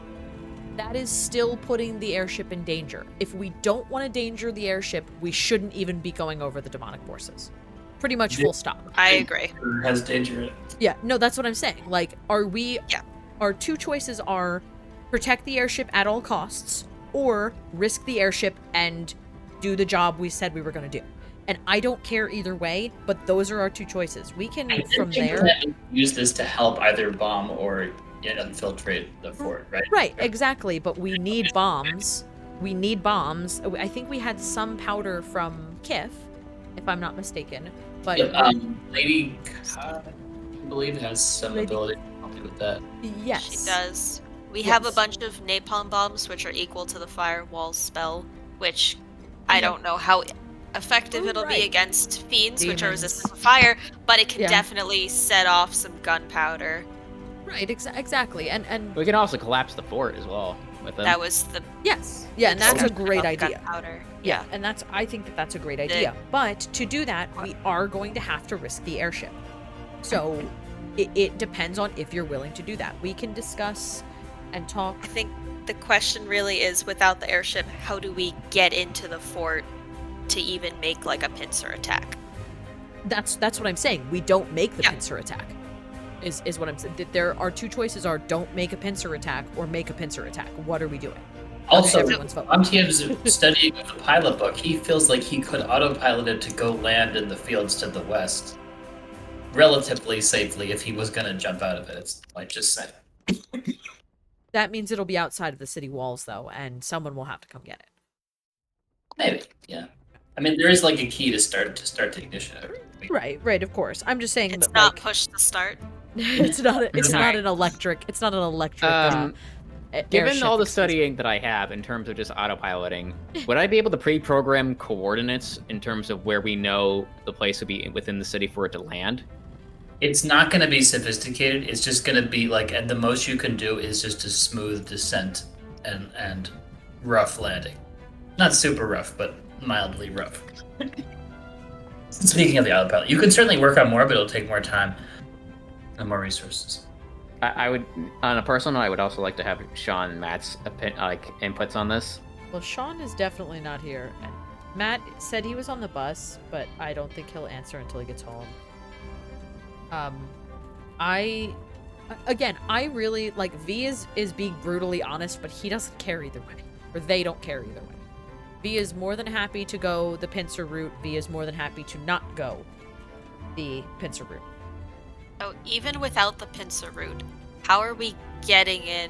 that is still putting the airship in danger. If we don't want to danger the airship, we shouldn't even be going over the demonic forces. Pretty much full stop. I agree. Or has danger in it. Yeah, no, that's what I'm saying. Like, Yeah. Our two choices are protect the airship at all costs, or risk the airship and do the job we said we were going to do. And I don't care either way, but those are our two choices. We can, I from think there... that we use this to help either bomb or infiltrate the fort, right? Right, exactly, but we need bombs. We need bombs. I think we had some powder from Kiff, if I'm not mistaken. But Lady, I believe, has some Lady- ability to help you with that. yes. She does. We have a Yes. bunch of napalm bombs, which are equal to the firewall spell, which I don't know how effective Oh, it'll right. be against fiends, which are Demons. resistant to fire, but it can Yeah. definitely set off some gunpowder. Right, exactly. And We can also collapse the fort as well with them. That was the yes. Yeah, and that's a great idea. Gunpowder. Yeah, and I think that that's a great idea. But to do that, we are going to have to risk the airship. So it depends on if you're willing to do that. We can discuss and talk. I think the question really is, without the airship, how do we get into the fort to even make like a pincer attack? That's what I'm saying. We don't make the Yeah. pincer attack. Is what I'm saying. There are two choices: are don't make a pincer attack or make a pincer attack. What are we doing? Also, everyone's vote. Fontiev's studying of the pilot book. He feels like he could autopilot it to go land in the fields to the west relatively safely if he was going to jump out of it. It's like just saying. That means it'll be outside of the city walls, though, and someone will have to come get it. Maybe, yeah. I mean, there is like a key to start the ignition. Right, of course. I'm just saying It's that, not like, push to start. it's not Alright. an electric. It's not an electric. Given airship, all the excuse me. studying that I have in terms of just autopiloting, would I be able to pre-program coordinates in terms of where we know the place would be within the city for it to land? It's not going to be sophisticated. It's just going to be like, and the most you can do is just a smooth descent and rough landing. Not super rough, but mildly rough. Speaking of the autopilot, you can certainly work on more, but it'll take more time and more resources. I would, on a personal note, I would also like to have Sean and Matt's inputs on this. Well, Sean is definitely not here. Matt said he was on the bus, but I don't think he'll answer until he gets home. I really like V is being brutally honest, but he doesn't care either way, or they don't care either way. V is more than happy to go the pincer route. V is more than happy to not go the pincer route. Oh, even without the pincer route, how are we getting in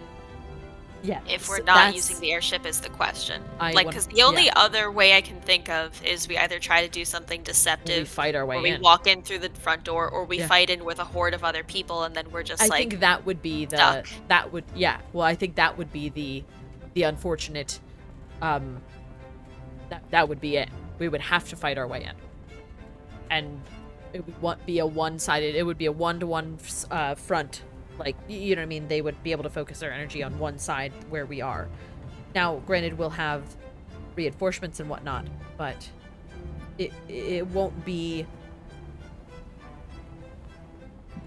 Yeah. if we're so not that's- using the airship is the question. I Like, want- because the only yeah. other way I can think of is we either try to do something we deceptive, fight our way or we in. walk in through the front door, or we Yeah. fight in with a horde of other people, and then we're just I like, think that would be the stuck. that would yeah. Well, I think that would be the unfortunate that would be it. We would have to fight our way in. And it would be a one-sided, it would be a one-to-one front. Like, you know what I mean? They would be able to focus their energy on one side where we are. Now, granted, we'll have reinforcements and whatnot, but it won't be...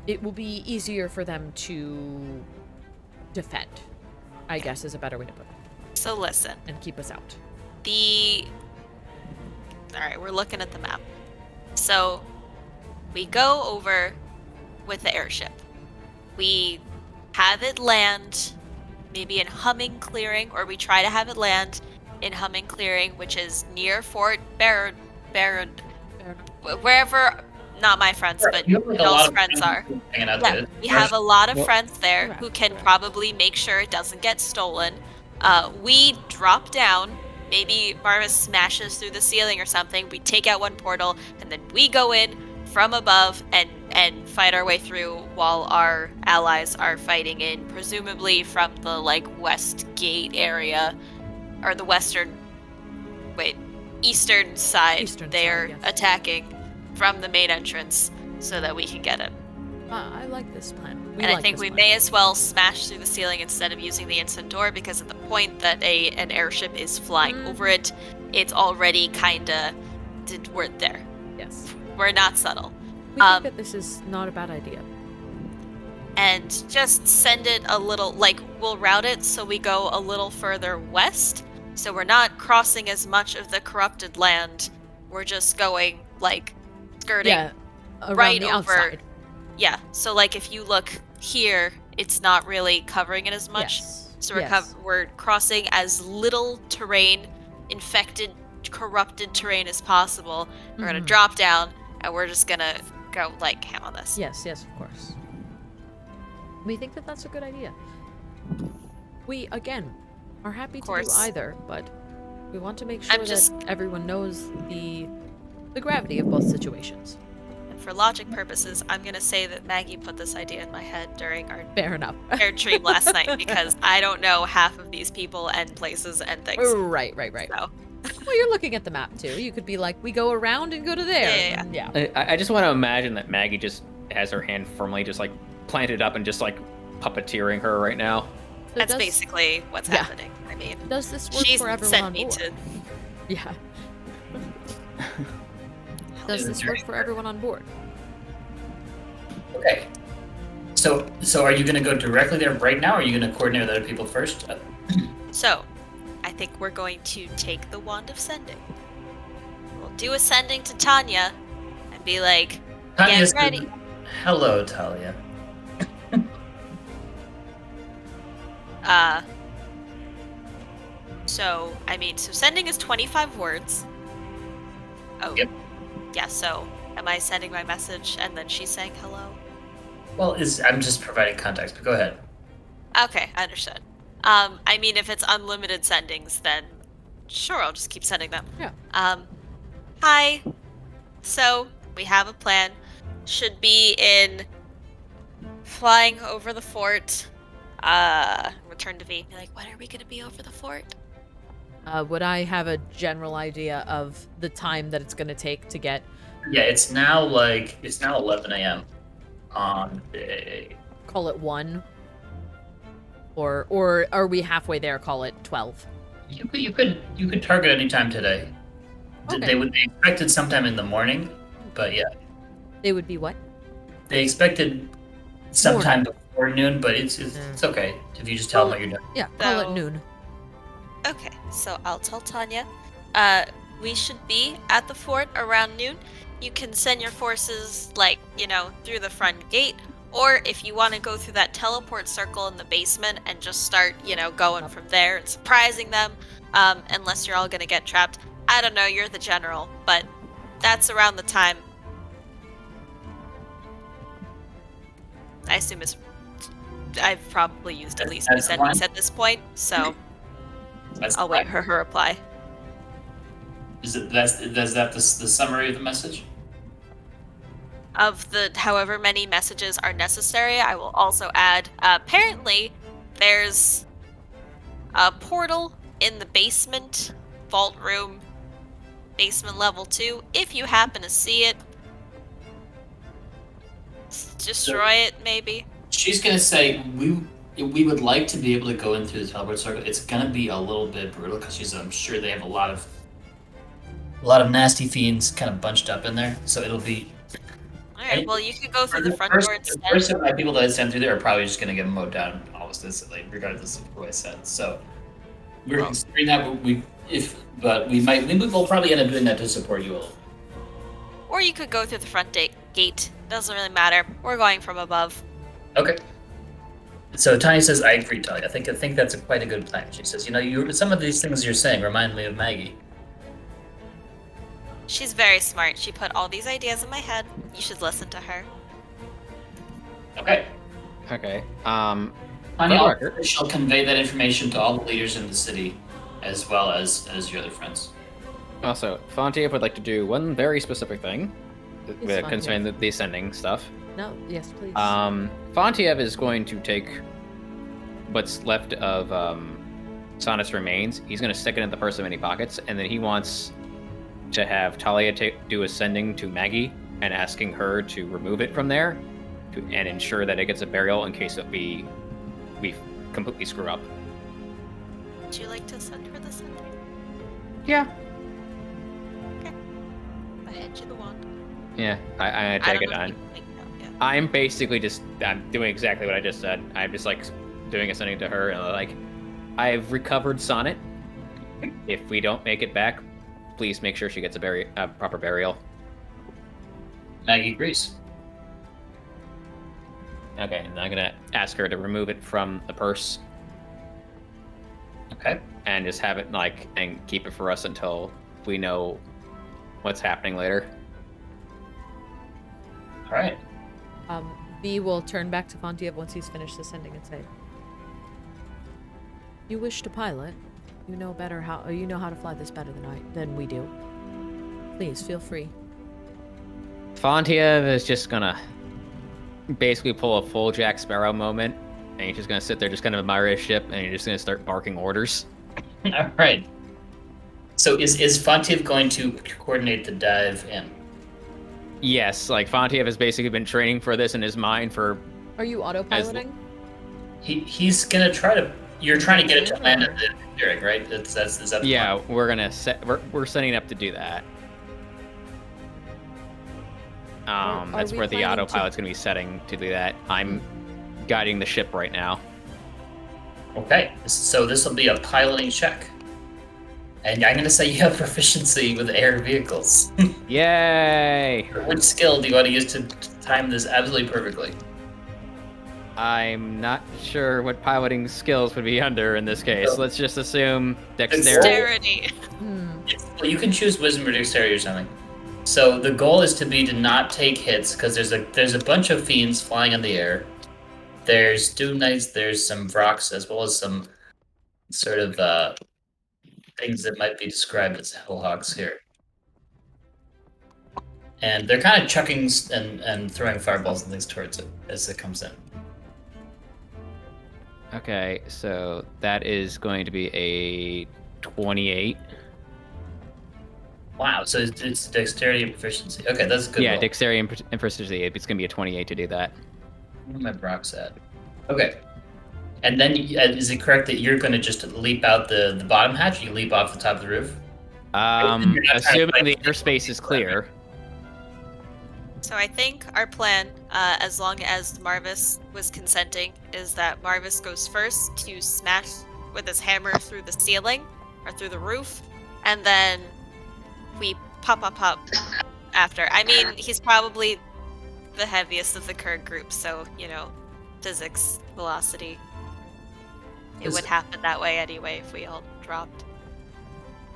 It will be easier for them to defend, I guess is a better way to put it, so listen. and keep us out. Alright, we're looking at the map. So, we go over with the airship. We have it land maybe in Humming Clearing, or we try to have it land in Humming Clearing, which is near Fort Barrod, wherever, not my friends, but You have, like, a lot Bill's of friends are. hanging out Yeah, there. we have a lot of Well- friends there Correct, who can correct. probably make sure it doesn't get stolen. We drop down. Maybe Marvis smashes through the ceiling or something. We take out one portal, and then we go in from above and fight our way through while our allies are fighting in, presumably from the like west gate area, or the eastern side. Eastern They're side, yes. attacking from the main entrance so that we can get in. I like this plan. And I think we may as well smash through the ceiling instead of using the instant door, because at the point that an airship is flying over it, it's already kinda we're there. Yes. We're not subtle. We think that this is not a bad idea. And just send it a little, like, we'll route it so we go a little further west, so we're not crossing as much of the corrupted land. We're just going, like, skirting Yeah. Around right the over. outside. Yeah, so like if you look here, it's not really covering it as much. Yes. So we're yes. we're crossing as little terrain, infected, corrupted terrain as possible. We're gonna Mhm. drop down, and we're just gonna go like ham on this. Yes, of course. We think that that's a good idea. We, again, are happy to do course. either, but we want to make sure I'm just- that everyone knows the gravity of both situations. And for logic purposes, I'm gonna say that Maggie put this idea in my head during our Fair enough. air dream last night, because I don't know half of these people and places and things. Right. So Well, you're looking at the map too. You could be like, we go around and go to there. Yeah. Yeah. I just want to imagine that Maggie just has her hand firmly just like planted up and just like puppeteering her right now. So that's does, basically what's yeah. happening. I mean, Does this work she's for everyone sent on me board? to. Yeah. Does this work for everyone on board? Okay. So are you going to go directly there right now, or are you going to coordinate with other people first? So, I think we're going to take the wand of sending. We'll do a sending to Tanya and be like, Tanya get said, ready. Hello, Thalia. So, I mean, so sending is 25 words. Oh. Yep. Yeah, so am I sending my message and then she's saying hello? Well, I'm just providing context, but go ahead. Okay, I understood. I mean, if it's unlimited sendings, then sure, I'll just keep sending them. Yeah. Hi. So, we have a plan. Should be in flying over the fort. Return to V. Be like, when are we gonna be over the fort? Would I have a general idea of the time that it's going to take to get? Yeah, it's now 11 a.m. on day. Call it 1. Or are we halfway there? Call it 12. You could target any time today. Okay. They expected sometime in the morning, but yeah, They would be what? they expected sometime before noon. But it's okay if you just tell them what you're doing. Yeah, call it So- noon. Okay, so I'll tell Tanya. We should be at the fort around noon. You can send your forces, through the front gate, or if you want to go through that teleport circle in the basement and just start, going from there and surprising them, unless you're all gonna get trapped. I don't know, you're the general, but that's around the time. I assume I've probably used at least 2 That's sendings fine. at this point, so That's I'll wait for her reply. Is that the summary of the message? Of the however many messages are necessary, I will also add, apparently there's a portal in the basement, vault room, basement level 2. If you happen to see it, destroy it maybe. She's gonna say we would like to be able to go in through the teleport circle. It's gonna be a little bit brutal because I'm sure they have a lot of nasty fiends kind of bunched up in there. So it'll be. Alright, well you could go through the front first, door the instead. first of my people that I send through there are probably just gonna get mowed down almost instantly, regardless of who I send. So we're considering that, but we'll probably end up doing that to support you all. Or you could go through the front gate. Doesn't really matter. We're going from above. Okay. So Tanya says, "I agree, Talia. I think that's quite a good plan." She says, some of these things you're saying remind me of Maggie." She's very smart. She put all these ideas in my head. You should listen to her. Okay. Okay. Tanya, record. she'll convey that information to all the leaders in the city, as well as your other friends. Also, Fontiev would like to do one very specific thing Yes, concerning the ascending stuff. No, yes, please. Fontiev is going to take what's left of Sonat's remains. He's going to stick it in the purse of many pockets, and then he wants to have Thalia do ascending to Maggie and asking her to remove it from there and ensure that it gets a burial in case we completely screw up. Would you like to send her this? Yeah. Okay. I hand you the wand. Yeah, I I take don't it know if on. you can make it out yet. I'm basically I'm doing exactly what I just said. I'm just doing ascending to her and I've recovered Sonnet. If we don't make it back, please make sure she gets a proper burial. Maggie agrees. Okay, and I'm gonna ask her to remove it from the purse Okay. and just have it and keep it for us until we know what's happening later. All right. V will turn back to Fontiev once he's finished ascending and say, "You wish to pilot? You know how to fly this better than we do. Please feel free." Fontiev is just gonna basically pull a full Jack Sparrow moment, and he's just gonna sit there, just kind of admire his ship, and he's just gonna start barking orders. All right. So is Fontiev going to coordinate the dive in? Yes, Fontiev has basically been training for this in his mind for. Are you autopiloting? He's gonna try to. You're trying to get it to land at the Derek, right? Is that the Yeah, plan? we're gonna we're setting up to do that. Are That's we where the planning to- autopilot's gonna be setting to do that. I'm guiding the ship right now. Okay. So this will be a piloting check, and I'm gonna say you have proficiency with air vehicles. Yay! Which skill do you want to use to time this absolutely perfectly? I'm not sure what piloting skills would be under in this case. Let's just assume dexterity. Dexterity. Well, you can choose wisdom or dexterity or something. So the goal is to not take hits because there's a bunch of fiends flying in the air. There's Doom Knights, there's some Vrox, as well as some sort of things that might be described as Hellhawks here. And they're kind of chucking and throwing fireballs and things towards it as it comes in. Okay, so that is going to be a 28. Wow, so it's dexterity and proficiency. Okay, that's a good roll. Dexterity and proficiency. It's going to be a 28 to do that. Where my Brock's at? Okay. And then, is it correct that you're going to just leap out the bottom hatch? You leap off the top of the roof? Assuming the airspace is clear. So I think our plan, as long as Marvis was consenting, is that Marvis goes first to smash with his hammer through the ceiling or through the roof, and then we pop after. I mean, he's probably the heaviest of the current group, so, physics, velocity. It would happen that way anyway if we all dropped.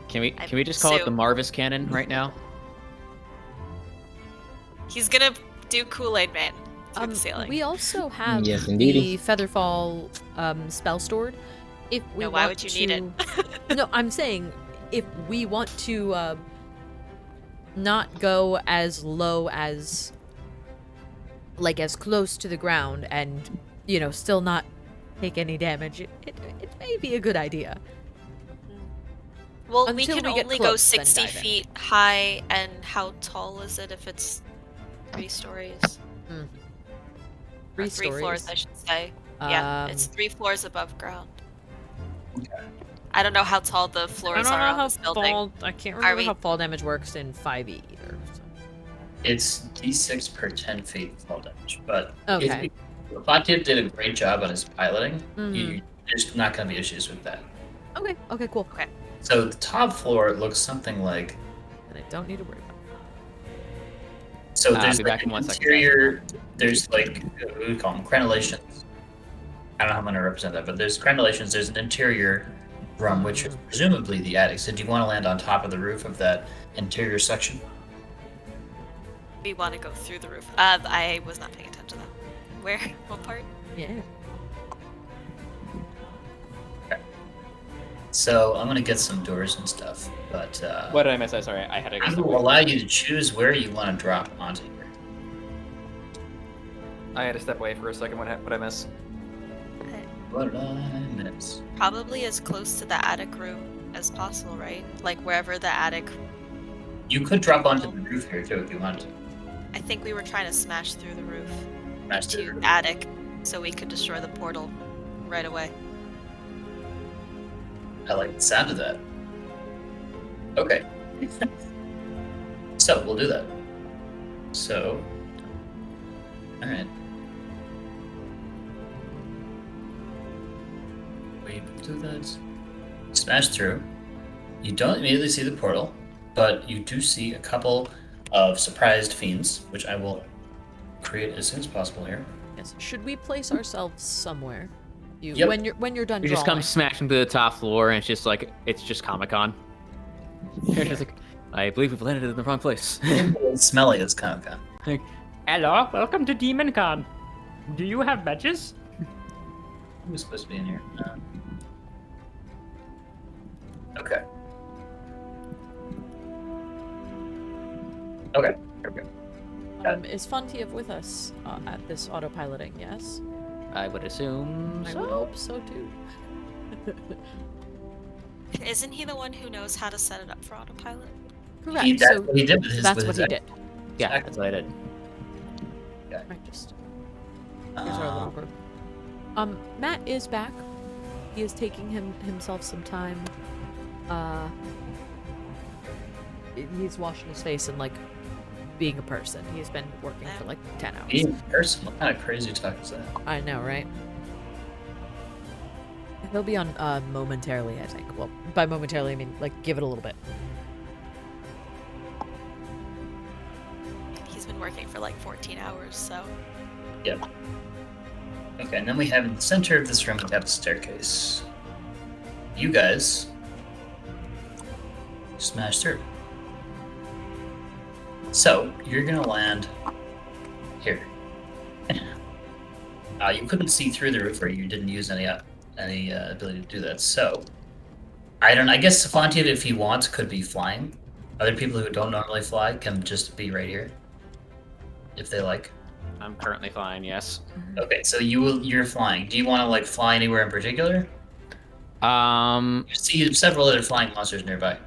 Can we just call it the Marvis cannon right now? He's gonna do Kool-Aid Man through the ceiling. We also have Yes, the indeedy. Featherfall spell stored. If we why want would you need it? No, I'm saying if we want to not go as low as, like, as close to the ground and, still not take any damage, it may be a good idea. Well, Until we can we get only go close, then 60 dive in. feet high, and how tall is it if it's 3 stories? Or 3 3 floors, stories. I should say. Yeah, it's Um, 3 floors above ground. Okay. I don't know how tall the floors are on this building. I can't Are remember we- how fall damage works in 5e either. so. It's D6 per 10 feet fall damage, but Okay. Fontiev did a great job on his piloting. Mhm. There's not going to be issues with that. Okay, cool. Okay. So the top floor looks something like. And I don't need to worry about So I'll there's be like back in an 1 second. interior. There's like what do we call them? Crenellations. I don't know how I'm going to represent that, but there's crenellations. There's an interior room, which is presumably the attic. So do you want to land on top of the roof of that interior section? We want to go through the roof. I was not paying attention to that. Where? What part? Yeah. So I'm going to get some doors and stuff, but What did I miss? I'm sorry, I had to I go. will allow you to choose where you want to drop onto here. I had to step away for a second. What I miss? What did I miss? Probably as close to the attic room as possible, right? Like wherever the attic. You could drop onto the roof here too if you want to. I think we were trying to smash through the roof Smash through the to roof. attic so we could destroy the portal right away. I like the sound of that. Okay. So we'll do that. So, all right. We do that. Smash through. You don't immediately see the portal, but you do see a couple of surprised fiends, which I will create as soon as possible here. Yes. Should we place ourselves somewhere? Yep. When you're done You just come drawing. smashing to the top floor, and it's just Comic-Con. You're just like, I believe we've landed in the wrong place. It's smelly as Comic-Con. Like, hello, welcome to Demon Con. Do you have badges? Who's supposed to be in here? Okay. Okay. Okay. Is Fontiev with us at this autopiloting? Yes. I would assume I so. would hope so too. Isn't he the one who knows how to set it up for autopilot? Correct. That's So what he did with his. that's with what his he did. Yeah, that's what I did. Right, just here's our little group. Matt is back. He is taking himself some time. He's washing his face and, like, being a person. He's been working for like 10 hours. Being a person? What kind of crazy talk is that? I know, right? He'll be on momentarily, I think. Well, by momentarily, I mean, like, give it a little bit. He's been working for like 14 hours, so. Yep. Okay, and then we have in the center of this room, we have a staircase. You guys smash through. So, you're gonna land here. You couldn't see through the roof, or you didn't use any ability to do that. So, I guess Fontiev, if he wants, could be flying. Other people who don't normally fly can just be right here, if they like. I'm currently flying, yes. Okay, so you're flying. Do you want to like fly anywhere in particular? You see several other flying monsters nearby.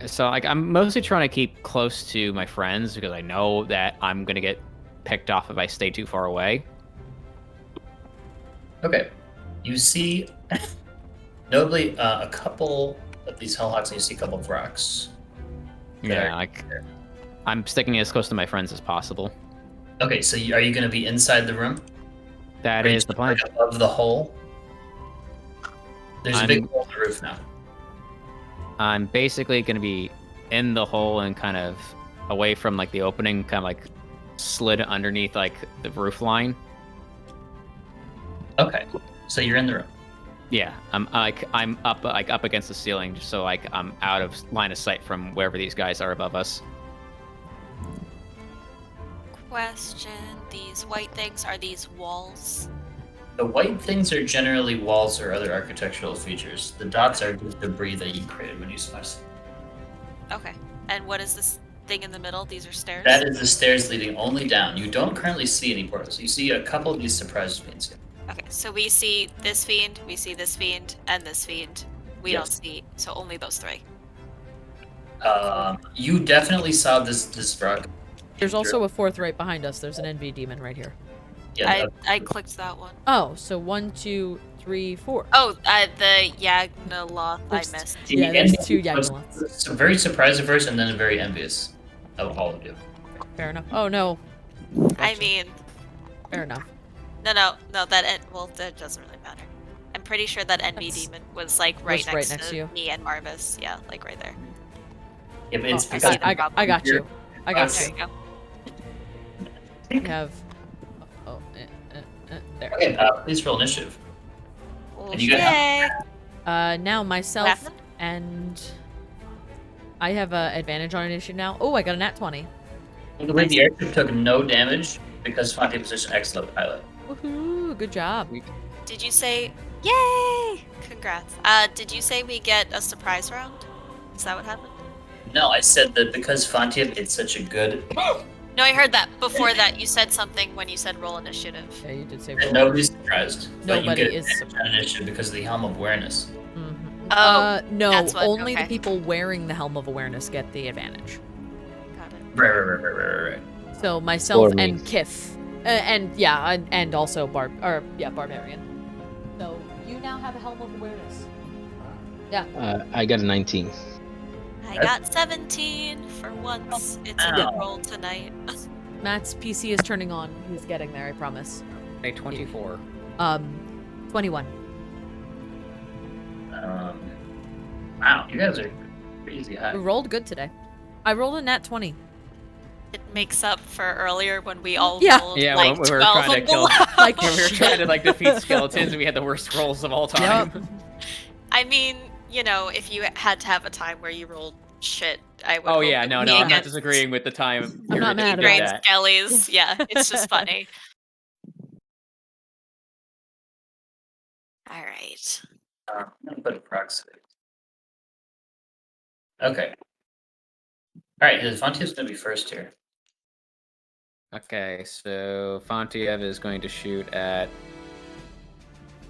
So like I'm mostly trying to keep close to my friends because I know that I'm gonna get picked off if I stay too far away. Okay, you see, notably, a couple of these Hellhawks, and you see a couple of rocks. Yeah, like I'm sticking as close to my friends as possible. Okay, so are you going to be inside the room? That Or are you is the plan. like above the hole? There's a big hole in the roof now. I'm basically going to be in the hole and kind of away from like the opening, kind of like slid underneath like the roof line. Okay, so you're in the room. Yeah, I'm up against the ceiling, just so like I'm out of line of sight from wherever these guys are above us. Question: these white things, are these walls? The white things are generally walls or other architectural features. The dots are just debris that you created when you smashed. Okay. And what is this thing in the middle? These are stairs? That is the stairs leading only down. You don't currently see any portals. You see a couple of these surprise fiends here. Okay, so we see this fiend, we see this fiend, and this fiend. We Yes. don't see, so only those three. You definitely saw this frog. There's also a fourth right behind us. There's an NV demon right here. Yeah, I clicked that one. Oh, so 1, 2, 3, 4. Oh, the Yagnaloth I There's- missed. Yeah, there's two was Yagnaloths. very surprised at first and then very envious of all of you. Fair enough. Oh no. I mean, Fair enough. no, that doesn't really matter. I'm pretty sure that NV That's- demon was like right was next to you. me and Marvis. Yeah, like right there. Yeah, but it's Oh, because I got you. I got There you. you go. We have. There. Okay, please roll initiative. Well, And you got Now myself happened? and I have a advantage on initiative now. Oh, I got a nat 20. The way the airship took no damage because Fontiev position excellent pilot. Woohoo! Good job. Did you say yay? Congrats. Did you say we get a surprise round? Is that what happened? No, I said that because Fontiev did such a good. No, I heard that. Before that, you said something when you said roll initiative. Yeah, you did say. that nobody's surprised. But you Nobody get is advantage on initiative because of the Helm of Awareness. Mm-hmm. Oh, No, that's what- only the okay. people wearing the Helm of Awareness get the advantage. Got it. Right. So myself Or me. and Kiff, and also Barbarian. So you now have a Helm of Awareness. Yeah. I got a 19. I got 17 for once. It's a good roll tonight. Matt's PC is turning on. He's getting there, I promise. A 24. 21. Wow, you guys are crazy high. We rolled good today. I rolled a nat 20. It makes up for earlier when we all Yeah. rolled Yeah, like when we were 12 trying to and kill- below. Like, When we were trying to like defeat skeletons and we had the worst rolls of all time. I mean, you know, if you had to have a time where you rolled shit, I would. Oh hope yeah, it no, would no, be I'm not against disagreeing with the time. I'm not period mad that you about did Drains, that. Skellies. Yeah, it's just funny. All right. I'm gonna put a proxy. Okay. Alright, Fontiev's gonna be first here. Okay, so Fontiev is going to shoot at.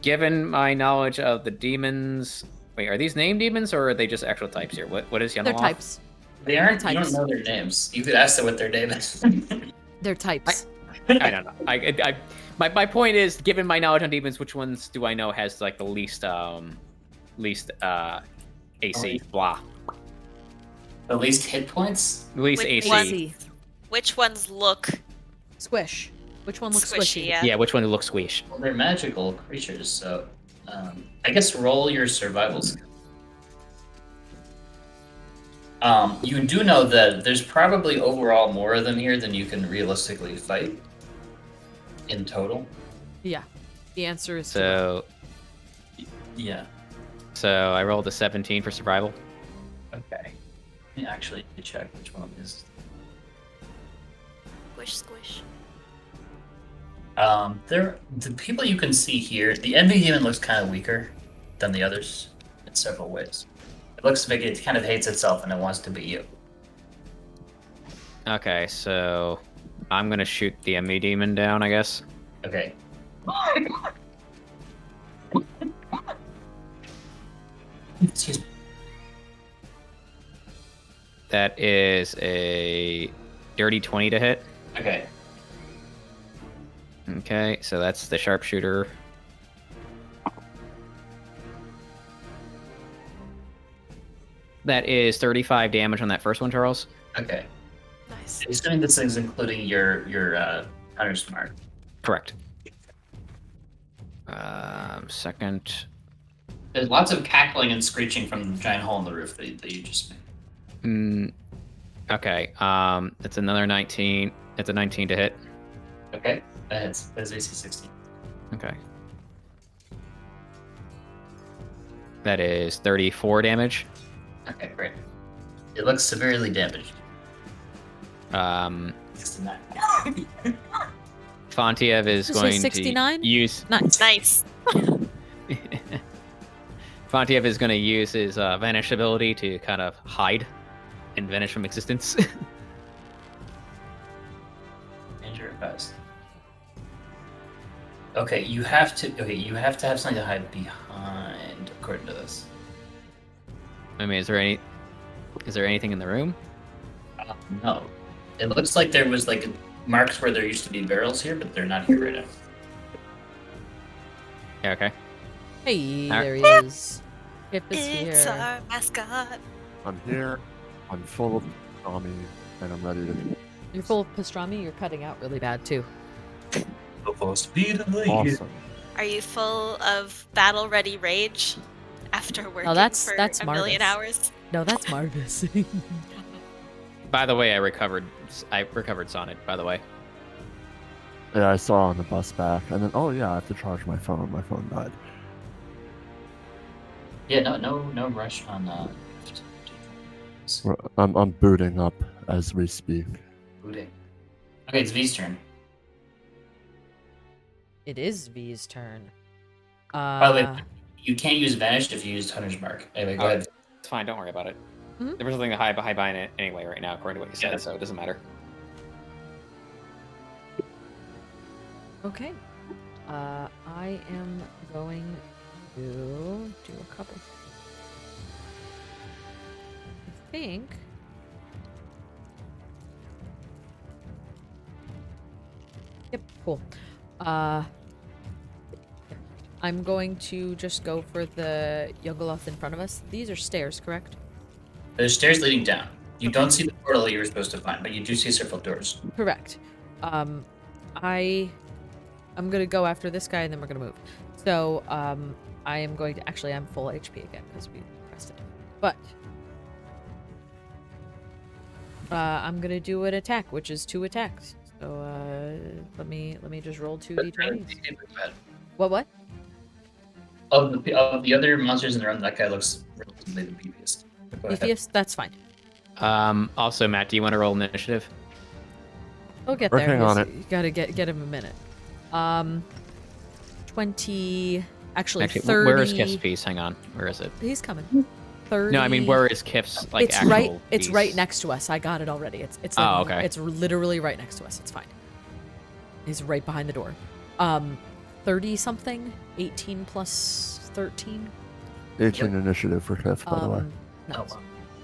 Given my knowledge of the demons, wait, are these named demons or are they just actual types here? What is Yllaxis? They're types. They aren't, you Types. don't know their names. You could ask them what their name is. They're types. I don't know. My point is, given my knowledge on demons, which ones do I know has like the least AC? Blah. The least hit points? Least Which AC. one? Which ones look Squish. Which one looks squishy? squishy? Yeah. Yeah, which one looks squish? Well, they're magical creatures, so I guess roll your survival skill. You do know that there's probably overall more of them here than you can realistically fight in total. Yeah. The answer is So, Yeah. so I rolled a 17 for survival. Okay. Let me actually check which one is. Squish, squish. The people you can see here, the envy demon looks kind of weaker than the others in several ways. It looks like it kind of hates itself and it wants to be you. Okay, so I'm gonna shoot the enemy demon down, I guess. Okay. Excuse me. That is a dirty 20 to hit. Okay. Okay, so that's the sharpshooter. That is 35 damage on that first one, Charles. Okay. Nice. Assuming this is including your hunter's mark. Correct. Second. There's lots of cackling and screeching from the giant hole in the roof that you just made. Okay. It's another 19. It's a 19 to hit. Okay. That's AC 16. Okay. That is 34 damage. Okay, great. It looks severely damaged. Um, 69. Fontiev is Did you say going 69? to use. Nice. Nice. Fontiev is going to use his vanish ability to kind of hide and vanish from existence. Danger advised. Okay, you have to have something to hide behind, according to this. I mean, is there anything in the room? No. It looks like there was like marks where there used to be barrels here, but they're not here right now. Yeah, okay. Hey, Alright. there he is. Kiff is It's here. our mascot. I'm here. I'm full of army, and I'm ready to. You're full of pastrami. You're cutting out really bad too. The full speed of the Awesome. Are you full of battle-ready rage after working that's for a million Marvis. hours? No, that's Marvis. By the way, I recovered Sonnet, by the way. Yeah, I saw on the bus back, and then oh yeah, I have to charge my phone. My phone died. Yeah, no rush on I'm booting up as we speak. booting. Okay, it's V's turn. It is V's turn. By the way, you can't use Vanished if you used Hunter's Mark. Anyway, go ahead. It's fine, don't worry about it. Mhm. There was nothing to hide behind it anyway right now, according to what you said, Yeah. so it doesn't matter. Okay. I am going to do a couple. I think. Yep, cool. I'm going to just go for the Yogoloth in front of us. These are stairs, correct? There's stairs leading down. You don't see the portal that you were supposed to find, but you do see several doors. Correct. I'm gonna go after this guy and then we're gonna move. So I am going to actually I'm full HP again because we pressed it. But I'm gonna do an attack, which is 2 attacks. So let me just roll 2 d20s. What? Of the other monsters in the room, that guy looks relatively the beefiest. Go ahead. Beefiest? That's fine. Also, Matt, do you want to roll initiative? We'll get Working there. on He's- it. You gotta get him a minute. 20. Actually, Actually, 30. where is Kiff's piece? Hang on, where is it? He's coming. 30. No, I mean, where is Kiff's like it's actual right. It's piece? right next to us. I got it already. It's Oh, like, okay. It's literally right next to us. It's fine. He's right behind the door. 30 something. 18 plus 13. 18 initiative for Kiff, by the way. Nice. Oh, wow.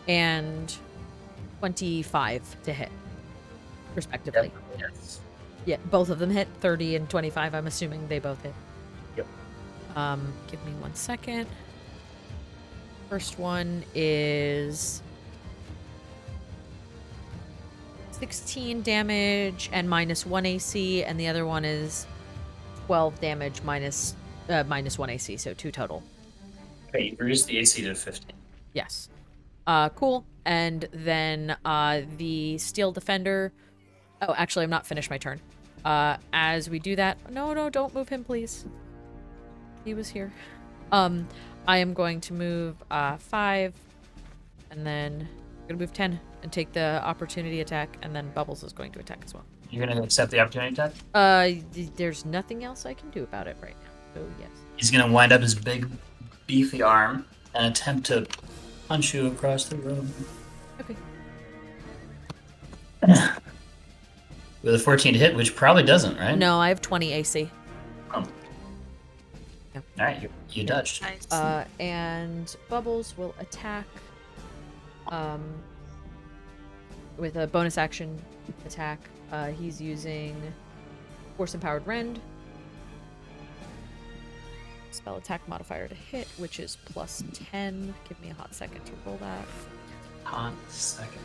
And 25 to hit, respectively. Yes. Yeah, both of them hit. 30 and 25. I'm assuming they both hit. Yep. Give me 1 second. First one is 16 damage and -1 AC, and the other one is 12 damage minus 1 AC, so 2 total. Okay, you reduced the AC to 15. Yes. Cool. And then the Steel Defender. Oh, actually, I'm not finished my turn. As we do that, no, don't move him, please. he was here. I am going to move 5, and then I'm gonna move 10 and take the opportunity attack, and then Bubbles is going to attack as well. You're gonna accept the opportunity attack? There's nothing else I can do about it right now. So yes. He's gonna wind up his big, beefy arm and attempt to punch you across the room. Okay. With a 14 to hit, which probably doesn't, right? No, I have 20 AC. Oh. Yeah. All right, you dodged. Nice. And Bubbles will attack with a bonus action attack. He's using Force Empowered Rend. Spell attack modifier to hit, which is +10. Give me a hot second to roll that. Hot second.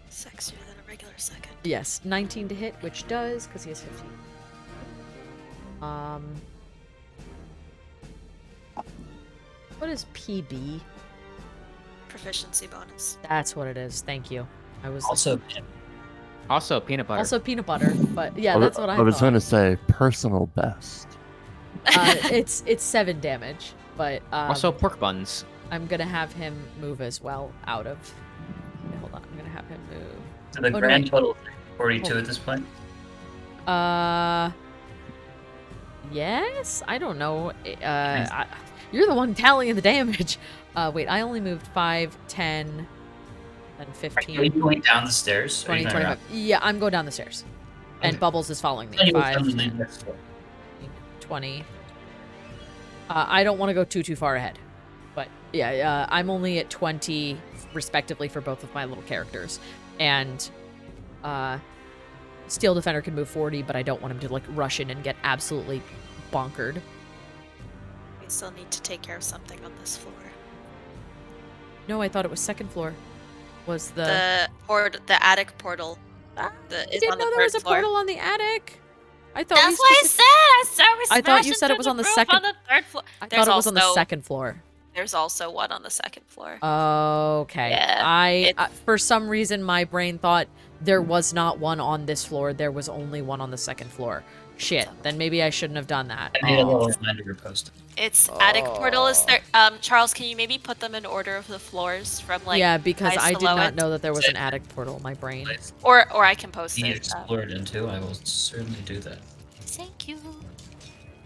Sexier than a regular second. Yes, 19 to hit, which does, because he has 15. What is PB? Proficiency bonus. That's what it is. Thank you. I was Also, Also, peanut butter. also peanut butter, but yeah, that's what I I was thought. going to say personal best. It's 7 damage, but Also, pork buns. I'm gonna have him move as well out of. Wait, hold on, I'm gonna have him move. so the no, grand wait. total is 42 Oh. at this point. Yes. I don't know. You're the one tallying the damage. Wait, I only moved 5, 10, then Are 15, you going down the stairs? or are 20, you going 25. Yeah, I'm going down the stairs, and Okay. Bubbles is following me. around? 5, You'll 10, leave next door. 20. I don't want to go too far ahead, but yeah, I'm only at 20 respectively for both of my little characters, and Steel Defender can move 40, but I don't want him to like rush in and get absolutely bonkered. We still need to take care of something on this floor. No, I thought it was second floor. Was the The attic portal. I Is didn't on the know there third was a floor. portal on the attic. I thought That's we what I specific- said. I said we I thought you smashed said it into was on the roof second- On the third floor. I There's thought it was on the also- second floor. There's also one on the second floor. Okay. Yeah, it's- For some reason my brain thought there was not one on this floor. There was only one on the second floor. Shit. Then maybe I shouldn't have done that. I made a little reminder post. It's attic portal is there. Charles, can you maybe put them in order of the floors from like yeah, because highest I to did not lowest? know that there was an attic portal. My brain. Or I can post Be it. explored into. I will certainly do that. Thank you.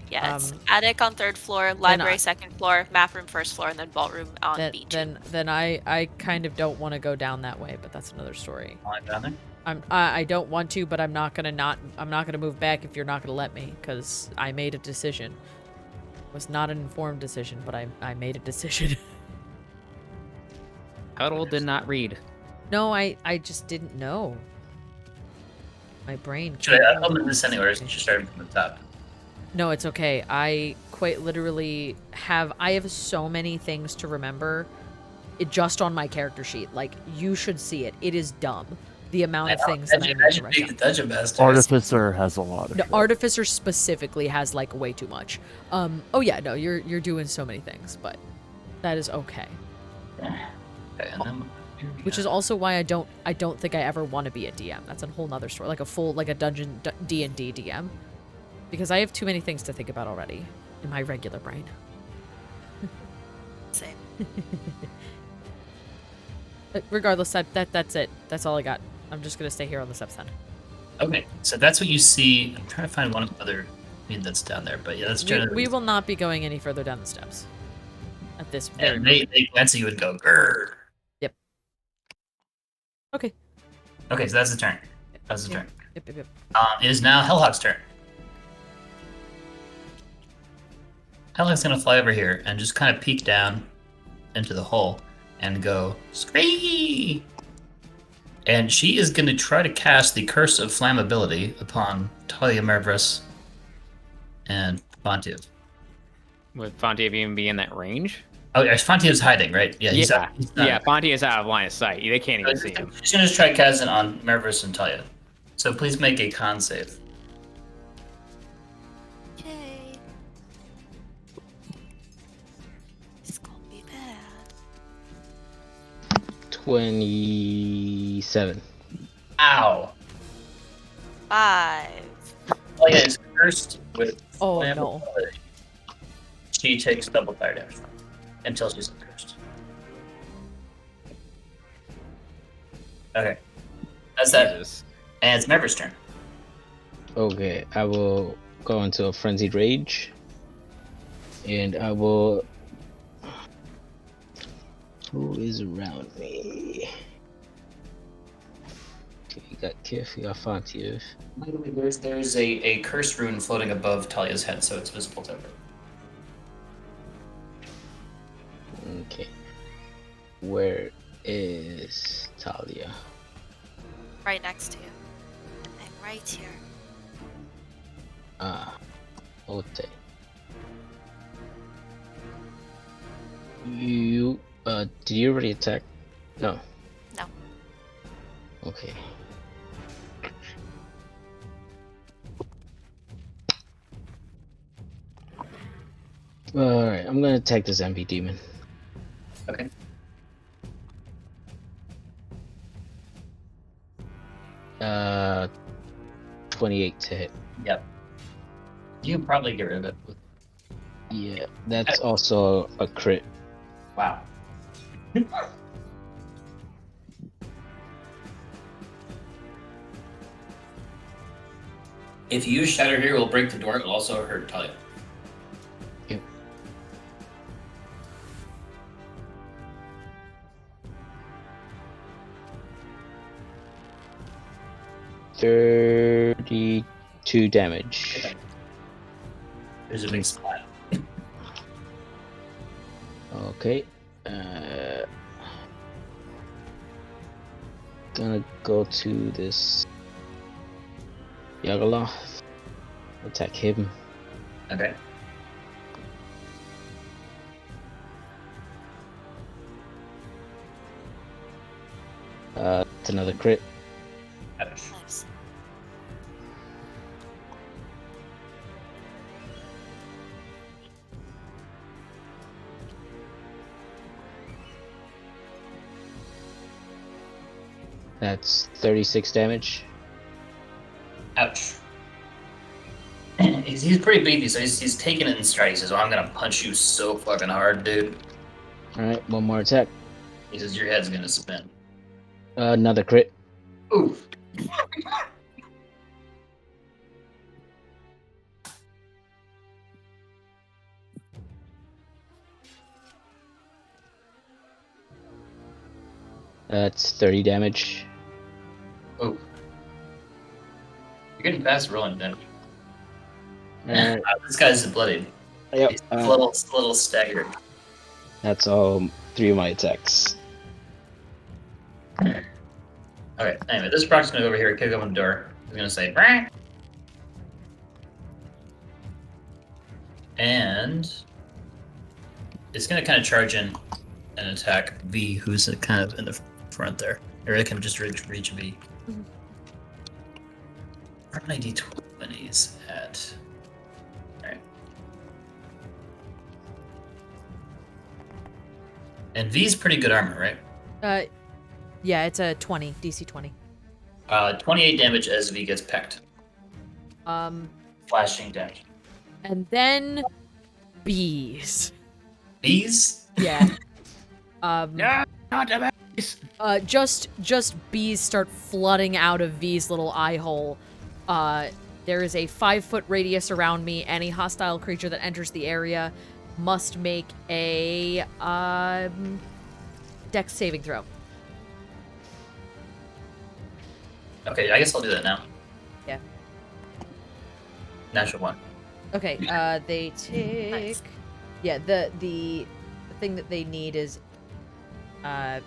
Yeah, it's Um, attic on third floor, library I- second floor, map room first floor, and then vault room on beach. Then I kind of don't want to go down that way, but that's another story. Line down there. I don't want to, but I'm not gonna move back if you're not gonna let me, because I made a decision. It was not an informed decision, but I made a decision. Huddle did not read. No, I just didn't know. My brain. Should I can't open remember. this anywhere? Or should you start from the top? No, it's okay. I quite literally have so many things to remember. Just on my character sheet. Like, you should see it. It is dumb. The amount of things that I I remember should right take now. the dungeon master. Artificer has a lot of No, shit. Artificer specifically has like way too much. Oh yeah, no, you're doing so many things, but that is okay. Okay, and then Which is also why I don't think I ever want to be a DM. That's a whole nother story, like a dungeon D&D DM, because I have too many things to think about already in my regular brain. Same. But regardless, that's it. That's all I got. I'm just gonna stay here on the steps then. Okay, so that's what you see. I'm trying to find one other thing that's down there, but yeah, that's generally. We will not be going any further down the steps at this very And moment. they glance at you and go, grrr. Yep. Okay. Okay, so that's the turn. That's the Yeah. turn. Yep. It is now Hellhawk's turn. Hellhawk's gonna fly over here and just kind of peek down into the hole and go, scree! And she is gonna try to cast the Curse of Flammability upon Thalia, Marvis, and Fontiev. Would Fontiev even be in that range? Oh, yeah, Fontiev's hiding, right? Yeah, he's not. Fontiev is out of line of sight. They can't even see him. She's gonna just try casting on Marvis and Thalia. So please make a con save. Yay. It's gonna be bad. 27. Ow! 5. Thalia is cursed with Oh, flammable no. ability. She takes double fire damage until she's uncursed. Okay. That's that. Jesus. And it's Marvis' turn. Okay, I will go into a frenzied rage. And I will. Who is around me? Okay, you got Kiff, you got Fontiev. There's a cursed rune floating above Talia's head, so it's visible to her. Okay. Where is Thalia? Right next to you. I'm right here. Ah, okay. Did you already attack? No. No. Okay. Alright, I'm gonna attack this MP demon. Okay. Uh, 28 to hit. Yep. You can probably get rid of it. Yeah, that's also a crit. Wow. If you use Shatter here, it will break the door. It will also hurt Thalia. Yep. $32 damage. Okay. There's a big splat. Okay. Gonna go to this Yagaloth. Attack him. Okay. It's another crit. Nice. That's 36 damage. Ouch. He's pretty beefy, so he's taking it in stride. He says, I'm gonna punch you so fucking hard, dude. Alright, one more attack. He says, your head's gonna spin. Another crit. Oof. That's 30 damage. Oof. You're getting fast rolling damage. Alright, This guy's bloodied. yep. He's a little staggered. That's all 3 of my attacks. Okay, anyway, this Brock's gonna go over here and kick open the door. He's gonna say, "Brah!" And it's gonna kind of charge in and attack V, who's kind of in the front there. Or it can just reach V. Where are my D20s at? Alright. And V's pretty good armor, right? Yeah, it's a 20, DC 20. 28 damage as V gets pecked. Flashing damage. And then bees. Bees? Yeah. No, not the base. Just bees start flooding out of V's little eye hole. There is a 5-foot radius around me. Any hostile creature that enters the area must make a Dex saving throw. Okay, I guess I'll do that now. Yeah. Natural 1. Okay, they take... Nice. Yeah, the thing that they need is... they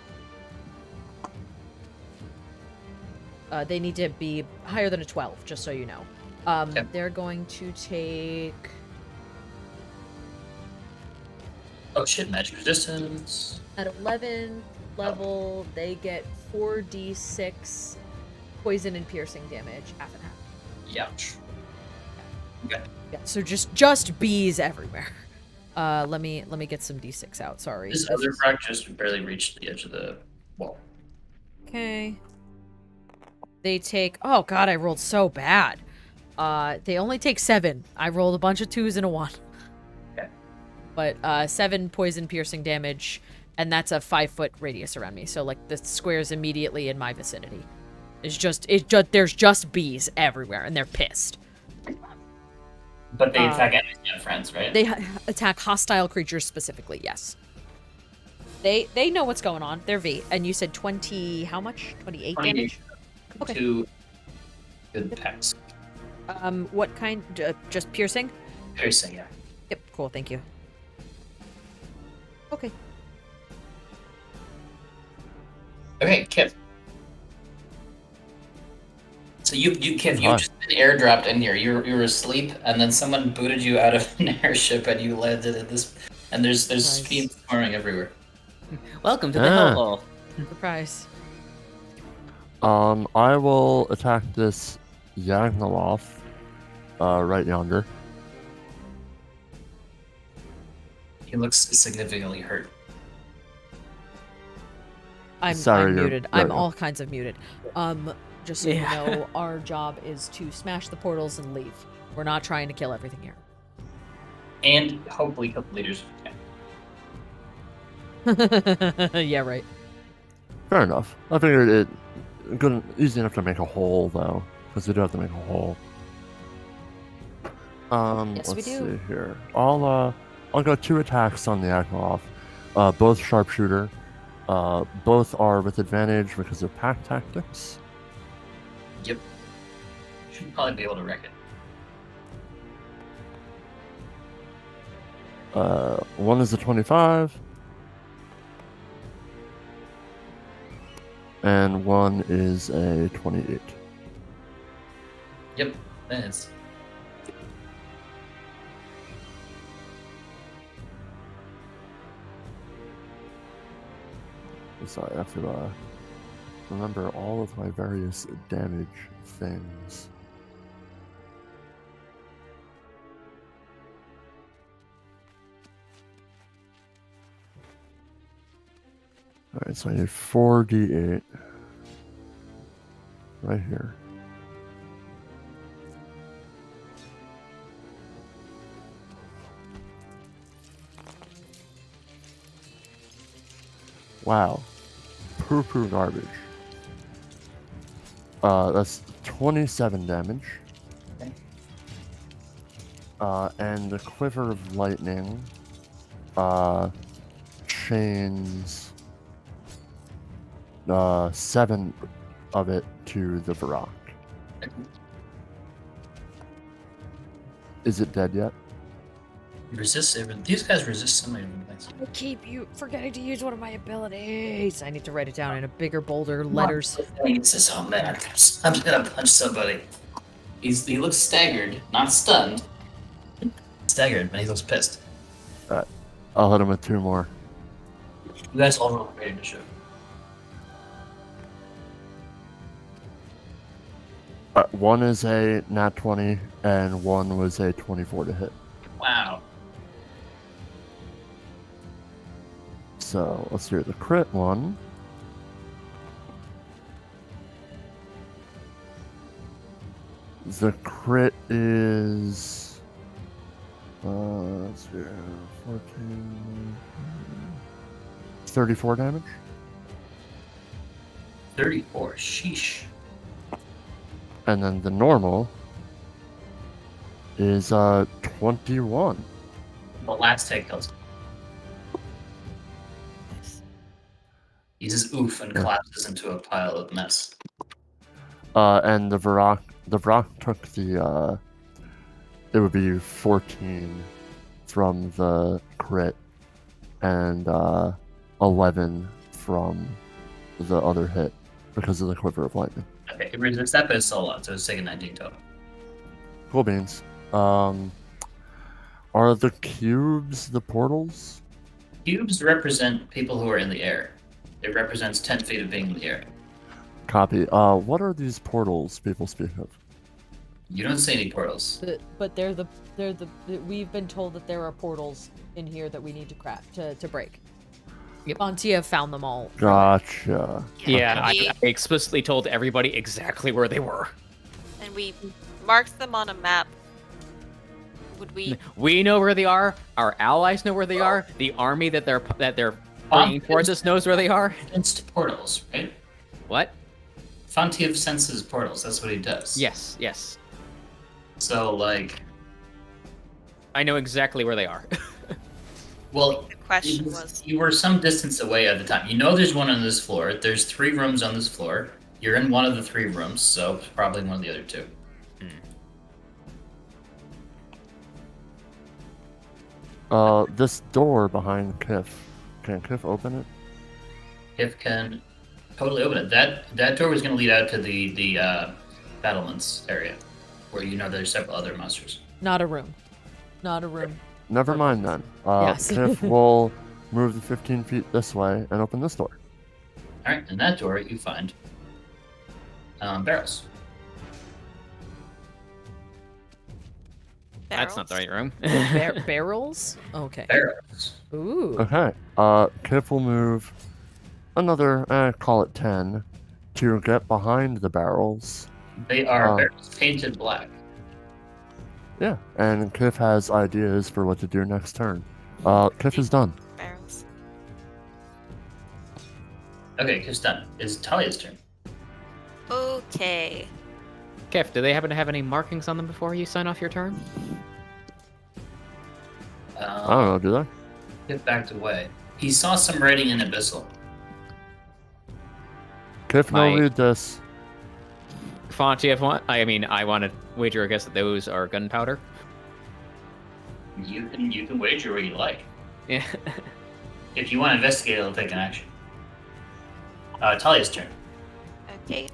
need to be higher than a 12, just so you know. Okay. They're going to take... Oh shit, magic resistance. At 11 level, they get 4d6 poison and piercing damage, half and half. Youch. Okay. Yeah, so just bees everywhere. Let me get some d6 out. Sorry. This other frog just barely reached the edge of the wall. Okay. They take... Oh god, I rolled so bad. They only take 7. I rolled a bunch of 2s and a 1. Okay. But 7 poison piercing damage, and that's a 5-foot radius around me. So like the square's immediately in my vicinity. There's just bees everywhere, and they're pissed. But they attack enemies and friends, right? They attack hostile creatures specifically. Yes. They know what's going on. They're V, and you said 20. How much? 28 damage. Okay. 2 good pecks. What kind? Just piercing? Piercing, yeah. Yep. Cool. Thank you. Okay. Okay, Kiff. So Kiff, you just been airdropped in here. You were asleep, and then someone booted you out of an airship, and you landed in this. And there's fiends swarming everywhere. Welcome to the hellhole. Surprise. I will attack this Yagnoloth, right yonder. He looks significantly hurt. I'm muted. I'm all kinds of muted. Just so you know, our job is to smash the portals and leave. We're not trying to kill everything here. And hopefully kill the leaders if we can. Yeah, right. Fair enough. I figured it easy enough to make a hole, though, because we do have to make a hole. Yes, let's we do. see here. I'll go 2 attacks on the Yagnoloth. Both sharpshooter. Both are with advantage because of pack tactics. Yep. Should probably be able to wreck it. One is a 25. And one is a 28. Yep, that is. Sorry, I have to remember all of my various damage things. Alright, so I need 4d8 right here. Wow. Poo-poo garbage. That's 27 damage. Okay. And the Quiver of Lightning chains 7 of it to the Varrock. Is it dead yet? These guys resist so many different things. I keep forgetting to use one of my abilities. I need to write it down in a bigger, bolder letters. He says, "Oh man, I'm gonna punch somebody." He looks staggered, not stunned. Staggered, but he looks pissed. Alright, I'll hit him with 2 more. You guys all roll great initiative. One is a nat 20, and one was a 24 to hit. Wow. So let's do the crit one. The crit is let's see, 14, 34 damage. 34. Sheesh. And then the normal is 21. The last take kills him. He says oof and collapses into a pile of mess. And the Varrock took the it would be 14 from the crit and 11 from the other hit because of the Quiver of Lightning. Okay, it resists that, but it's still a lot, so it's taking 19 total. Cool beans. Are the cubes the portals? Cubes represent people who are in the air. It represents 10 feet of being in the air. Copy. What are these portals people speak of? You don't see any portals. But we've been told that there are portals in here that we need to craft to break. Yep. Fontiev found them all. Gotcha. Yeah, I explicitly told everybody exactly where they were. And we marked them on a map, would we? We know where they are. Our allies know where they are. The army that they're bringing towards us knows where they are. Against portals, right? What? Fontiev senses portals. That's what he does. Yes, yes. So, like... I know exactly where they are. Well, The question was. you were some distance away at the time. You know there's one on this floor. There's 3 rooms on this floor. You're in one of the 3 rooms, so probably one of the other 2. This door behind Kiff. Can Kiff open it? Kiff can totally open it. That door was going to lead out to the battlements area, where you know there's several other monsters. Not a room. Not a room. Never mind then. Yes. Kiff will move the 15 feet this way and open this door. All right, in that door you find barrels. That's not the right room. Barrels? Okay. Barrels. Ooh. Okay. Kiff will move another, call it 10, to get behind the barrels. They are barrels painted black. Yeah, and Kiff has ideas for what to do next turn. Kiff is done. Barrels. Okay, Kiff's done. It's Talia's turn. Okay. Kev, do they happen to have any markings on them before you sign off your turn? I don't know, do they? Kiff backed away. He saw some writing in Abyssal. Kiff, no read this. Fontiev, I want to wager a guess that those are gunpowder. You can wager where you like. Yeah. If you want to investigate, it'll take an action. Talia's turn. Okay.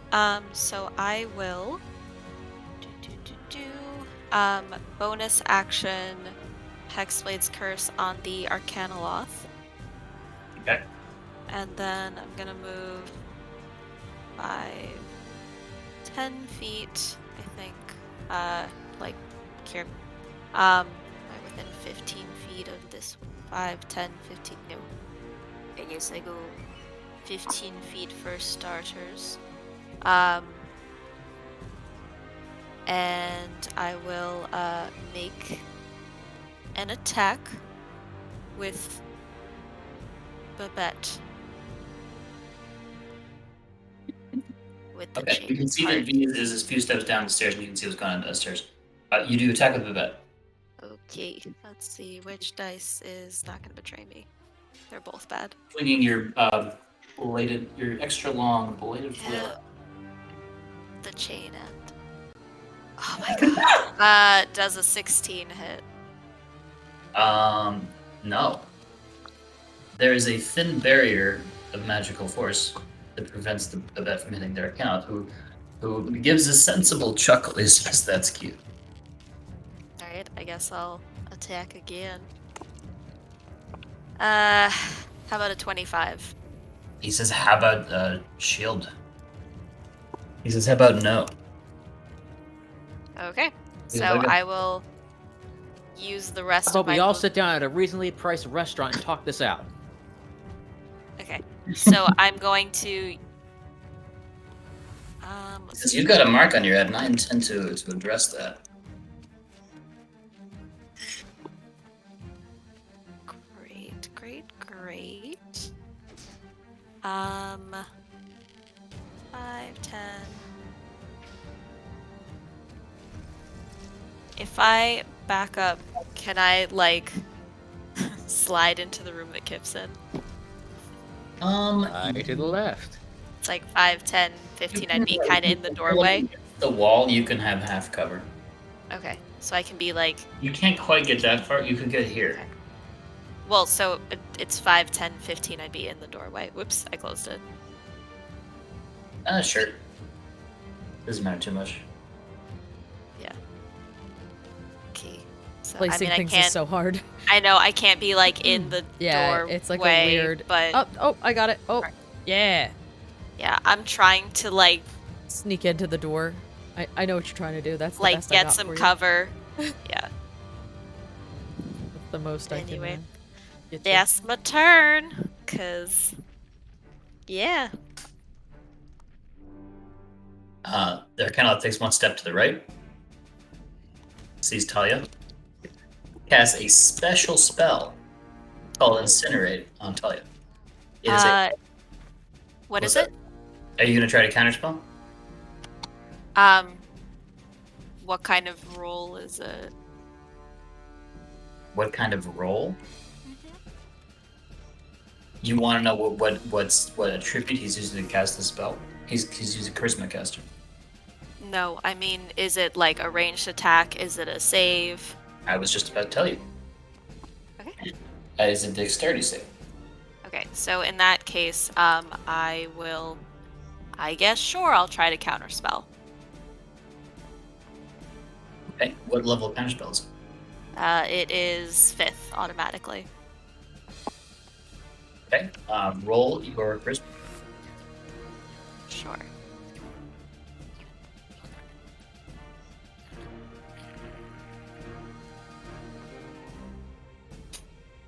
So I will bonus action Hexblade's Curse on the Arcanoloth. Okay. And then I'm gonna move 5, 10 feet, I think. Like here. I'm within 15 feet of this 5, 10, 15. No. I guess I go 15 feet for starters. And I will make an attack with Babette. With the Okay, chain you can see that part. V is a few steps down the stairs, and you can see what's going on downstairs. You do attack with Babette. Okay, let's see which dice is not gonna betray me. They're both bad. Swinging your your extra long bladed flail. The chain end. Oh my god. Does a 16 hit? No. There is a thin barrier of magical force that prevents the Babette from hitting their account, who gives a sensible chuckle. He says, "That's cute." Alright, I guess I'll attack again. How about a 25? He says, "How about shield?" He says, "How about no?" Okay, so Yeah, okay. I will use the rest But of my we all move- sit down at a reasonably priced restaurant and talk this out. Okay, so I'm going to. Since you've got a mark on your head, and I intend to address that. Great. 5, 10. If I back up, can I like slide into the room that Kiff's in? To the left. It's like 5, 10, 15. I'd be kind of in the doorway. The wall, you can have half cover. Okay, so I can be like. You can't quite get that far. You could get here. Well, so it's 5, 10, 15. I'd be in the doorway. Whoops, I closed it. Sure. Doesn't matter too much. Yeah. Okay. So Placing I things can't. is so hard. I know I can't be like in the Yeah, doorway. it's like a weird. But Oh, I got it. Oh, yeah. yeah, I'm trying to like Sneak into the door. I know what you're trying to do. That's the like best I get got some for you. cover. Yeah. That's the most Anyway. I can. Get you. That's my turn. Cause yeah. There kind of takes one step to the right. sees Thalia, casts a special spell called Incinerate on Thalia. It is What is What's it? Are you going to try to counterspell? What kind of roll is it? What kind of roll? You want to know what attribute he's using to cast the spell? He's using Charisma Caster. No, I mean, is it like a ranged attack? Is it a save? I was just about to tell you. Okay. Is a Dexterity save. Okay, so in that case, I guess, sure, I'll try to counterspell. Okay. What level of counterspell is it? It is 5th automatically. Okay. Roll your Charisma. Sure.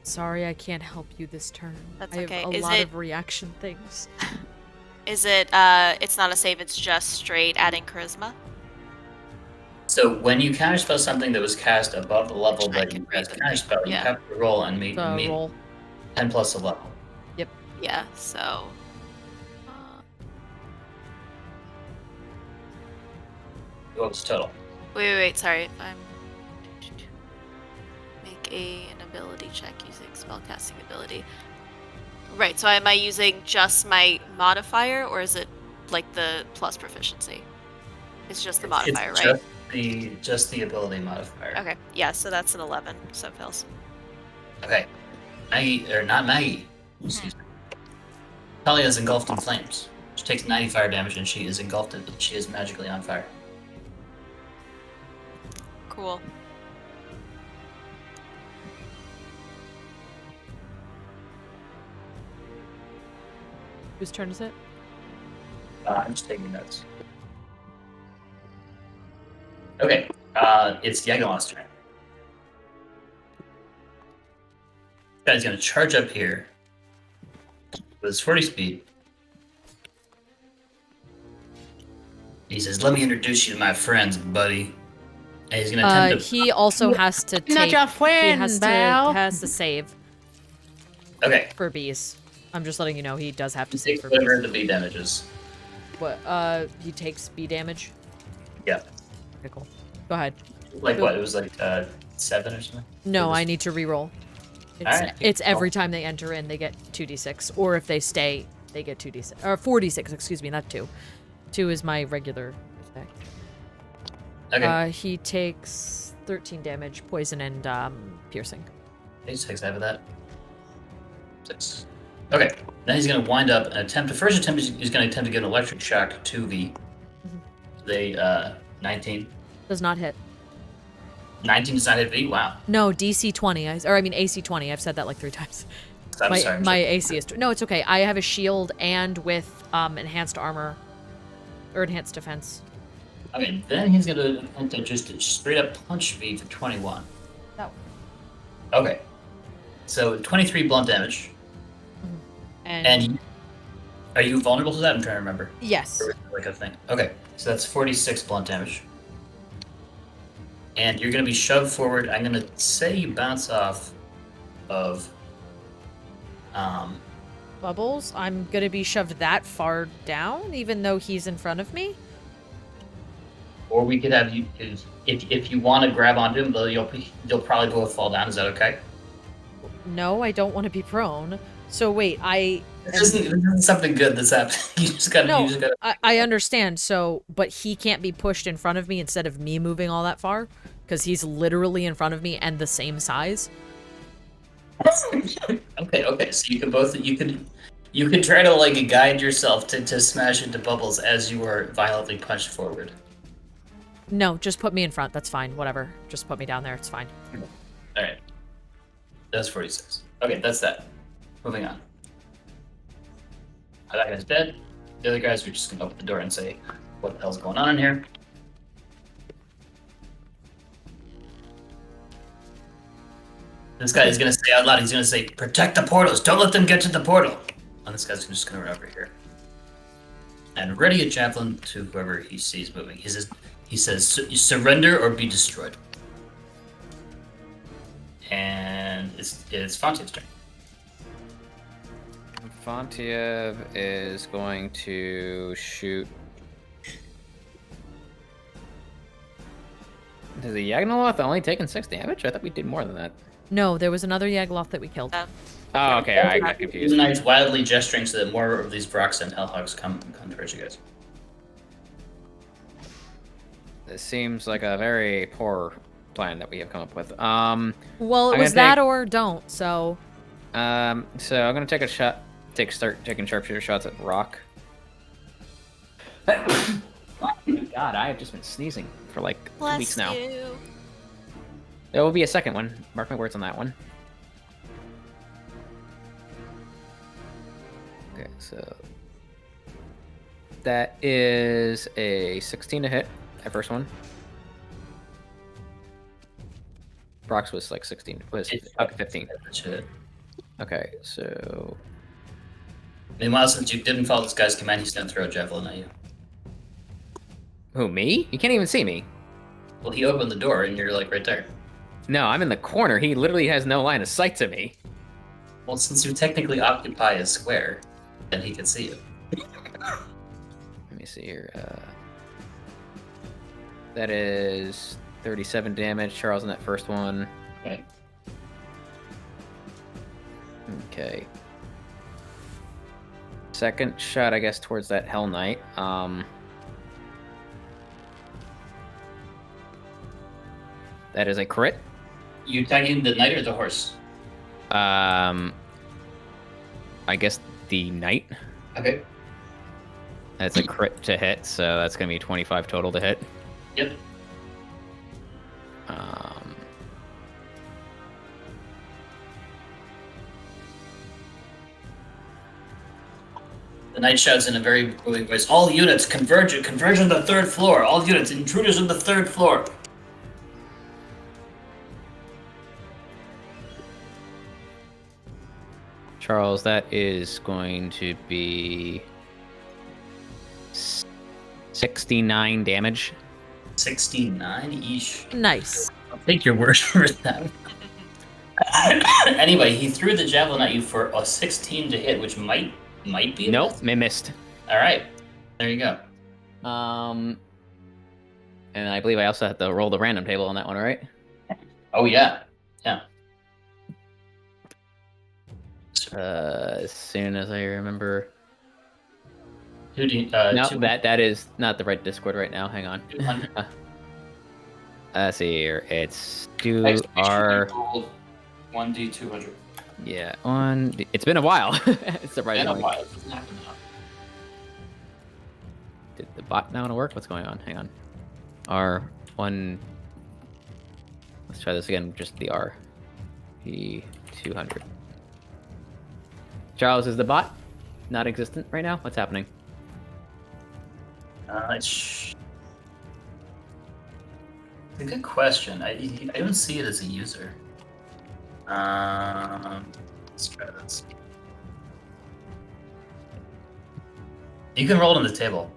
Sorry, I can't help you this turn. That's I have okay. a Is lot it- of reaction things. Is it, it's not a save, it's just straight adding charisma? So when you counterspell something that was cast above the level I that can you cast a read. counterspell, you Yeah. have to roll and meet Roll. 10 plus a level. Yeah, so... What was total? Wait, sorry. I'm... Make an ability check using spellcasting ability. Right, so am I using just my modifier, or is it like the plus proficiency? It's just the modifier, It's right? just the ability modifier. Okay, yeah, so that's an 11, so it fails. Okay. Not Maggie. Excuse me. Talia is engulfed in flames. She takes 90 fire damage and she is engulfed in. She is magically on fire. Cool. Whose turn is it? I'm just taking notes. Okay. It's Yagalon's turn. This guy's gonna charge up here with his 40 speed. He says, "Let me introduce you to my friends, buddy." And he's gonna attempt to. He also has to take. Not your friend, he Val. has to save Okay. for bees. I'm just letting you know he does have to He save takes for whatever bees. the bee damages. What? He takes bee damage. Yeah. Okay, cool. Go ahead. Like what? It was like 7 or something. No, It was- I need to re-roll. It's, Alright. it's every time they enter in, they get 2d6, or if they stay, they get 2d6 or 4d6. Excuse me, not 2. 2 is my regular attack. Okay. He takes 13 damage, poison, and piercing. He takes half of that. 6. Okay. Then he's going to wind up and attempt. The first attempt is he's going to attempt to get an electric shock to V. They 19. Does not hit. 19 does not hit V. Wow. No, DC 20. I mean AC 20. I've said that like 3 times. I'm my sorry. my AC is no, it's okay. I have a shield and with enhanced armor or enhanced defense. Okay. Then he's going to attempt to just straight up punch V for 21. That Okay. So 23 blunt damage. And are you vulnerable to that? I'm trying to remember. yes, Or is it like a thing. Okay, so that's 46 blunt damage. And you're going to be shoved forward. I'm going to say you bounce off of... Bubbles. I'm gonna be shoved that far down, even though he's in front of me. Or we could have you... If you want to grab onto him, though, you'll probably both fall down. Is that okay? No, I don't want to be prone. So wait, This isn't something good that's happening. You just gotta... No, you just gotta... I understand. So, but he can't be pushed in front of me instead of me moving all that far, because he's literally in front of me and the same size. Okay. So you can both... You can try to, like, guide yourself to smash into Bubbles as you are violently punched forward. No, just put me in front. That's fine. Whatever. Just put me down there. It's fine. Alright. That's 46. Okay, that's that. Moving on. That guy's dead. The other guys are just gonna open the door and say, what the hell's going on in here? This guy is gonna say out loud, he's gonna say, protect the portals, don't let them get to the portal. And this guy's just gonna run over here. And ready a javelin to whoever he sees moving. He says, surrender or be destroyed. And it's Fontiev's turn. Fontiev is going to shoot. Does the Yagnoloth only taken 6 damage? I thought we did more than that. No, there was another Yagloth that we killed. Oh, okay, I got confused. The knight's wildly gesturing so that more of these Brox and Hellhogs come towards you guys. This seems like a very poor plan that we have come up with. Well, it I'm was gonna that take- or don't, so... so I'm gonna take a shot. Start taking sharpshooter shots at Rock. Oh my God, I have just been sneezing for like 2 weeks now. You. There will be a second one. Mark my words on that one. Okay, so that is a 16 to hit. That first one. Brock's was like 16. Was 15. Okay, so Meanwhile, since you didn't follow this guy's command, he's gonna throw a javelin at you. who, me? You can't even see me. Well, he opened the door and you're like right there. No, I'm in the corner. He literally has no line of sight to me. Well, since you technically occupy a square, then he can see you. Let me see here. That is 37 damage. Charles in that first one. Okay. Okay. Second shot, I guess, towards that Hell Knight. That is a crit. You attacking the knight or the horse? I guess the Knight. Okay. That's a crit to hit, so that's gonna be 25 total to hit. Yep. The knight shouts in a very booming voice, "All units, converge on the 3rd floor! All units, intruders on the 3rd floor!" Charles, that is going to be 69 damage. 69 each. Nice. I'll take your word for that. Anyway, he threw the javelin at you for a 16 to hit, which might be. Nope, I missed. All right, there you go. And I believe I also had to roll the random table on that one, right? Oh yeah. As soon as I remember. Who do you, No, two- that is not the right Discord right now. Hang on. 200. Let's see here. It's do Expedition our 1d200. yeah one. It's been a while. It's Been a surprisingly. while. It doesn't happen now. Did the bot not want to work? What's going on? Hang on. R1. Let's try this again. Just the R. P200. Charles, is the bot not existent right now? What's happening? It's a good question. I don't see it as a user. Let's try this. You can roll it on the table.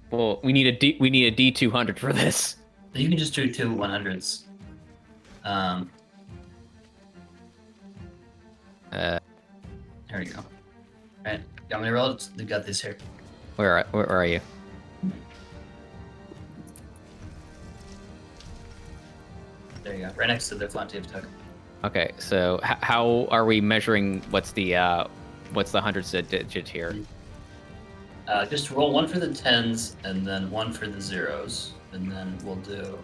Well, we need a D200 for this. You can just do 2 100s. There we go. Alright, you want me to roll it? We've got these here. Where are you? There you go. Right next to the Fontiev token. Okay, so how are we measuring what's the 100th digit here? Just roll 1 for the 10s and then 1 for the 0s. And then we'll do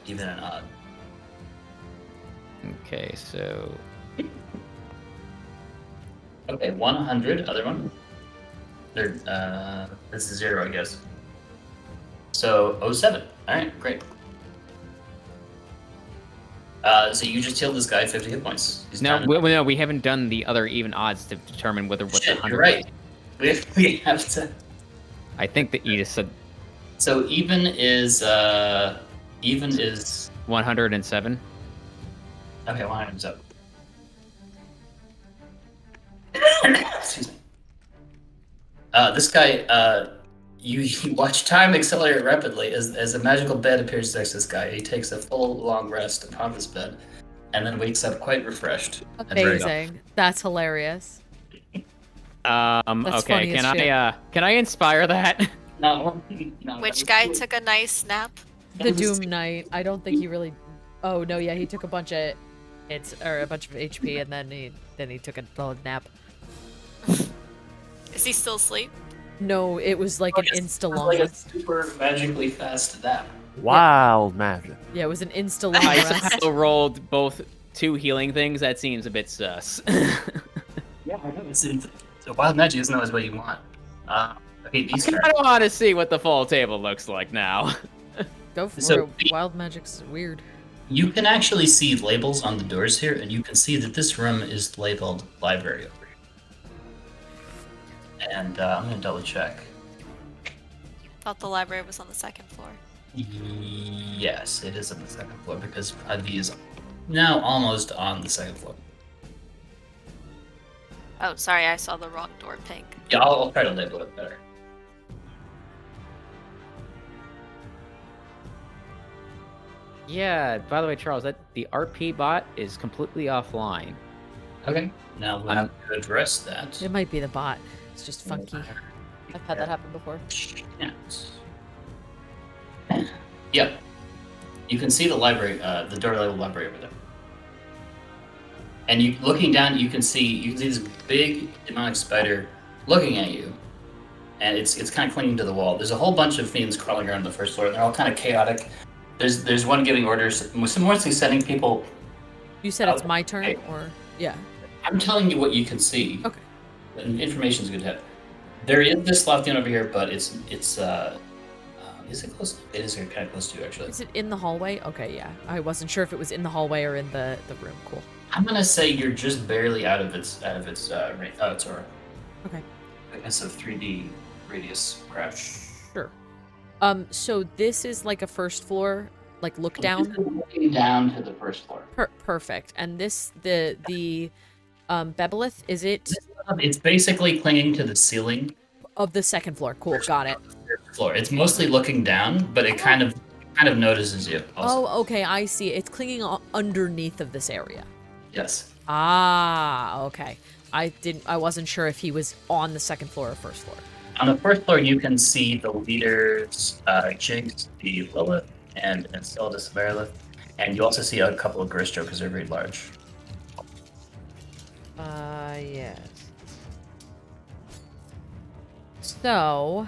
even and odd. Okay, so Okay, 100, other one. This is 0, I guess. So 07. Alright, great. So you just healed this guy 50 hit points. He's no, down. we haven't done the other even odds to determine what the Shit, 100 you're right. was. We have to. I think that you just said So even is 107. okay. 107. Excuse me. This guy, You watch time accelerate rapidly as a magical bed appears next to this guy. He takes a full long rest upon this bed, and then wakes up quite refreshed. and ready to go. Amazing. That's hilarious. That's Okay. funny as shit. Can I inspire that? No. Which guy took a nice nap? The Doom Knight. I don't think he really. Oh no, yeah, he took a bunch of hits or a bunch of HP, and then he took a little nap. Is he still asleep? No, it was like an insta long Like a rest. super magically fast nap. Wild magic. Yeah, it was an insta long I rest. somehow rolled both 2 healing things. That seems a bit sus. Yeah, I know. So wild magic isn't always what you want. Okay, these I turns. don't want to see what the full table looks like now. Go for So- it. Wild magic's weird. You can actually see labels on the doors here, and you can see that this room is labeled library over here. And I'm gonna double check. Thought the library was on the 2nd floor. Yes, it is on the 2nd floor because Ivy is now almost on the 2nd floor. Oh, sorry, I saw the wrong door pink. Yeah, I'll try to label it better. Yeah, by the way, Charles, the RP bot is completely offline. Okay. Now we'll have to address that. It might be the bot. It's just funky. I've had that happen before. Yes. Yep. You can see the library, the door level library over there. And you looking down, you can see this big demonic spider looking at you, and it's kind of clinging to the wall. There's a whole bunch of fiends crawling around the first floor, and they're all kind of chaotic. There's one giving orders, mostly sending people. You said it's my turn, okay. or yeah. I'm telling you what you can see. Okay. And information's good to have. There is this Loftian over here, but it's is it close? It is kind of close to you, actually. Is it in the hallway? Okay, yeah. I wasn't sure if it was in the hallway or in the room. Cool. I'm gonna say you're just barely out of its range. Oh, it's aura. Okay. I guess a 3D radius crash. Sure. So this is like a first floor, like look down. Looking down to the first floor. Perfect. And this the Bebelith, is it It's basically clinging to the ceiling. of the second floor? Cool, got it. Floor. It's mostly looking down, but it kind of notices you. Also. Oh, okay, I see. It's clinging underneath of this area. Yes. Ah, okay. I wasn't sure if he was on the second floor or first floor. On the first floor, you can see the leaders, Jinx, the Lilith, and Enceladus Verilith, and you also see a couple of Gristro because they're very large. Yes. So,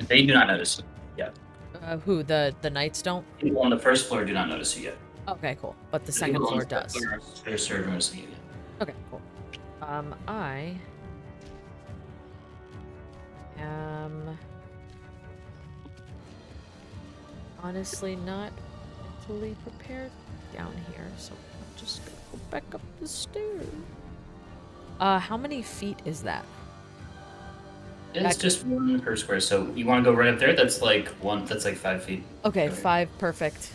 They do not notice you yet. who the knights don't? People on the first floor do not notice you yet. Okay, cool. But the second People on floor the first does. floor, they're sort of noticing you. Okay, cool. I am honestly not mentally prepared down here, so I'm just gonna go back up the stairs. How many feet is that? It's just 1 per square, so you want to go right up there? That's like 5 feet. Okay, Okay. 5, perfect.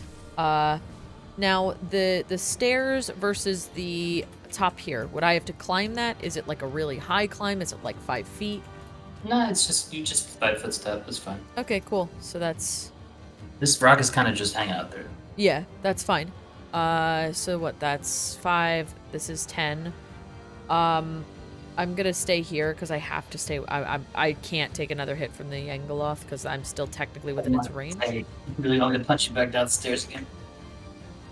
Now the stairs versus the top here, would I have to climb that? Is it like a really high climb? Is it like 5 feet? No, it's just 5-foot step. It's fine. Okay, cool. So that's, This rock is kind of just hanging out there. yeah, that's fine. So what, that's 5, this is 10. I'm gonna stay here because I have to stay. I can't take another hit from the Yangoloth because I'm still technically within its range. I really don't get to punch you back downstairs again.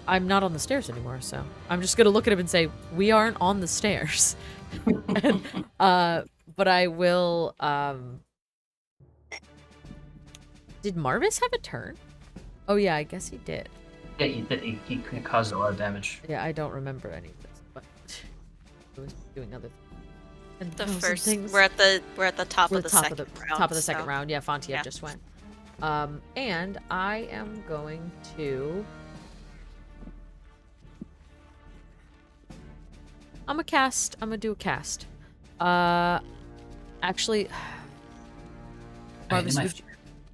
I'm not on the stairs anymore, so I'm just gonna look at him and say, we aren't on the stairs. And, but I will, did Marvis have a turn? Oh yeah, I guess he did. Yeah, he caused a lot of damage. Yeah, I don't remember any of this, but I was doing other and The thousand first, things. we're at the top We're of the top second of the round. top of the second so- round. Yeah, Fontiev Yeah. just went. And I am going to. I'm gonna do a cast. Actually, Marvis,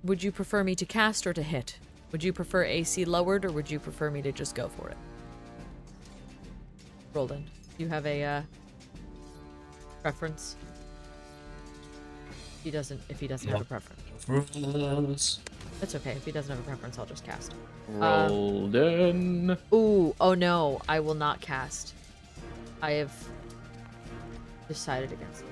would you prefer me to cast or to hit? Would you prefer AC lowered or would you prefer me to just go for it? Roldan, you have a preference? If he doesn't have a preference. Rules. That's okay. If he doesn't have a preference, I'll just cast. Rolled in. Ooh, oh no, I will not cast. I have decided against it.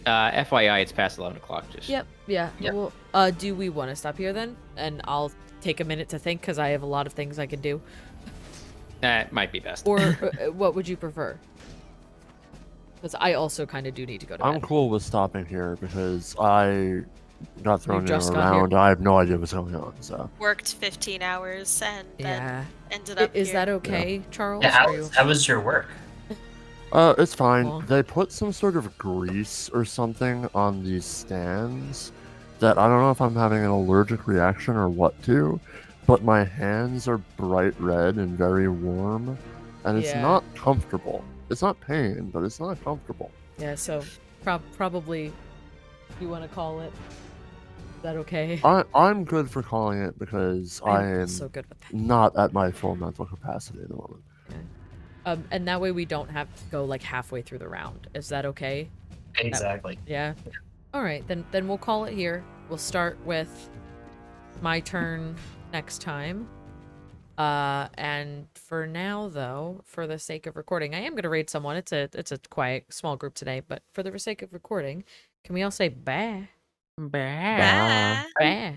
FYI, it's past 11 o'clock. Just. Yep, yeah. Yep. Well, do we want to stop here then? And I'll take a minute to think because I have a lot of things I can do. That might be best. Or what would you prefer? Because I also kind of do need to go to bed. I'm cool with stopping here because I got thrown just got around. I have no idea what's going on. So Worked 15 hours and Yeah. then ended up Is here. that okay, Charles? Yeah, Are you- how was your work? it's fine. Cool. They put some sort of grease or something on these stands that I don't know if I'm having an allergic reaction or what to, but my hands are bright red and very warm, and it's Yeah. not comfortable. It's not pain, but it's not comfortable. Yeah, so probably you want to call it. Is that okay? I'm good for calling it because I am so good with that. not at my full mental capacity at the moment. And that way we don't have to go like halfway through the round. Is that okay? Exactly. Yeah. All right, then we'll call it here. We'll start with my turn next time. And for now though, for the sake of recording, I am going to raid someone. It's a quiet small group today, but for the sake of recording, can we all say bye? Bye. Ah. Bye.